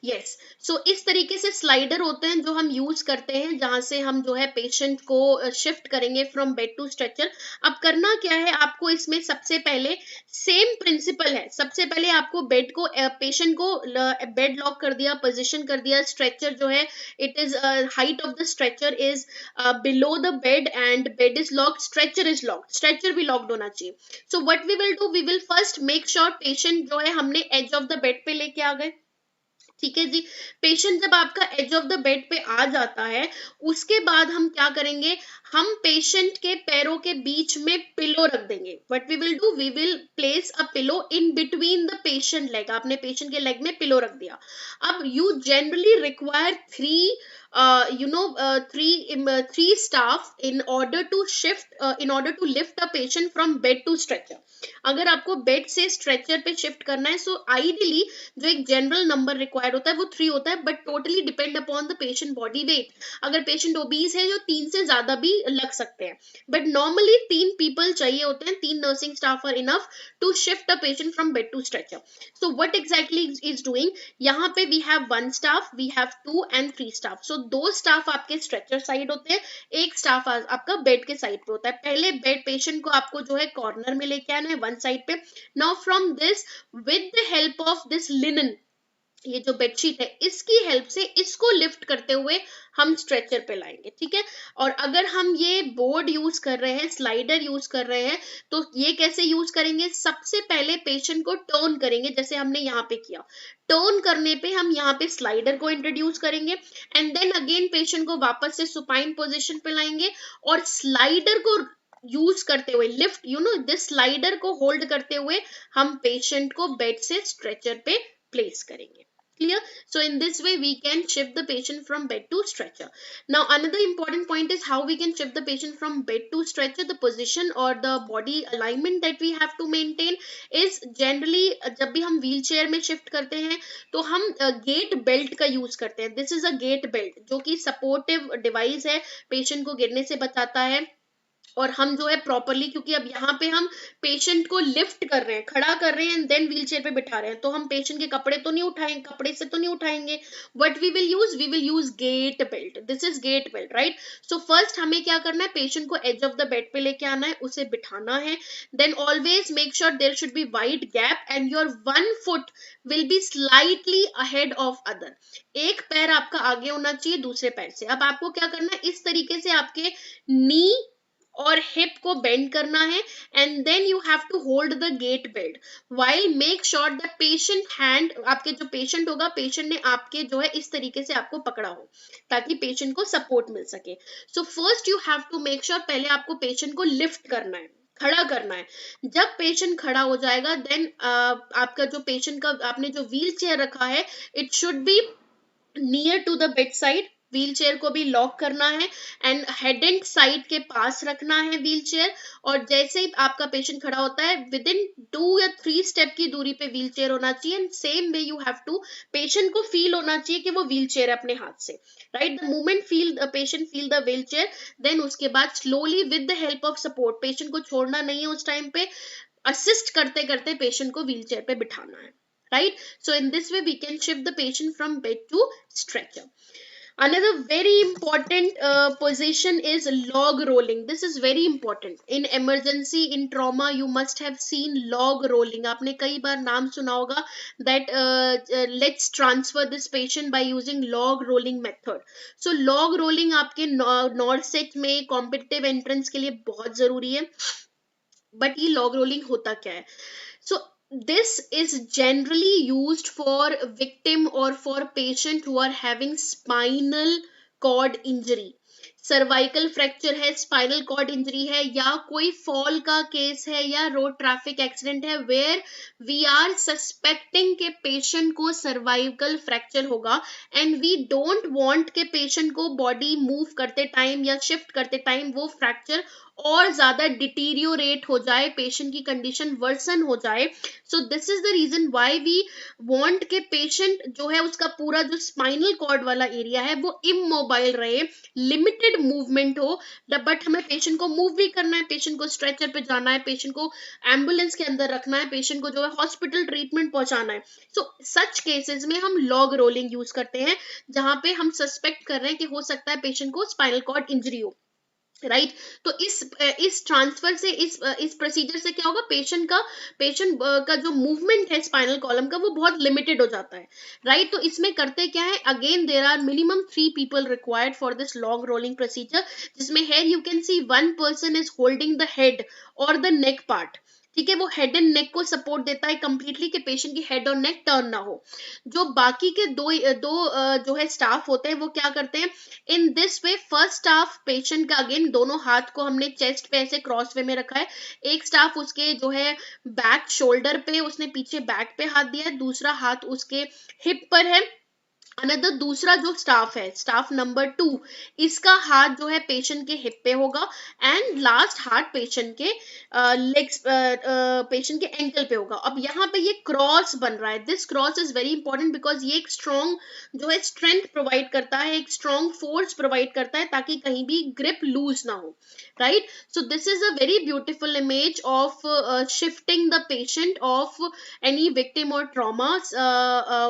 S1: Yes. So इस तरीके से slider होते हैं जो हम use करते हैं, जहां से हम जो है पेशेंट को शिफ्ट करेंगे फ्रॉम बेड टू स्ट्रेचर. अब करना क्या है आपको इसमें, सबसे पहले सेम प्रिंसिपल है. सबसे पहले आपको बेड को पेशेंट को बेड लॉक कर दिया, पोजीशन कर दिया. स्ट्रेचर जो है, it is height of the stretcher is below the bed and bed is locked, stretcher is locked. Stretcher भी लॉक्ड होना चाहिए. So what we will do, we will first make sure patient जो है हमने as of the bed पे लेके आ गए. ठीक है जी. पेशेंट जब आपका एज ऑफ द बेड पे आ जाता है, उसके बाद हम क्या करेंगे, हम पेशेंट के पैरों के बीच में पिलो रख देंगे. What we will do, we will place a pillow in between the patient leg. आपने पेशेंट के लेग में पिलो रख दिया. अब you generally require three staff in order to lift a patient from bed to stretcher. अगर आपको bed से stretcher पे शिफ्ट करना है, सो आइडियली जो एक जनरल नंबर रिक्वायर्ड होता है वो 3 होता है, but totally depend upon the patient body weight. अगर पेशेंट ओबीज है, जो 3 से ज्यादा भी लग सकते हैं, बट नॉर्मली 3 पीपल चाहिए होते हैं. 3 nursing staff are enough to shift a patient from bed to stretcher. So what exactly is doing, यहाँ पे we have 1 staff, we have 2 and 3 staff. सो 2 स्टाफ आपके स्ट्रेचर साइड होते हैं, एक स्टाफ आपका बेड के साइड पे होता है. पहले बेड पेशेंट को आपको जो है कॉर्नर में लेके आना है, वन साइड पे. Now from this, with the help of this linen, ये जो बेडशीट है, इसकी हेल्प से इसको लिफ्ट करते हुए हम स्ट्रेचर पे लाएंगे. ठीक है. और अगर हम ये बोर्ड यूज कर रहे हैं, स्लाइडर यूज कर रहे हैं, तो ये कैसे यूज करेंगे, सबसे पहले पेशेंट को टर्न करेंगे, जैसे हमने यहाँ पे किया. टर्न करने पे हम यहाँ पे स्लाइडर को इंट्रोड्यूस करेंगे, एंड देन अगेन पेशेंट को वापस से सुपाइन पोजिशन पे लाएंगे, और स्लाइडर को यूज करते हुए, लिफ्ट दिस स्लाइडर को होल्ड करते हुए हम पेशेंट को बेड से स्ट्रेचर पे प्लेस करेंगे. Clear? So in this way we can shift the patient from bed to stretcher. Now another important point is how we can shift the patient from bed to stretcher. The position or the body alignment that we have to maintain is generally, जब भी हम wheel chair में shift करते हैं तो हम gate belt का use करते हैं. This is a gait belt, जो कि सपोर्टिव डिवाइस है, पेशेंट को गिरने से बचाता है. और हम जो है प्रॉपरली, क्योंकि अब यहाँ पे हम पेशेंट को लिफ्ट कर रहे हैं, खड़ा कर रहे हैं, एंड देन व्हील चेयर पे बिठा रहे हैं, तो हम पेशेंट के कपड़े तो नहीं उठाएंगे, कपड़े से तो नहीं उठाएंगे. What we will use gait belt. This is gait belt, right. So first हमें क्या करना है, पेशेंट को एज ऑफ द बेड पे लेके आना है, उसे बिठाना है. Then always make sure there should be wide gap and your 1 foot will be slightly ahead of other. एक पैर आपका आगे होना चाहिए दूसरे पैर से. अब आपको क्या करना है, इस तरीके से आपके नी और हिप को बेंड करना है, and then you have to hold the gait belt while make sure the patient hand, आपके जो पेशेंट होगा, पेशेंट ने आपके जो है इस तरीके से आपको पकड़ा हो, ताकि पेशेंट को सपोर्ट मिल सके. So first you have to make sure, पहले आपको पेशेंट को लिफ्ट करना है, खड़ा करना है. जब पेशेंट खड़ा हो जाएगा, देन आपका जो पेशेंट का आपने जो व्हील चेयर रखा है, it should be near to the bed side, wheelchair को भी लॉक करना है एंड हेड एंड साइड के पास रखना है व्हील चेयर। और जैसे ही आपका पेशेंट खड़ा होता है विद इन 2 या 3 स्टेप की दूरी पे व्हील चेयर होना चाहिए, and same way you have to, patient को फील होना चाहिए कि वो व्हील चेयर है अपने हाथ से, right. The moment feel patient feel the wheelchair, then उसके बाद slowly with the help of support, patient को छोड़ना नहीं है उस टाइम पे, असिस्ट करते करते पेशेंट को व्हील चेयर पे बिठाना है, right? So in this way we can shift the patient from bed to stretcher. Another very important position is log rolling. This is very important in emergency, in trauma. You must have seen log rolling. आपने कई बार नाम सुना होगा that let's transfer this patient by using log rolling method. So log rolling आपके नॉर्सेट में competitive entrance के लिए बहुत जरूरी है। बट ये लॉग रोलिंग होता क्या है? So this is generally used for victim or for patient who are having spinal cord injury. Cervical fracture है, स्पाइनल कॉर्ड इंजरी है, या कोई फॉल का केस है, या रोड ट्रैफिक एक्सीडेंट है, वेयर वी आर सस्पेक्टिंग के पेशेंट को सर्वाइकल फ्रैक्चर होगा एंड वी डोंट वांट के पेशेंट को बॉडी मूव करते टाइम या शिफ्ट करते टाइम वो फ्रैक्चर और ज्यादा डिटीरियोरेट हो जाए, पेशेंट की कंडीशन वर्सन हो जाए। So this is the reason why we want के पेशेंट जो है उसका पूरा जो स्पाइनल कॉर्ड वाला एरिया है वो इमोबाइल रहे, लिमिटेड मूवमेंट हो, बट हमें पेशेंट को मूव भी करना है, पेशेंट को स्ट्रेचर पे जाना है, पेशेंट को एम्बुलेंस के अंदर रखना है, पेशेंट को जो है हॉस्पिटल ट्रीटमेंट पहुंचाना है। सो सच केसेस में हम लॉग रोलिंग यूज करते हैं जहां पे हम सस्पेक्ट कर रहे हैं कि हो सकता है पेशेंट को स्पाइनल कॉर्ड इंजरी हो, राइट। तो इस ट्रांसफर से इस प्रोसीजर से क्या होगा, पेशेंट का जो मूवमेंट है स्पाइनल कॉलम का वो बहुत लिमिटेड हो जाता है, राइट। तो इसमें करते क्या है, again there are minimum 3 people required for this long rolling procedure, जिसमें here you can see 1 person is holding the head और द नेक पार्ट, ठीक है। वो हेड एंड नेक को सपोर्ट देता है कंप्लीटली कि पेशेंट की हेड और नेक टर्न ना हो। जो बाकी के दो जो है स्टाफ होते हैं वो क्या करते हैं, इन this way first staff patient का अगेन दोनों हाथ को हमने चेस्ट पे ऐसे क्रॉस वे में रखा है, एक स्टाफ उसके जो है बैक शोल्डर पे, उसने पीछे बैक पे हाथ दिया है, दूसरा हाथ उसके हिप पर है, अनदर दूसरा जो स्टाफ है, स्टाफ नंबर 2, इसका हाथ जो है पेशेंट के हिप पे होगा, एंड लास्ट हाथ पेशेंट के लेग्स पेशेंट के एंकल पे होगा। अब यहाँ पे ये क्रॉस बन रहा है, this cross is very important because ये एक स्ट्रॉन्ग जो है स्ट्रेंथ प्रोवाइड करता है, एक स्ट्रॉन्ग फोर्स प्रोवाइड करता है ताकि कहीं भी ग्रिप लूज ना हो, right. So this is a very beautiful image of shifting the patient of any victim or traumas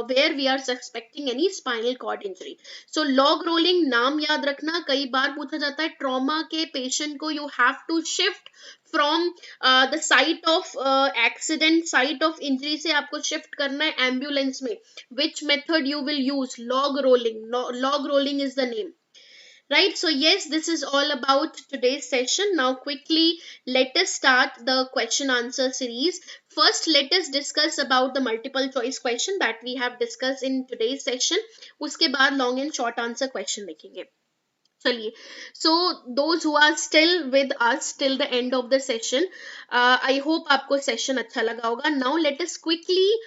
S1: where we are suspecting any spinal cord injury. So log rolling नाम याद रखना, कई बार पूछा जाता है ट्रॉमा के पेशेंट को you have to shift from the site of accident, site of injury से आपको शिफ्ट करना है एम्बुलेंस में, which method you will use, log rolling, log rolling is the name, right? So yes, this is all about today's session. Now quickly let us start the question answer series. First let us discuss about the multiple choice question that we have discussed in today's session. उसके बाद long and short answer question देखेंगे। चलिए, so those who are still with us till the end of the session, I hope आपको session अच्छा लगा होगा। Now let us quickly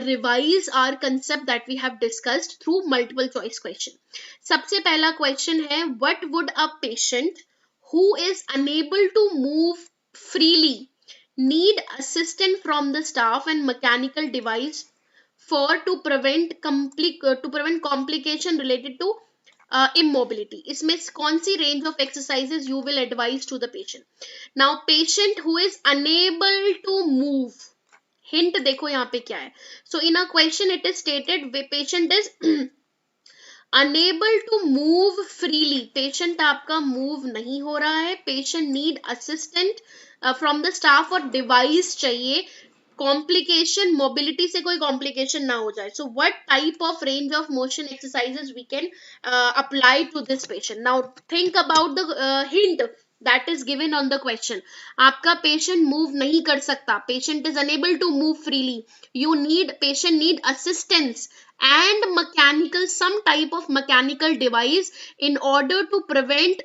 S1: revise our concept that we have discussed through multiple choice question. सबसे पहला question है, what would a patient who is unable to move freely need assistance from the staff and mechanical device for to prevent complication related to immobility. इसमें कौन सी range of exercises you will advise to the patient? Now patient who is unable to move, hint देखो यहाँ पे क्या है। So in a question it is stated patient is unable to move freely, patient आपका move नहीं हो रहा है, patient need assistant from the staff और device चाहिए, complication mobility से कोई complication ना हो जाए। So what type of range of motion exercises we can apply to this patient? Now think about the hint that is given on the question. आपका patient move नहीं कर सकता, patient is unable to move freely, patient need assistance and some type of mechanical device in order to prevent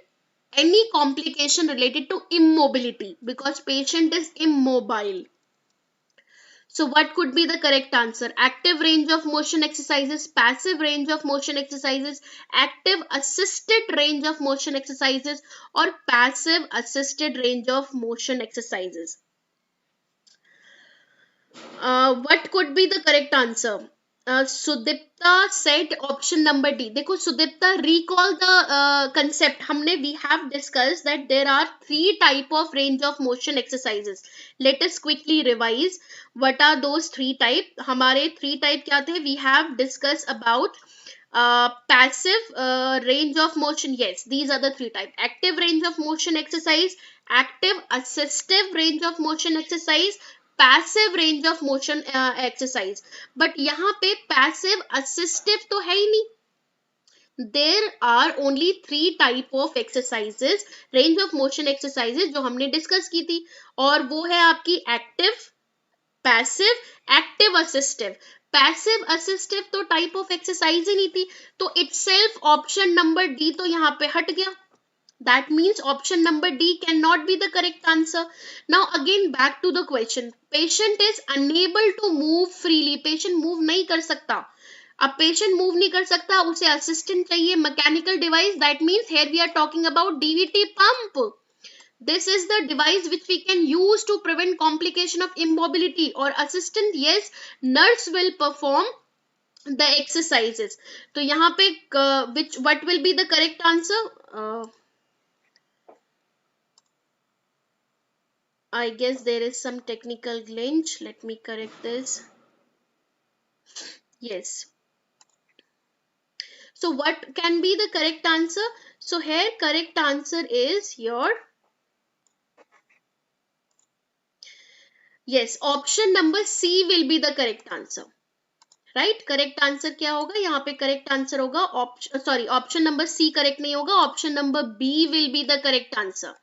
S1: any complication related to immobility because patient is immobile. So what could be the correct answer? Active range of motion exercises, passive range of motion exercises, active assisted range of motion exercises, or passive assisted range of motion exercises. What could be the correct answer? Sudipta said option number D. देखो Sudipta, recall the concept. हमने we have discussed that there are three type of range of motion exercises. Let us quickly revise. What are those three type? हमारे three type क्या थे? We have discussed about passive range of motion. Yes, these are the three type. Active range of motion exercise, active assistive range of motion exercise, passive range of motion exercise. But यहाँ पे passive assistive तो है ही नहीं. There are only three type of exercises, range of motion exercises जो हमने discuss की थी, और वो है आपकी active, passive, active assistive. Passive assistive तो टाइप ऑफ एक्सरसाइज ही नहीं थी, तो इटसेल्फ ऑप्शन नंबर डी तो यहाँ पे हट गया. That means option number D cannot be the correct answer. Now again back to the question. Patient is unable to move freely. Patient move नहीं कर सकता. अब patient move नहीं कर सकता, उसे assistant चाहिए, mechanical device. That means here we are talking about DVT pump. This is the device which we can use to prevent complication of immobility. Or assistant, yes, nurse will perform the exercises. तो यहाँ पे what will be the correct answer? I guess there is some technical glitch. Let me correct this. Yes. So what can be the correct answer? So here correct answer is your, yes, option number C will be the correct answer. Right? Correct answer क्या होगा? यहाँ पे correct answer होगा option number C correct नहीं होगा. Option number B will be the correct answer.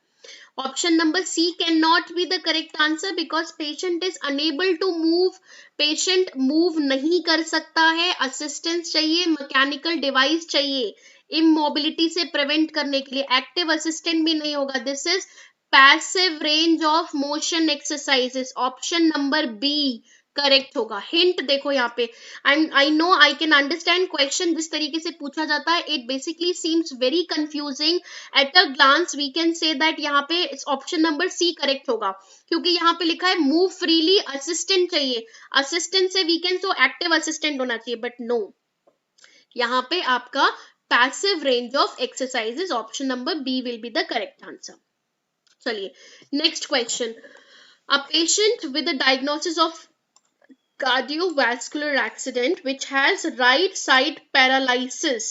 S1: Option number C cannot be the correct answer because patient is unable to move. Patient move नहीं कर सकता है. Assistance चाहिए, mechanical device चाहिए immobility से prevent करने के लिए. Active assistant भी नहीं होगा. This is passive range of motion exercises. Option number B correct होगा. हिंट देखो यहाँ पे, I know I can understand question जिस तरीके से पूछा जाता है, it basically seems very confusing. At a glance we can say that यहाँ पे ऑप्शन नंबर सी करेक्ट होगा, क्योंकि यहाँ पे लिखा है मूव फ्रीली, असिस्टेंट चाहिए. असिस्टेंट से we can so active assistant होना चाहिए, बट नो, यहाँ पे आपका passive range of exercises option number B will be the correct answer. चलिए next question. A patient with a diagnosis of cardiovascular accident which has right side paralysis,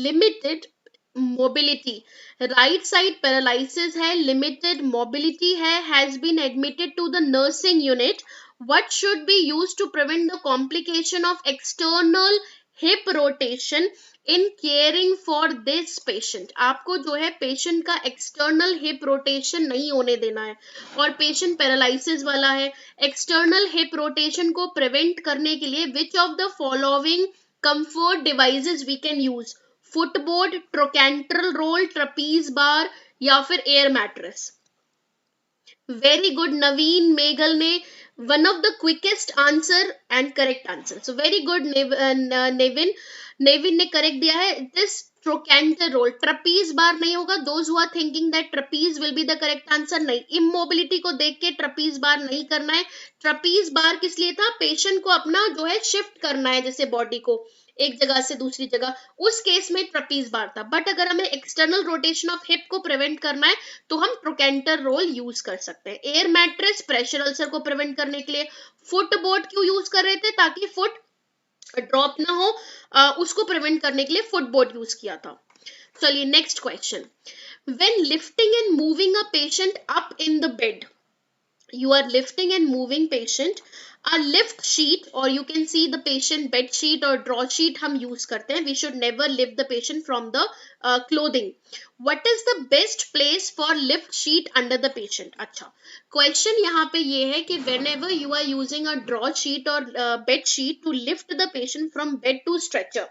S1: limited mobility. Right side paralysis है, limited mobility है, has been admitted to the nursing unit. What should be used to prevent the complication of external hip rotation in caring for this patient? आपको जो है patient का external hip rotation नहीं होने देना है, और पेशेंट पैरालिसिस वाला है. एक्सटर्नल हिप रोटेशन को प्रिवेंट करने के लिए which of the following comfort devices we can use? Footboard, trochanteric roll, trapeze bar, या फिर air mattress? Very good Naveen Meghal ने one of the quickest answer and correct answer. So very good Navin ने correct दिया है. This trochanter roll, trapeze bar नहीं होगा. Those who are thinking that trapeze will be the correct answer, नहीं. Immobility को देख के ट्रपीज बार नहीं करना है. ट्रपीज बार किस लिए था? पेशेंट को अपना जो है शिफ्ट करना है, जैसे बॉडी को एक जगह से दूसरी जगह, उस केस में ट्रपीज बार था. बट अगर हमें एक्सटर्नल रोटेशन ऑफ हिप को प्रिवेंट करना है तो हम ट्रोकेंटर रोल यूज कर सकते हैं. एयर मैट्रेस प्रेशर अल्सर को प्रिवेंट करने के लिए. फुटबोर्ड क्यों यूज कर रहे थे? ताकि फुट ड्रॉप ना हो, उसको प्रिवेंट करने के लिए फुटबोर्ड यूज किया था. चलिए next question. When lifting and moving a patient up in the bed, you are lifting and moving patient, a lift sheet or you can see the patient bed sheet or draw sheet हम use करते हैं. We should never lift the patient from the clothing. What is the best place for lift sheet under the patient? अच्छा, question यहाँ पे ये है कि whenever you are using a draw sheet or bed sheet to lift the patient from bed to stretcher,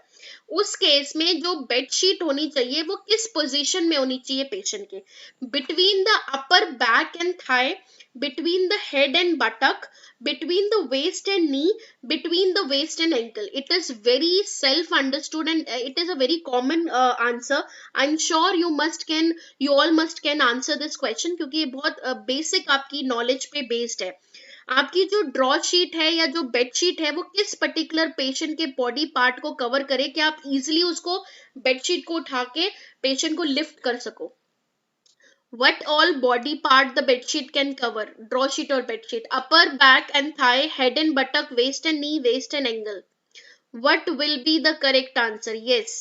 S1: उस case में जो bed sheet होनी चाहिए वो किस पोजीशन में होनी चाहिए पेशेंट के? Between the upper back and thigh, between the head and buttock, between the waist and knee, between the waist and ankle. It is very self understood and it is a very common answer. I'm sure you all must can answer this question, क्योंकि ये बहुत basic आपकी knowledge पे based है. आपकी जो draw sheet है या जो बेड शीट है वो किस पर्टिकुलर पेशेंट के बॉडी पार्ट को कवर करे कि आप इजीली उसको बेड शीट को उठा के पेशेंट को लिफ्ट कर सको. What all body part the bed sheet can cover? Draw sheet or bed sheet. Upper back and thigh, head and buttock, waist and knee, waist and ankle. What will be the correct answer? Yes.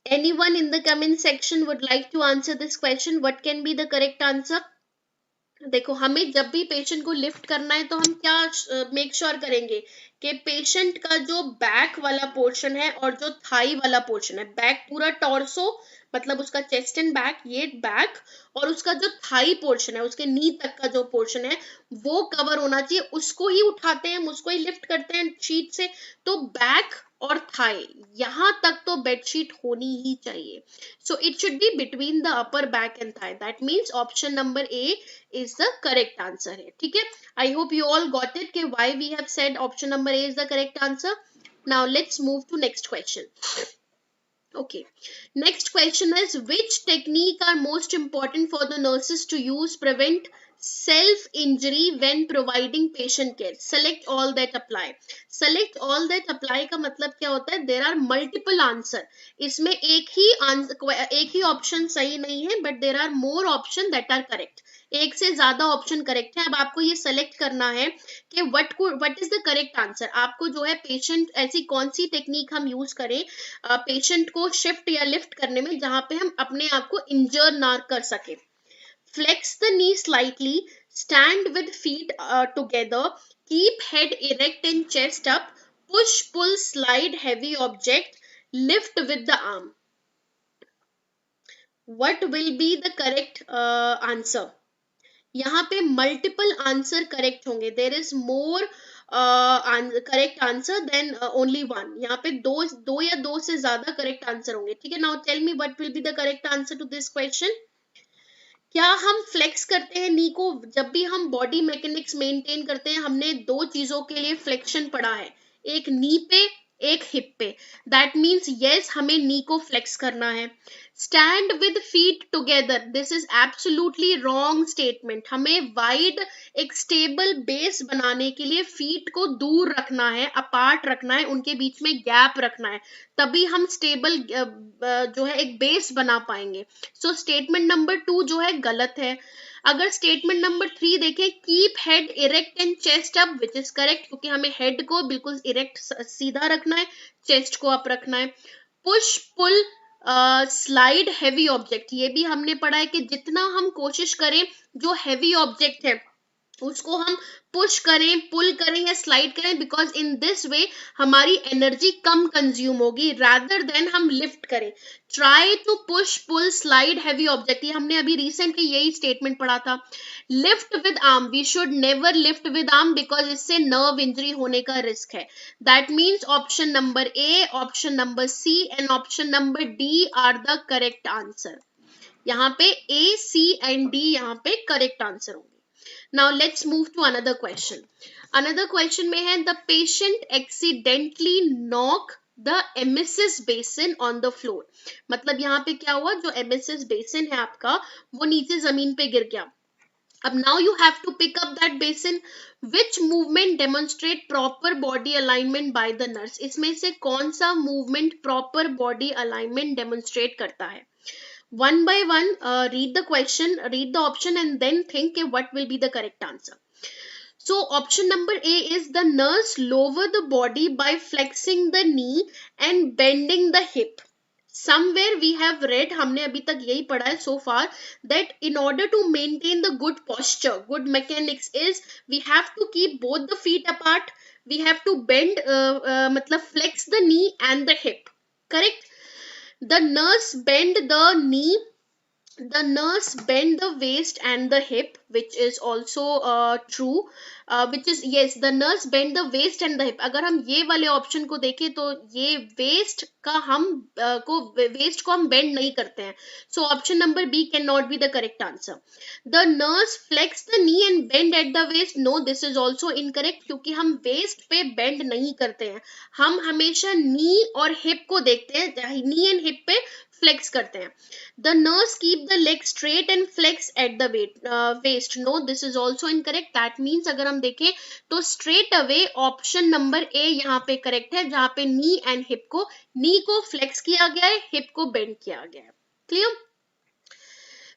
S1: Anyone in the comment section would like to answer this question? What can be the correct answer? देखो, हमें जब भी patient को lift करना है तो हम क्या मेक श्योर करेंगे कि पेशेंट का जो बैक वाला पोर्शन है और जो थाई वाला पोर्शन है, बैक पूरा टॉर्सो मतलब उसका चेस्ट एंड बैक, ये बैक, और उसका जो थाई पोर्शन है, उसके नी तक का जो पोर्शन है वो कवर होना चाहिए. उसको ही उठाते हैं, हम उसको ही लिफ्ट करते हैं शीट से. तो बैक और थाई यहां तक तो बेडशीट होनी ही चाहिए. So it should be between the upper back and thigh. That means option number A is the correct answer है. ठीक है, I hope you all got it कि why we have said option number A is the correct answer. Now let's move to next question. Okay, next question is, which technique are most important for the nurses to use prevent self injury when providing patient care? Select all that apply. Select all that apply का मतलब क्या होता है? There are multiple answer. इसमें एक ही option सही नहीं है, but there are more option that are correct. एक से ज्यादा ऑप्शन करेक्ट है. अब आपको ये सेलेक्ट करना है कि what is the correct answer. आपको जो है पेशेंट, ऐसी कौन सी टेक्निक हम यूज करें पेशेंट को शिफ्ट या लिफ्ट करने में जहां पे हम अपने आप को इंजर ना कर सके. Flex the knee slightly, stand with feet together, keep head erect and chest up, push, pull, slide heavy object, lift with the arm. What will be the correct answer? यहाँ पे मल्टीपल आंसर करेक्ट होंगे. There is more correct answer than only one. यहाँ पे दो या दो से ज्यादा करेक्ट आंसर होंगे. ठीक है, now tell me what will be the correct answer to this question. क्या हम फ्लेक्स करते हैं नी को? जब भी हम बॉडी मैकेनिक्स मेंटेन करते हैं, हमने दो चीजों के लिए फ्लेक्शन पढ़ा है, एक नी पे, एक हिप पे. दैट मीन्स यस, हमें नी को फ्लेक्स करना है. Stand with feet together, this is absolutely wrong statement. हमें वाइड एक स्टेबल बेस बनाने के लिए फीट को दूर रखना है, अपार्ट रखना है, उनके बीच में गैप रखना है, तभी हम स्टेबल जो है एक बेस बना पाएंगे. सो स्टेटमेंट नंबर 2 जो है गलत है. अगर स्टेटमेंट नंबर 3 देखें, keep head erect and chest up, which is correct, क्योंकि हमें हेड को बिल्कुल इरेक्ट सीधा रखना है, चेस्ट को अप रखना है. Push, pull, slide heavy object, ये भी हमने पढ़ा है कि जितना हम कोशिश करें जो हेवी ऑब्जेक्ट है उसको हम पुश करें, पुल करें या स्लाइड करें, बिकॉज इन दिस वे हमारी एनर्जी कम कंज्यूम होगी रादर देन हम लिफ्ट करें. Try to push, pull, slide heavy object, ये हमने अभी रिसेंटली यही स्टेटमेंट पढ़ा था. Lift with arm, we should never lift with arm because इससे नर्व इंजरी होने का रिस्क है. That means option number A, option number C and option number D are the correct answer. यहाँ पे A, C and D यहाँ पे correct answer होंगे. Now let's move to another question. Another question में है, the patient accidentally knock the emesis basin on the floor. मतलब यहाँ पे क्या हुआ, जो emesis basin है आपका वो नीचे जमीन पे गिर गया. अब now you have to pick up that basin. Which movement demonstrate proper body alignment by the nurse? इसमें से कौन सा movement proper body alignment demonstrate करता है? One by one, read the question, read the option and then think what will be the correct answer. So option number A is the nurse lower the body by flexing the knee and bending the hip. Somewhere we have read, हमने अभी तक यही पढ़ा है so far, that in order to maintain the good posture, good mechanics is we have to keep both the feet apart, we have to bend, मतलब flex the knee and the hip. Correct? The nurse bend the knee, the nurse bend the waist and the hip, which is also true, which is yes, the nurse bend the waist and the hip. अगर हम ये वाले option को देखें तो ये waste का हम वेस्ट को हम बेंड नहीं करते हैं, so option number B can not be the correct answer. The nurse flex the knee and bend at the waist, no this is also incorrect, क्योंकि हम वेस्ट पे बेंड नहीं करते हैं, हम हमेशा नी और हिप को देखते हैं, नी एंड हिप पे फ्लेक्स करते हैं. The nurse keep the leg straight and flex at the waist, no this is also incorrect. That means अगर हम देखें तो straight away option number A यहाँ पे करेक्ट है, जहां पे नी एंड हिप को, नी को फ्लेक्स किया गया है, हिप को बेंड किया गया है. Clear?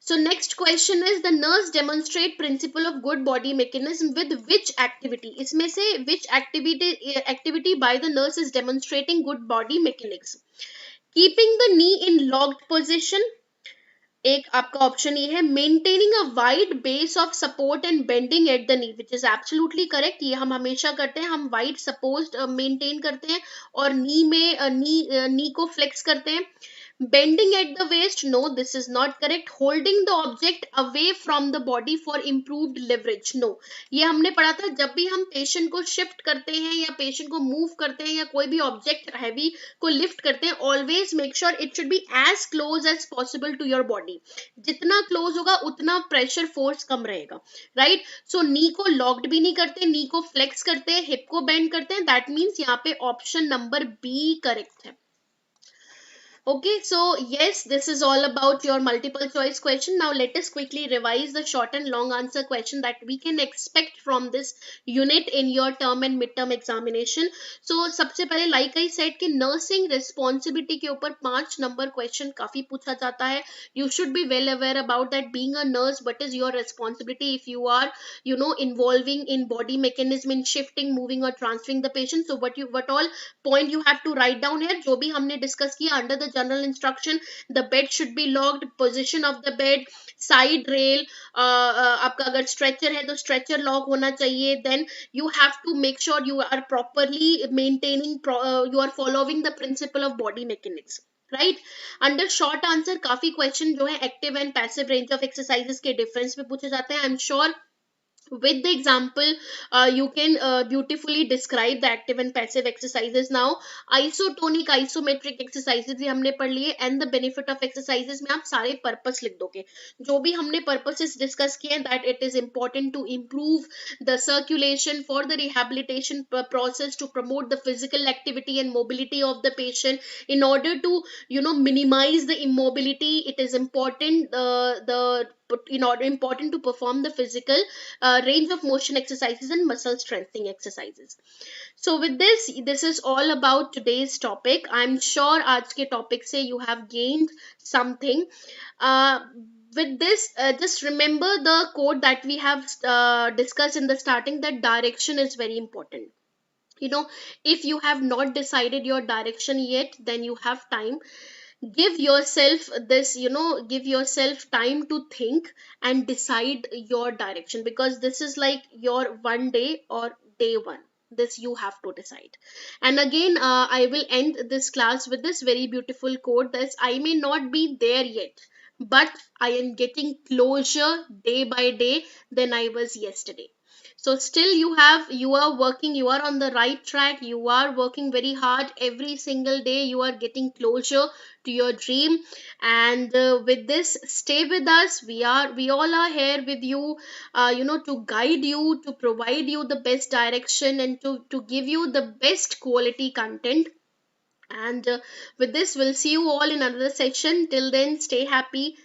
S1: So next question is, the nurse demonstrate principle of good body mechanism with which activity? इसमें से which activity by the nurse is demonstrating good body mechanism? Keeping the knee in locked position, एक आपका option ये है. Maintaining a wide base of support and bending at the knee, which is absolutely correct, ये हम हमेशा करते हैं, हम वाइड सपोर्ट मेंटेन करते हैं और नी में नी को फ्लेक्स करते हैं. Bending at the waist, no this is not correct. Holding the object away from the body for improved leverage, no, ये हमने पढ़ा था, जब भी हम पेशेंट को शिफ्ट करते हैं या पेशेंट को मूव करते हैं या कोई भी ऑब्जेक्ट हैवी को लिफ्ट करते हैं, always make sure it should be as close as possible to your body. जितना क्लोज होगा उतना प्रेशर फोर्स कम रहेगा, राइट? सो नी को लॉक्ड भी नहीं करते, नी को फ्लेक्स करते हैं, हिप को बेंड करते हैं. दैट मीन्स यहाँ पे ऑप्शन नंबर बी करेक्ट है. Okay, so yes, this is all about your multiple choice question. Now let us quickly revise the short and long answer question that we can expect from this unit in your term and midterm examination. So सबसे पहले like I said कि nursing responsibility के ऊपर 5 number question काफी पूछा जाता है. You should be well aware about that. Being a nurse, what is your responsibility if you are, you know, involving in body mechanism in shifting, moving or transferring the patient. So what all point you have to write down here, जो भी हमने discuss किया under the general instruction, the bed should be locked, position of the bed, side rail, आपका अगर stretcher है तो stretcher lock होना चाहिए. Then you have to make sure you are properly maintaining, you are following the principle of body mechanics, right. Under short answer काफी question जो है active and passive range of exercises के difference पे पूछे जाते हैं. आई am sure with the example you can beautifully describe the active and passive exercises. Now isotonic isometric exercises भी हमने पढ़ लिए, and the benefit of exercises में आप सारे purpose लिख दोगे, जो भी हमने purposes discuss किए हैं, that it is important to improve the circulation, for the rehabilitation process, to promote the physical activity and mobility of the patient, in order to, you know, minimize the immobility. It is important important to perform the physical range of motion exercises and muscle strengthening exercises. So with this is all about today's topic. I'm sure आज के topic से you have gained something. With this, just remember the quote that we have discussed in the starting, that direction is very important. You know, if you have not decided your direction yet, then you have time. Give yourself this, you know, give yourself time to think and decide your direction, because this is like your one day or day one. This you have to decide. And again, I will end this class with this very beautiful quote, that I may not be there yet, but I am getting closer day by day than I was yesterday. So still you are working, you are on the right track, you are working very hard. Every single day you are getting closer to your dream. And with this, stay with us. We all are here with you, you know, to guide you, to provide you the best direction, and to give you the best quality content. And with this, we'll see you all in another session. Till then, stay happy,